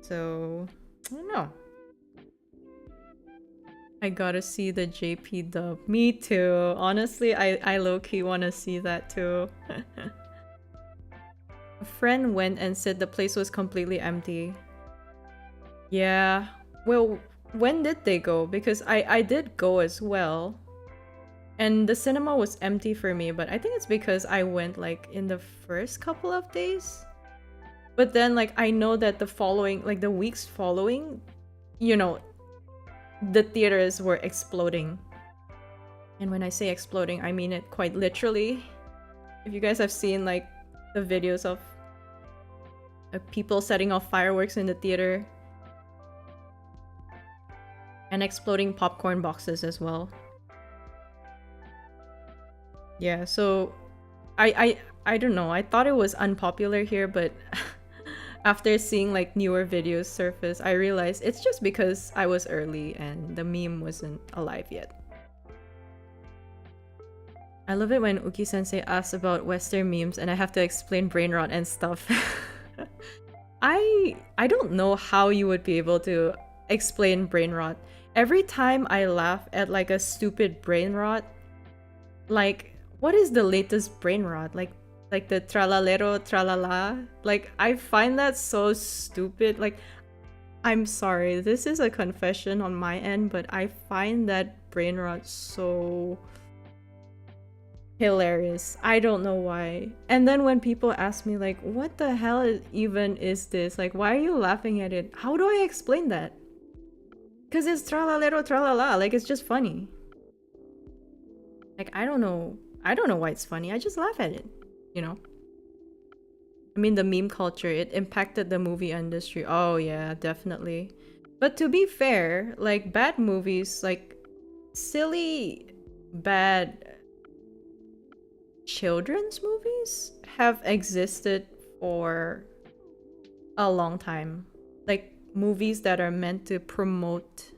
So I don't know. I gotta see the JP dub. Me too. Honestly, I low-key wanna see that too. A friend went and said the place was completely empty. Yeah. Well, when did they go? Because I did go as well. And the cinema was empty for me, but I think it's because I went like in the first couple of days. But then like I know that the following, like the weeks following, you know, the theaters were exploding. And when I say exploding, I mean it quite literally. If you guys have seen like the videos of people setting off fireworks in the theater and exploding popcorn boxes as well. Yeah, so I don't know. I thought it was unpopular here, but after seeing like newer videos surface, I realized it's just because I was early and the meme wasn't alive yet. I love it when Uki Sensei asks about Western memes and I have to explain brain rot and stuff. I don't know how you would be able to explain brain rot. Every time I laugh at like a stupid brain rot, like what is the latest brain rot? Like the tralalero tralala? Like I find that so stupid. Like I'm sorry, this is a confession on my end, but I find that brain rot so hilarious. I don't know why. And then when people ask me like, what the hell even is this? Like, why are you laughing at it? How do I explain that? Because it's tralalero tralala. Like, it's just funny. Like, I don't know. I don't know why it's funny. I just laugh at it, you know? I mean, the meme culture, it impacted the movie industry. Oh, yeah, definitely. But to be fair, like, bad movies, like, silly, bad children's movies have existed for a long time. Like, movies that are meant to promote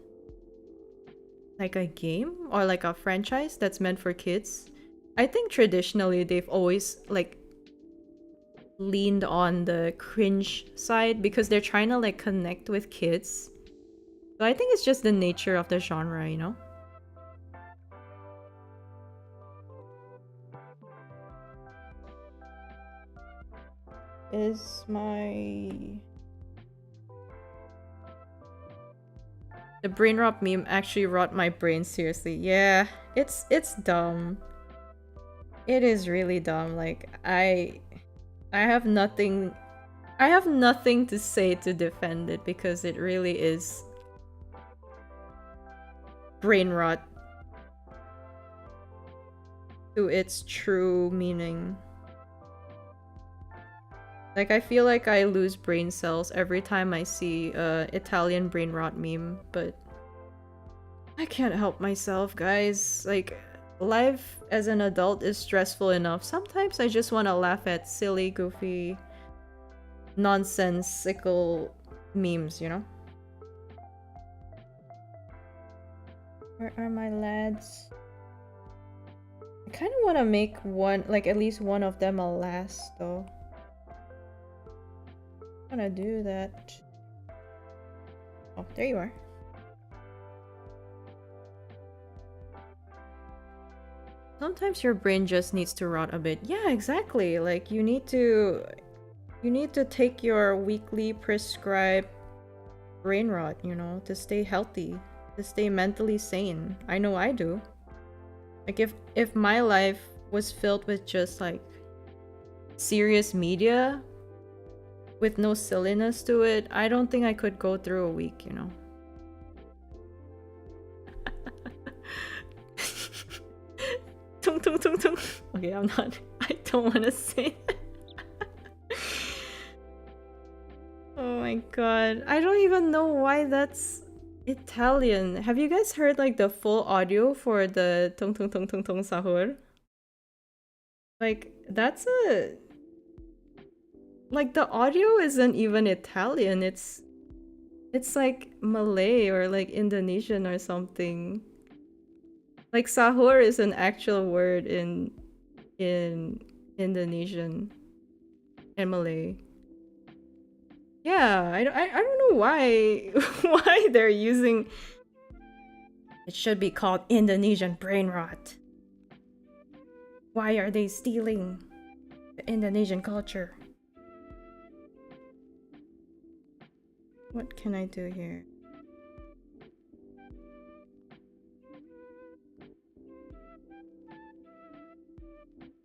like a game or like a franchise that's meant for kids. I think traditionally they've always like leaned on the cringe side because they're trying to like connect with kids. So I think it's just the nature of the genre, you know? Is my... The brain rot meme actually rot my brain, seriously. Yeah, it's dumb. It is really dumb. Like I have nothing to say to defend it because it really is brain rot to its true meaning. Like I feel like I lose brain cells every time I see a Italian brain rot meme, but I can't help myself, guys. Like life as an adult is stressful enough. Sometimes I just want to laugh at silly, goofy, nonsensical memes, you know? Where are my lads? I kind of want to make one, like at least one of them a last though. I'm gonna do that. Oh, there you are. Sometimes your brain just needs to rot a bit. Yeah, exactly. Like you need to take your weekly prescribed brain rot, you know, to stay healthy, to stay mentally sane. I know I do. Like if my life was filled with just like serious media with no silliness to it, I don't think I could go through a week, you know. Tung tung tung tung. Okay, I don't want to say that. Oh my god. I don't even know why that's Italian. Have you guys heard like the full audio for the tung tung tung tung tung sahur? Like that's a... Like the audio isn't even Italian. It's like Malay or like Indonesian or something. Like sahur is an actual word in Indonesian and Malay. Yeah, I don't know why why they're using... It should be called Indonesian brain rot. Why are they stealing the Indonesian culture? What can I do here?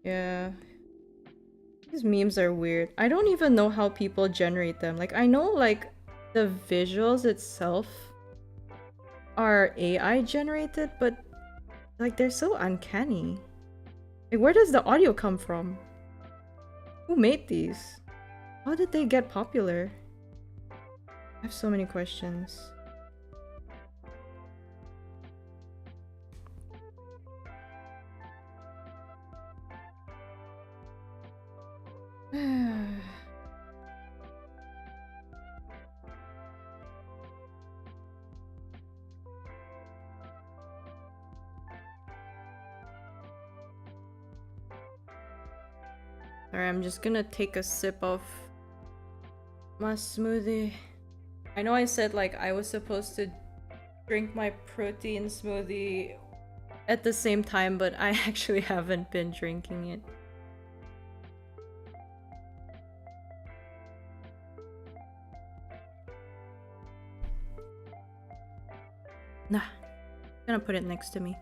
Yeah. These memes are weird. I don't even know how people generate them. Like, I know, like, the visuals itself are AI generated, but, like, they're so uncanny. Like, where does the audio come from? Who made these? How did they get popular? I have so many questions. Alright, I'm just gonna take a sip of my smoothie. I know I said like I was supposed to drink my protein smoothie at the same time, but I actually haven't been drinking it. Nah, I'm gonna put it next to me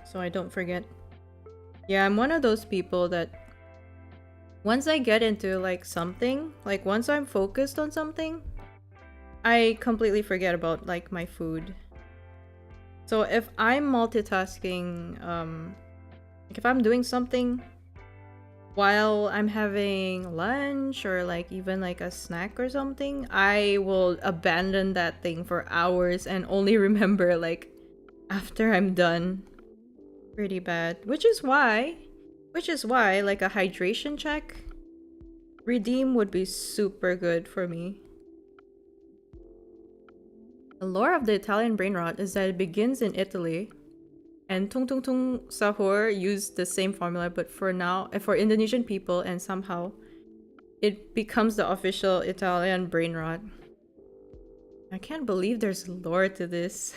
so I don't forget. Yeah, I'm one of those people that once I get into like something, like once I'm focused on something, I completely forget about like my food. So if I'm multitasking, like if I'm doing something while I'm having lunch or like even like a snack or something, I will abandon that thing for hours and only remember like after I'm done. Pretty bad. Which is why like a hydration check redeem would be super good for me. The lore of the Italian brain rot is that it begins in Italy, and Tung Tung Tung Sahur used the same formula, but for Indonesian people, and somehow it becomes the official Italian brain rot. I can't believe there's lore to this.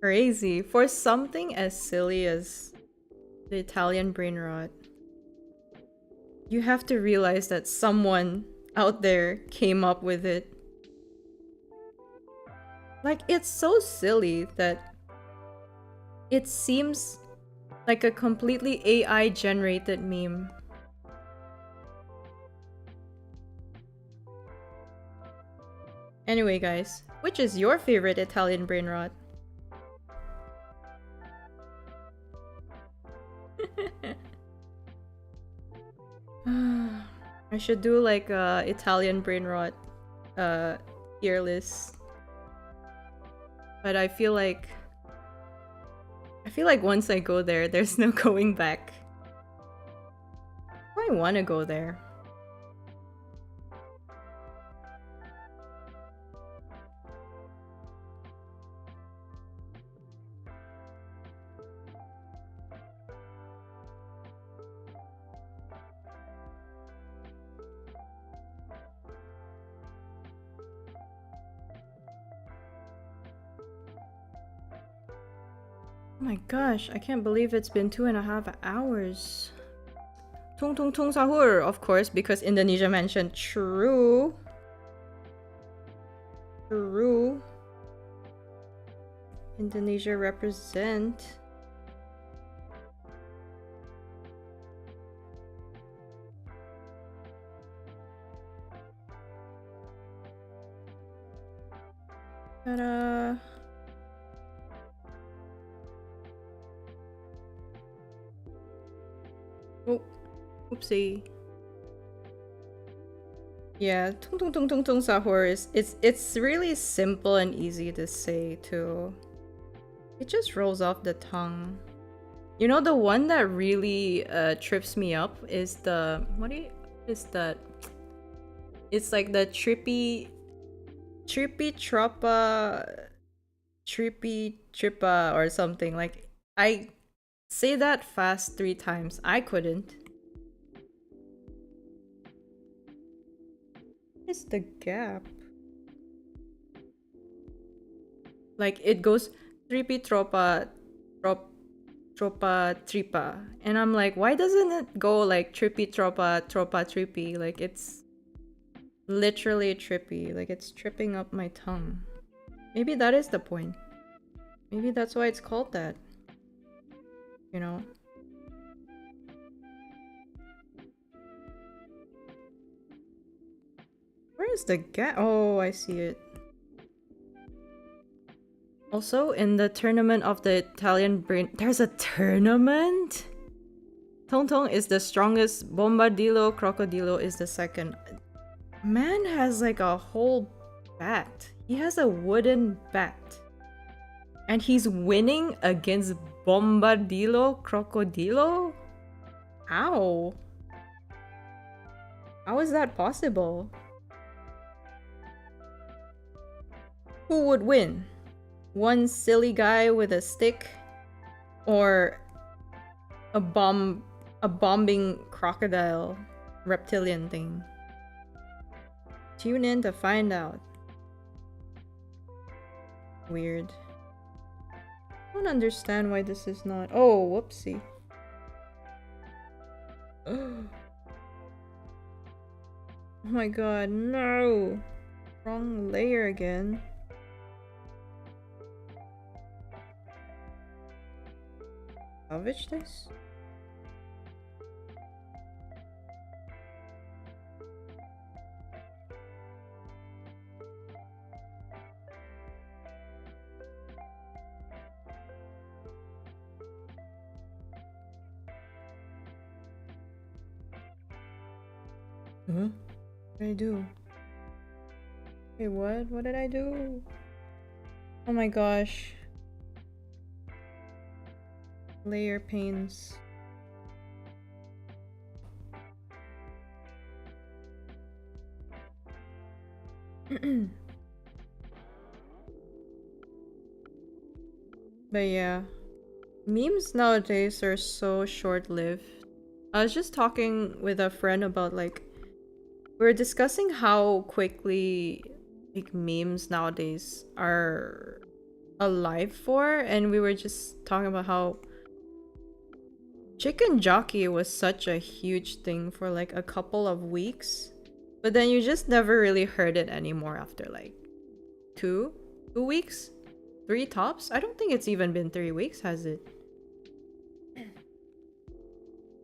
Crazy. For something as silly as the Italian brain rot, you have to realize that someone out there came up with it. Like, it's so silly that it seems like a completely AI-generated meme. Anyway, guys, which is your favorite Italian brain rot? I should do like a Italian brain rot tier list. But I feel like once I go there, there's no going back. I want to go there. Oh my gosh, I can't believe it's been 2.5 hours. Tung Tung Tung Sahur, of course, because Indonesia mentioned. True. True. Indonesia represent. Ta-da. Oh, oopsie. Yeah, Tung Tung Tung Tung Tung Sahur is it's really simple and easy to say too. It just rolls off the tongue. You know, the one that really trips me up is the is that? It's like the trippy trippa or something. Like, I say that fast 3 times. I couldn't. It's the gap. Like, it goes trippy tropa tripa, and I'm like, why doesn't it go like trippy tropa trippy? Like, it's literally trippy. Like, it's tripping up my tongue. Maybe that is the point. Maybe that's why it's called that. You know? Where is the gap? Oh, I see it. Also, in the tournament of the Italian brain... There's a tournament? Tong Tong is the strongest. Bombardillo Crocodilo is the second. Man has like a whole bat. He has a wooden bat. And he's winning against Bombardillo Crocodilo? How? How is that possible? Who would win? One silly guy with a stick Or a bombing crocodile reptilian thing. Tune in to find out. Weird. I don't understand why this is not. Oh, whoopsie. Oh my god, no! Wrong layer again. Salvage this? Huh? What did I do? Wait, what? What did I do? Oh my gosh. Layer panes. But yeah. Memes nowadays are so short-lived. I was just talking with a friend about like we were discussing how quickly like memes nowadays are alive for, and we were just talking about how Chicken Jockey was such a huge thing for like a couple of weeks, but then you just never really heard it anymore after like 2 weeks, 3 tops. I don't think it's even been 3 weeks, has it?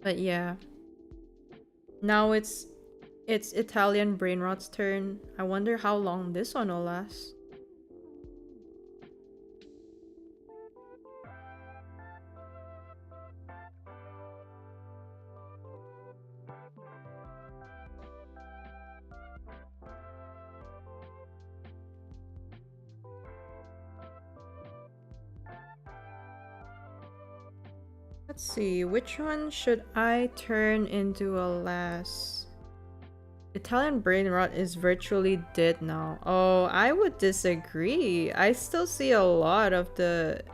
But yeah, now it's Italian Brainrot's turn. I wonder how long this one will last. Let's see, which one should I turn into a last? Italian brain rot is virtually dead now. Oh, I would disagree. I still see a lot of the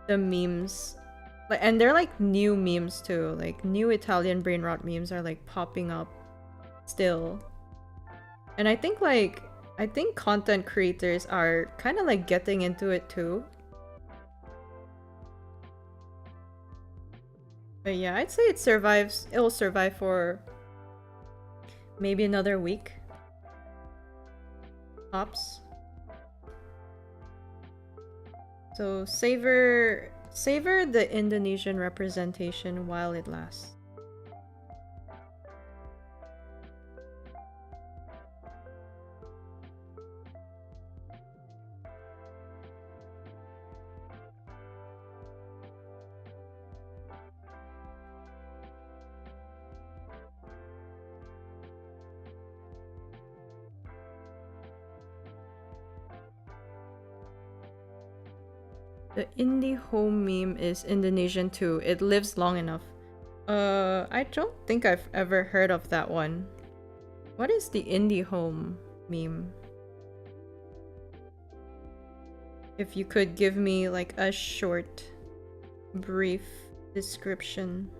memes. Like, and they're like new memes too. Like new Italian brain rot memes are like popping up still. And I think content creators are kind of like getting into it too. But yeah, I'd say it'll survive for maybe another week. Tops. So savor the Indonesian representation while it lasts. The indie home meme is Indonesian too. It lives long enough. I don't think I've ever heard of that one. What is the indie home meme? If you could give me like a short, brief description.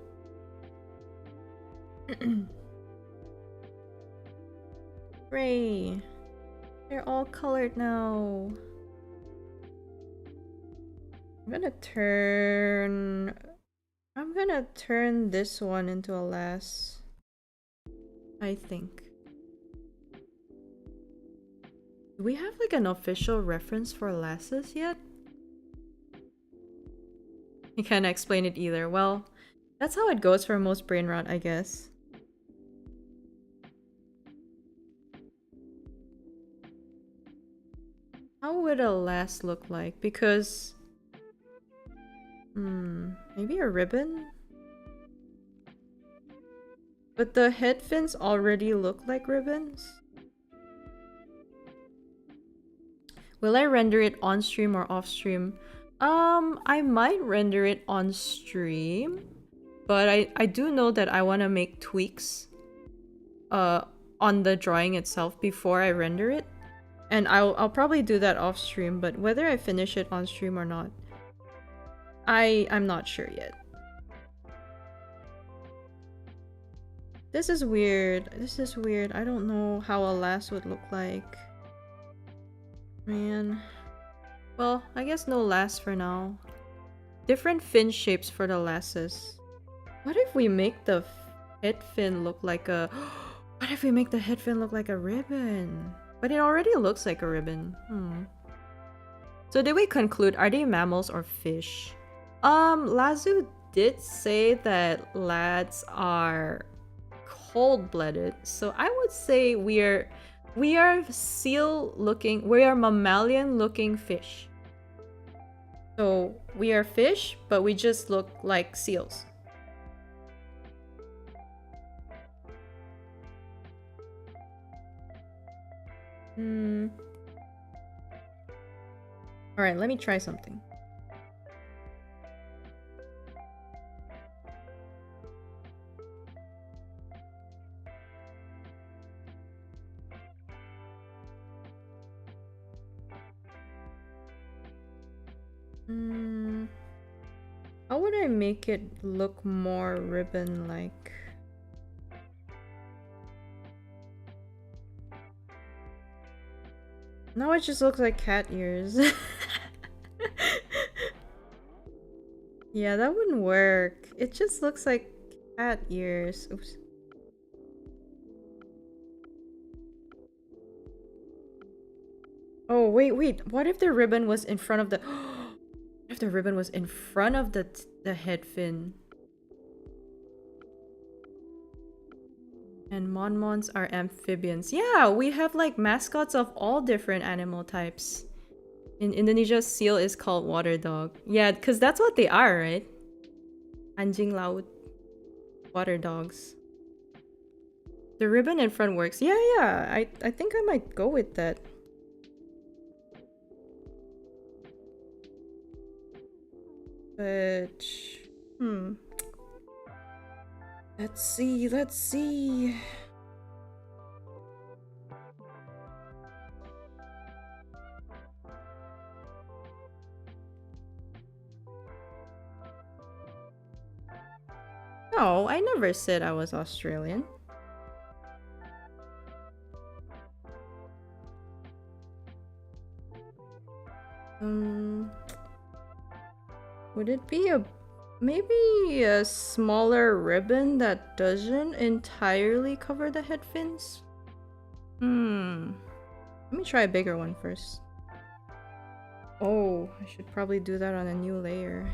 Hooray! They're all colored now. I'm gonna turn this one into a lass, I think. Do we have like an official reference for lasses yet? I can't explain it either. Well, that's how it goes for most brain rot, I guess. How would a lass look like? Because maybe a ribbon? But the head fins already look like ribbons? Will I render it on stream or off stream? I might render it on stream, but I do know that I want to make tweaks on the drawing itself before I render it. And I'll probably do that off stream, but whether I finish it on stream or not, I'm not sure yet. This is weird. This is weird. I don't know how a lass would look like. Man. Well, I guess no lass for now. Different fin shapes for the lasses. What if we make the head fin look like a... What if we make the head fin look like a ribbon? But it already looks like a ribbon. So did we conclude, are they mammals or fish? Lazu did say that lads are cold-blooded, so I would say we are seal-looking, we are mammalian-looking fish. So we are fish, but we just look like seals. Alright, let me try something. How would I make it look more ribbon-like? Now it just looks like cat ears. Yeah, that wouldn't work. It just looks like cat ears. Oops. Oh, wait. What if the ribbon was in front of the... What if the ribbon was in front of the head fin? And Monmons are amphibians. Yeah, we have like mascots of all different animal types. In Indonesia, seal is called water dog. Yeah, because that's what they are, right? Anjing laut. Water dogs. The ribbon in front works. Yeah. I think I might go with that. But... Let's see. No, I never said I was Australian. Would it be maybe a smaller ribbon that doesn't entirely cover the head fins? Let me try a bigger one first. Oh, I should probably do that on a new layer.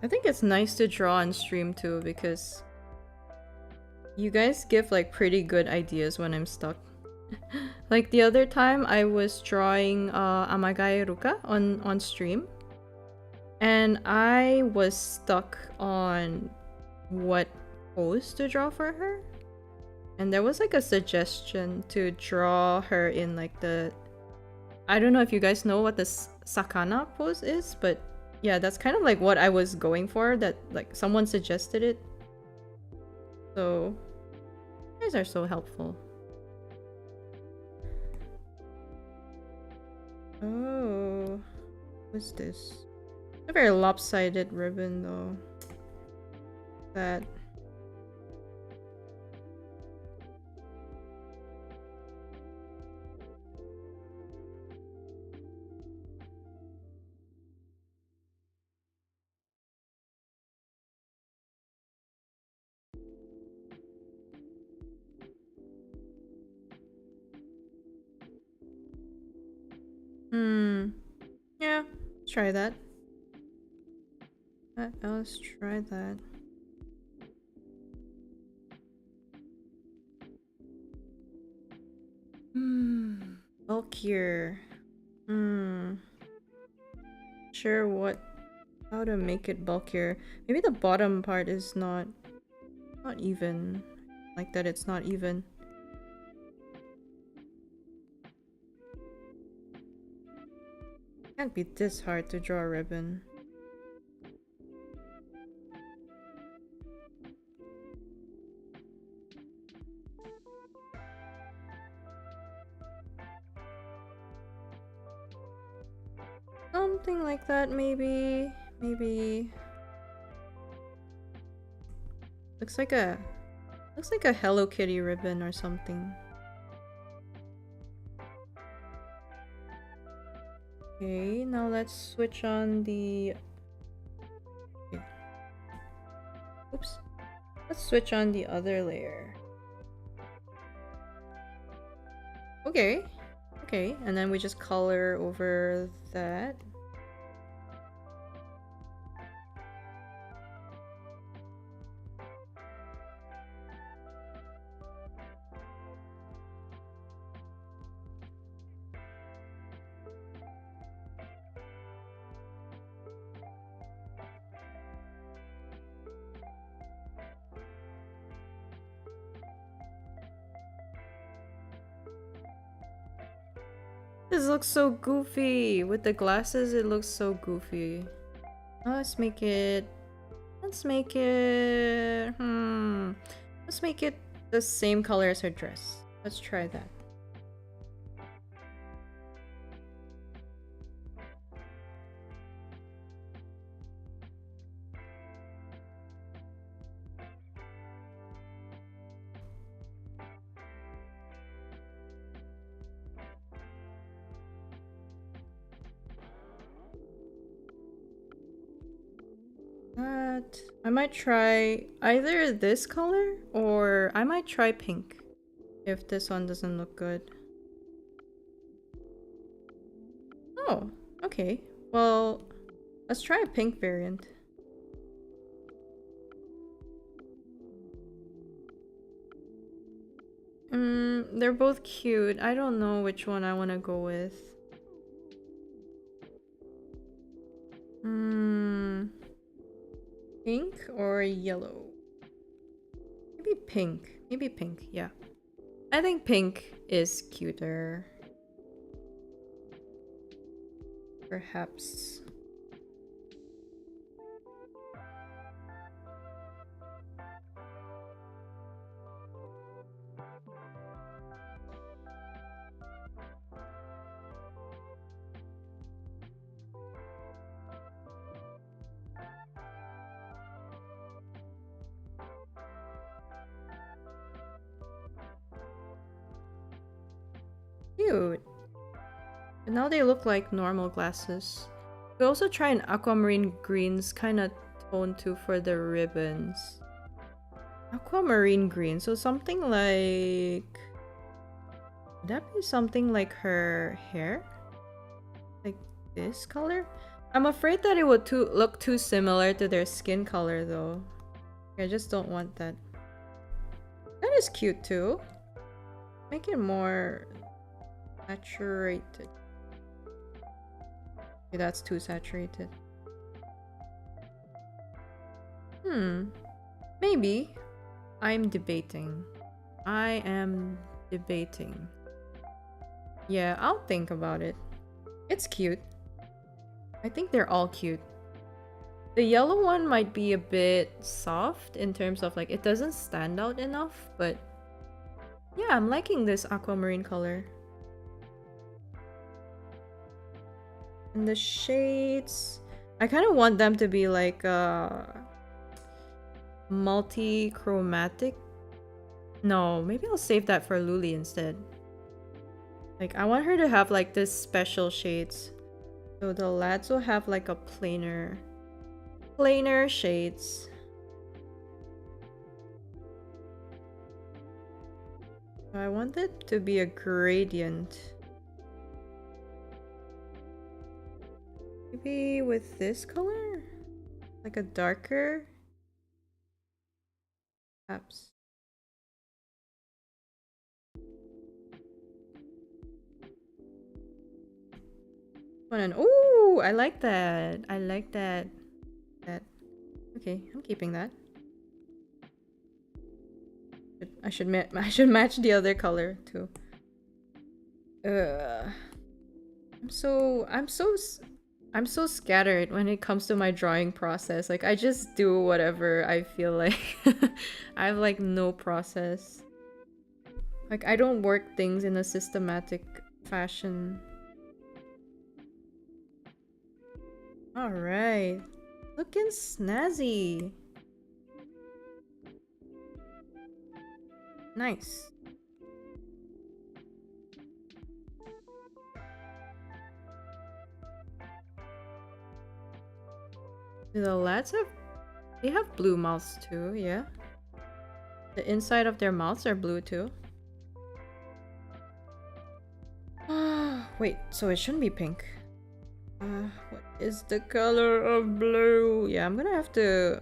I think it's nice to draw on stream too, because you guys give like pretty good ideas when I'm stuck. Like the other time I was drawing Amagae Ruka on stream, and I was stuck on what pose to draw for her. And there was like a suggestion to draw her in like the... I don't know if you guys know what the Sakana pose is, but yeah, that's kind of like what I was going for, that like someone suggested it. So, you guys are so helpful. Oh, what's this? It's a very lopsided ribbon though. That... Yeah, let's try that. Let's try that. Bulkier. Sure how to make it bulkier. Maybe the bottom part is not even. Like that it's not even. Can't be this hard to draw a ribbon. Something like that, maybe. Maybe. Looks like a Hello Kitty ribbon or something. Okay, now let's switch on the... Okay. Oops. Let's switch on the other layer. Okay. Okay, and then we just color over that. This looks so goofy. With the glasses, it looks so goofy. Let's make it... Let's make it the same color as her dress. Let's try that. I might try either this color or I might try pink if this one doesn't look good. Oh, okay. Well, let's try a pink variant. They're both cute. I don't know which one I want to go with. Pink or yellow? Maybe pink. Maybe pink, yeah. I think pink is cuter. Perhaps. Cute. But now they look like normal glasses. We also try an aquamarine greens kind of tone too for the ribbons. Aquamarine green, so something like... Would that be something like her hair? Like this color? I'm afraid that it would look too similar to their skin color though. I just don't want that. That is cute too. Make it more saturated. Okay, that's too saturated. Maybe. I'm debating. I am debating. Yeah, I'll think about it. It's cute. I think they're all cute. The yellow one might be a bit soft in terms of like, it doesn't stand out enough, but yeah, I'm liking this aquamarine color. And the shades, I kind of want them to be like multi-chromatic. No, maybe I'll save that for Luli instead. Like, I want her to have like this special shades. So the lads will have like a plainer shades. I want it to be a gradient. Maybe with this color? Like a darker? Perhaps. Oh, I like that. I like that. Okay, I'm keeping that. I should match the other color too. I'm so scattered when it comes to my drawing process. Like I just do whatever I feel like. I have like no process. Like I don't work things in a systematic fashion. All right. Looking snazzy. Nice. Do the lads have... They have blue mouths too, yeah? The inside of their mouths are blue too? Wait, so it shouldn't be pink. What is the color of blue? Yeah, I'm gonna have to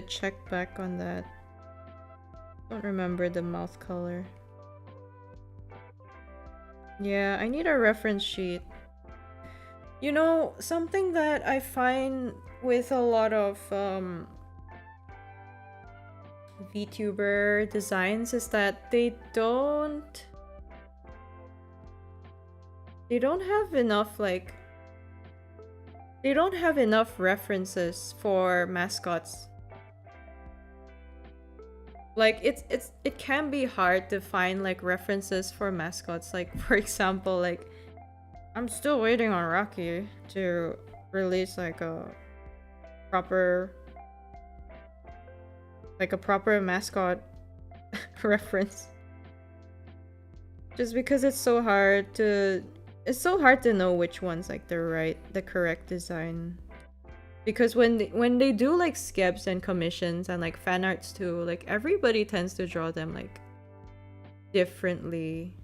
check back on that. Don't remember the mouth color. Yeah, I need a reference sheet. You know, something that I find with a lot of VTuber designs is that they don't have enough like they don't have enough references for mascots. Like it can be hard to find like references for mascots. Like for example, like I'm still waiting on Rocky to release like a proper mascot reference. Just because it's so hard to know which one's like the correct design. Because when they do like skebs and commissions and like fan arts too, like everybody tends to draw them like differently.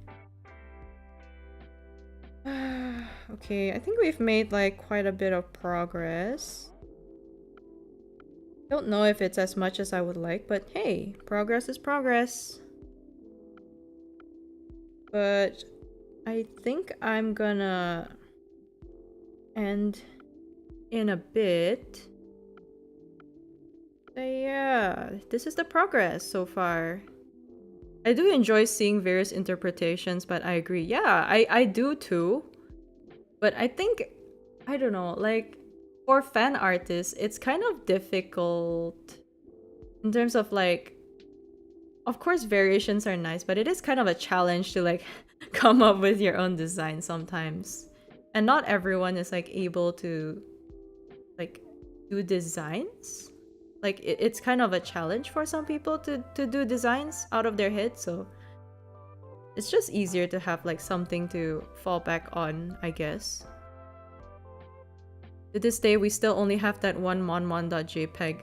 Okay, I think we've made like quite a bit of progress. Don't know if it's as much as I would like, but hey, progress is progress. But I think I'm gonna end in a bit. But yeah, this is the progress so far. I do enjoy seeing various interpretations, but I agree. Yeah, I do too. But I think, I don't know, like for fan artists, it's kind of difficult in terms of like, of course variations are nice, but it is kind of a challenge to like come up with your own design sometimes. And not everyone is like able to like do designs. Like it's kind of a challenge for some people to do designs out of their head, so it's just easier to have like something to fall back on, I guess. To this day, we still only have that one monmon.jpg.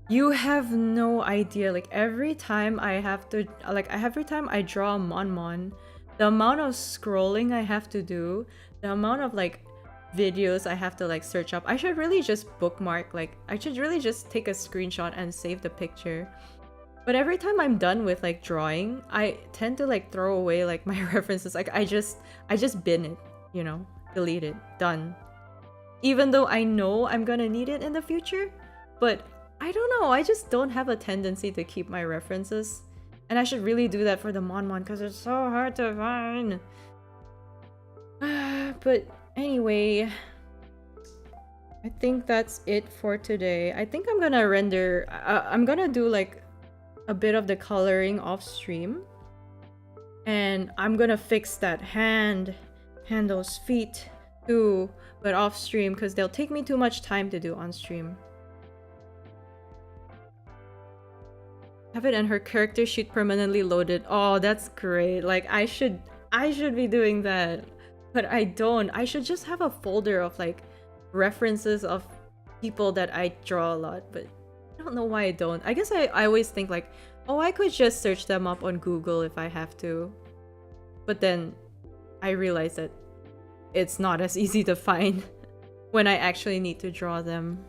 You have no idea. Like every time I have to, like every time I draw a monmon, the amount of scrolling I have to do, the amount of like videos I have to like search up. I should really just bookmark, like I should really just take a screenshot and save the picture. But every time I'm done with like drawing, I tend to like throw away like my references. Like I just bin it, you know, delete it, done. Even though I know I'm gonna need it in the future, but I don't know, I just don't have a tendency to keep my references. And I should really do that for the monmon because it's so hard to find. But anyway, I think that's it for today. I think I'm gonna render, I'm gonna do like a bit of the coloring off stream. And I'm gonna fix that hand those feet too, but off stream because they'll take me too much time to do on stream. Have it and her character sheet permanently loaded. Oh, that's great. Like I should be doing that, but I don't. I should just have a folder of like references of people that I draw a lot, but I don't know why I don't. I guess I always think like, oh, I could just search them up on Google if I have to. But then I realize that it's not as easy to find when I actually need to draw them.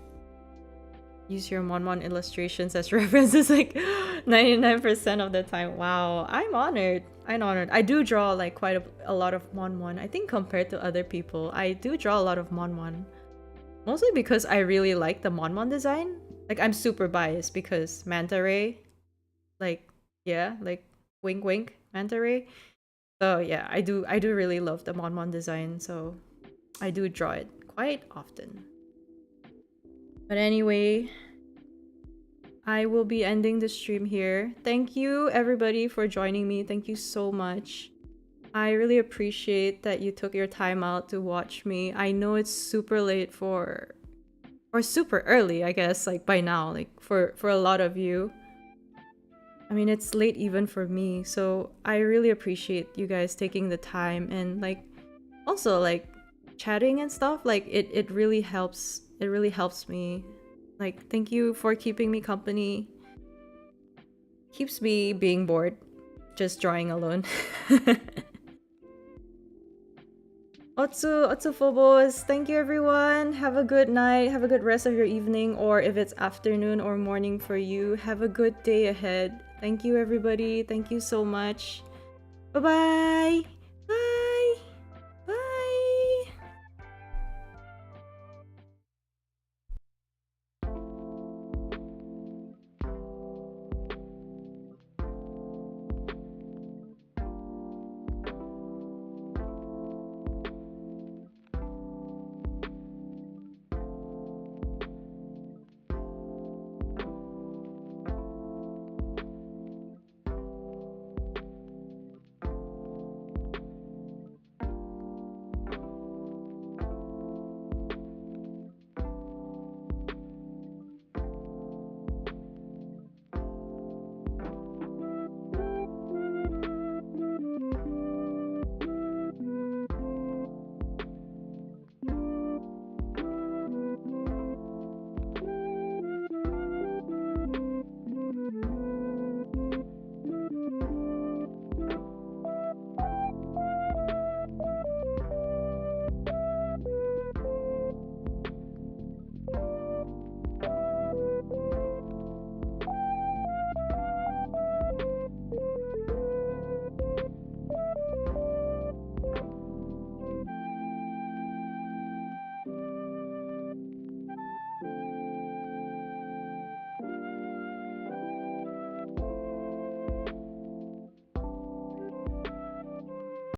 Use your monmon illustrations as references like 99% of the time. Wow, I'm honored. I'm honored. I do draw like quite a lot of monmon. I think compared to other people, I do draw a lot of monmon. Mostly because I really like the monmon design. Like I'm super biased because Manta Ray, like yeah, like wink wink, Manta Ray. So yeah, I do really love the Monmon design, so I do draw it quite often. But anyway, I will be ending the stream here. Thank you everybody for joining me. Thank you so much. I really appreciate that you took your time out to watch me. I know it's super late for or super early, I guess, like by now, like for a lot of you. I mean, it's late even for me. So I really appreciate you guys taking the time and like also like chatting and stuff. Like it really helps. It really helps me. Like thank you for keeping me company. Keeps me being bored just drawing alone. Otsu thank you everyone. Have a good night. Have a good rest of your evening, or if it's afternoon or morning for you, have a good day ahead. Thank you everybody. Thank you so much. Bye bye.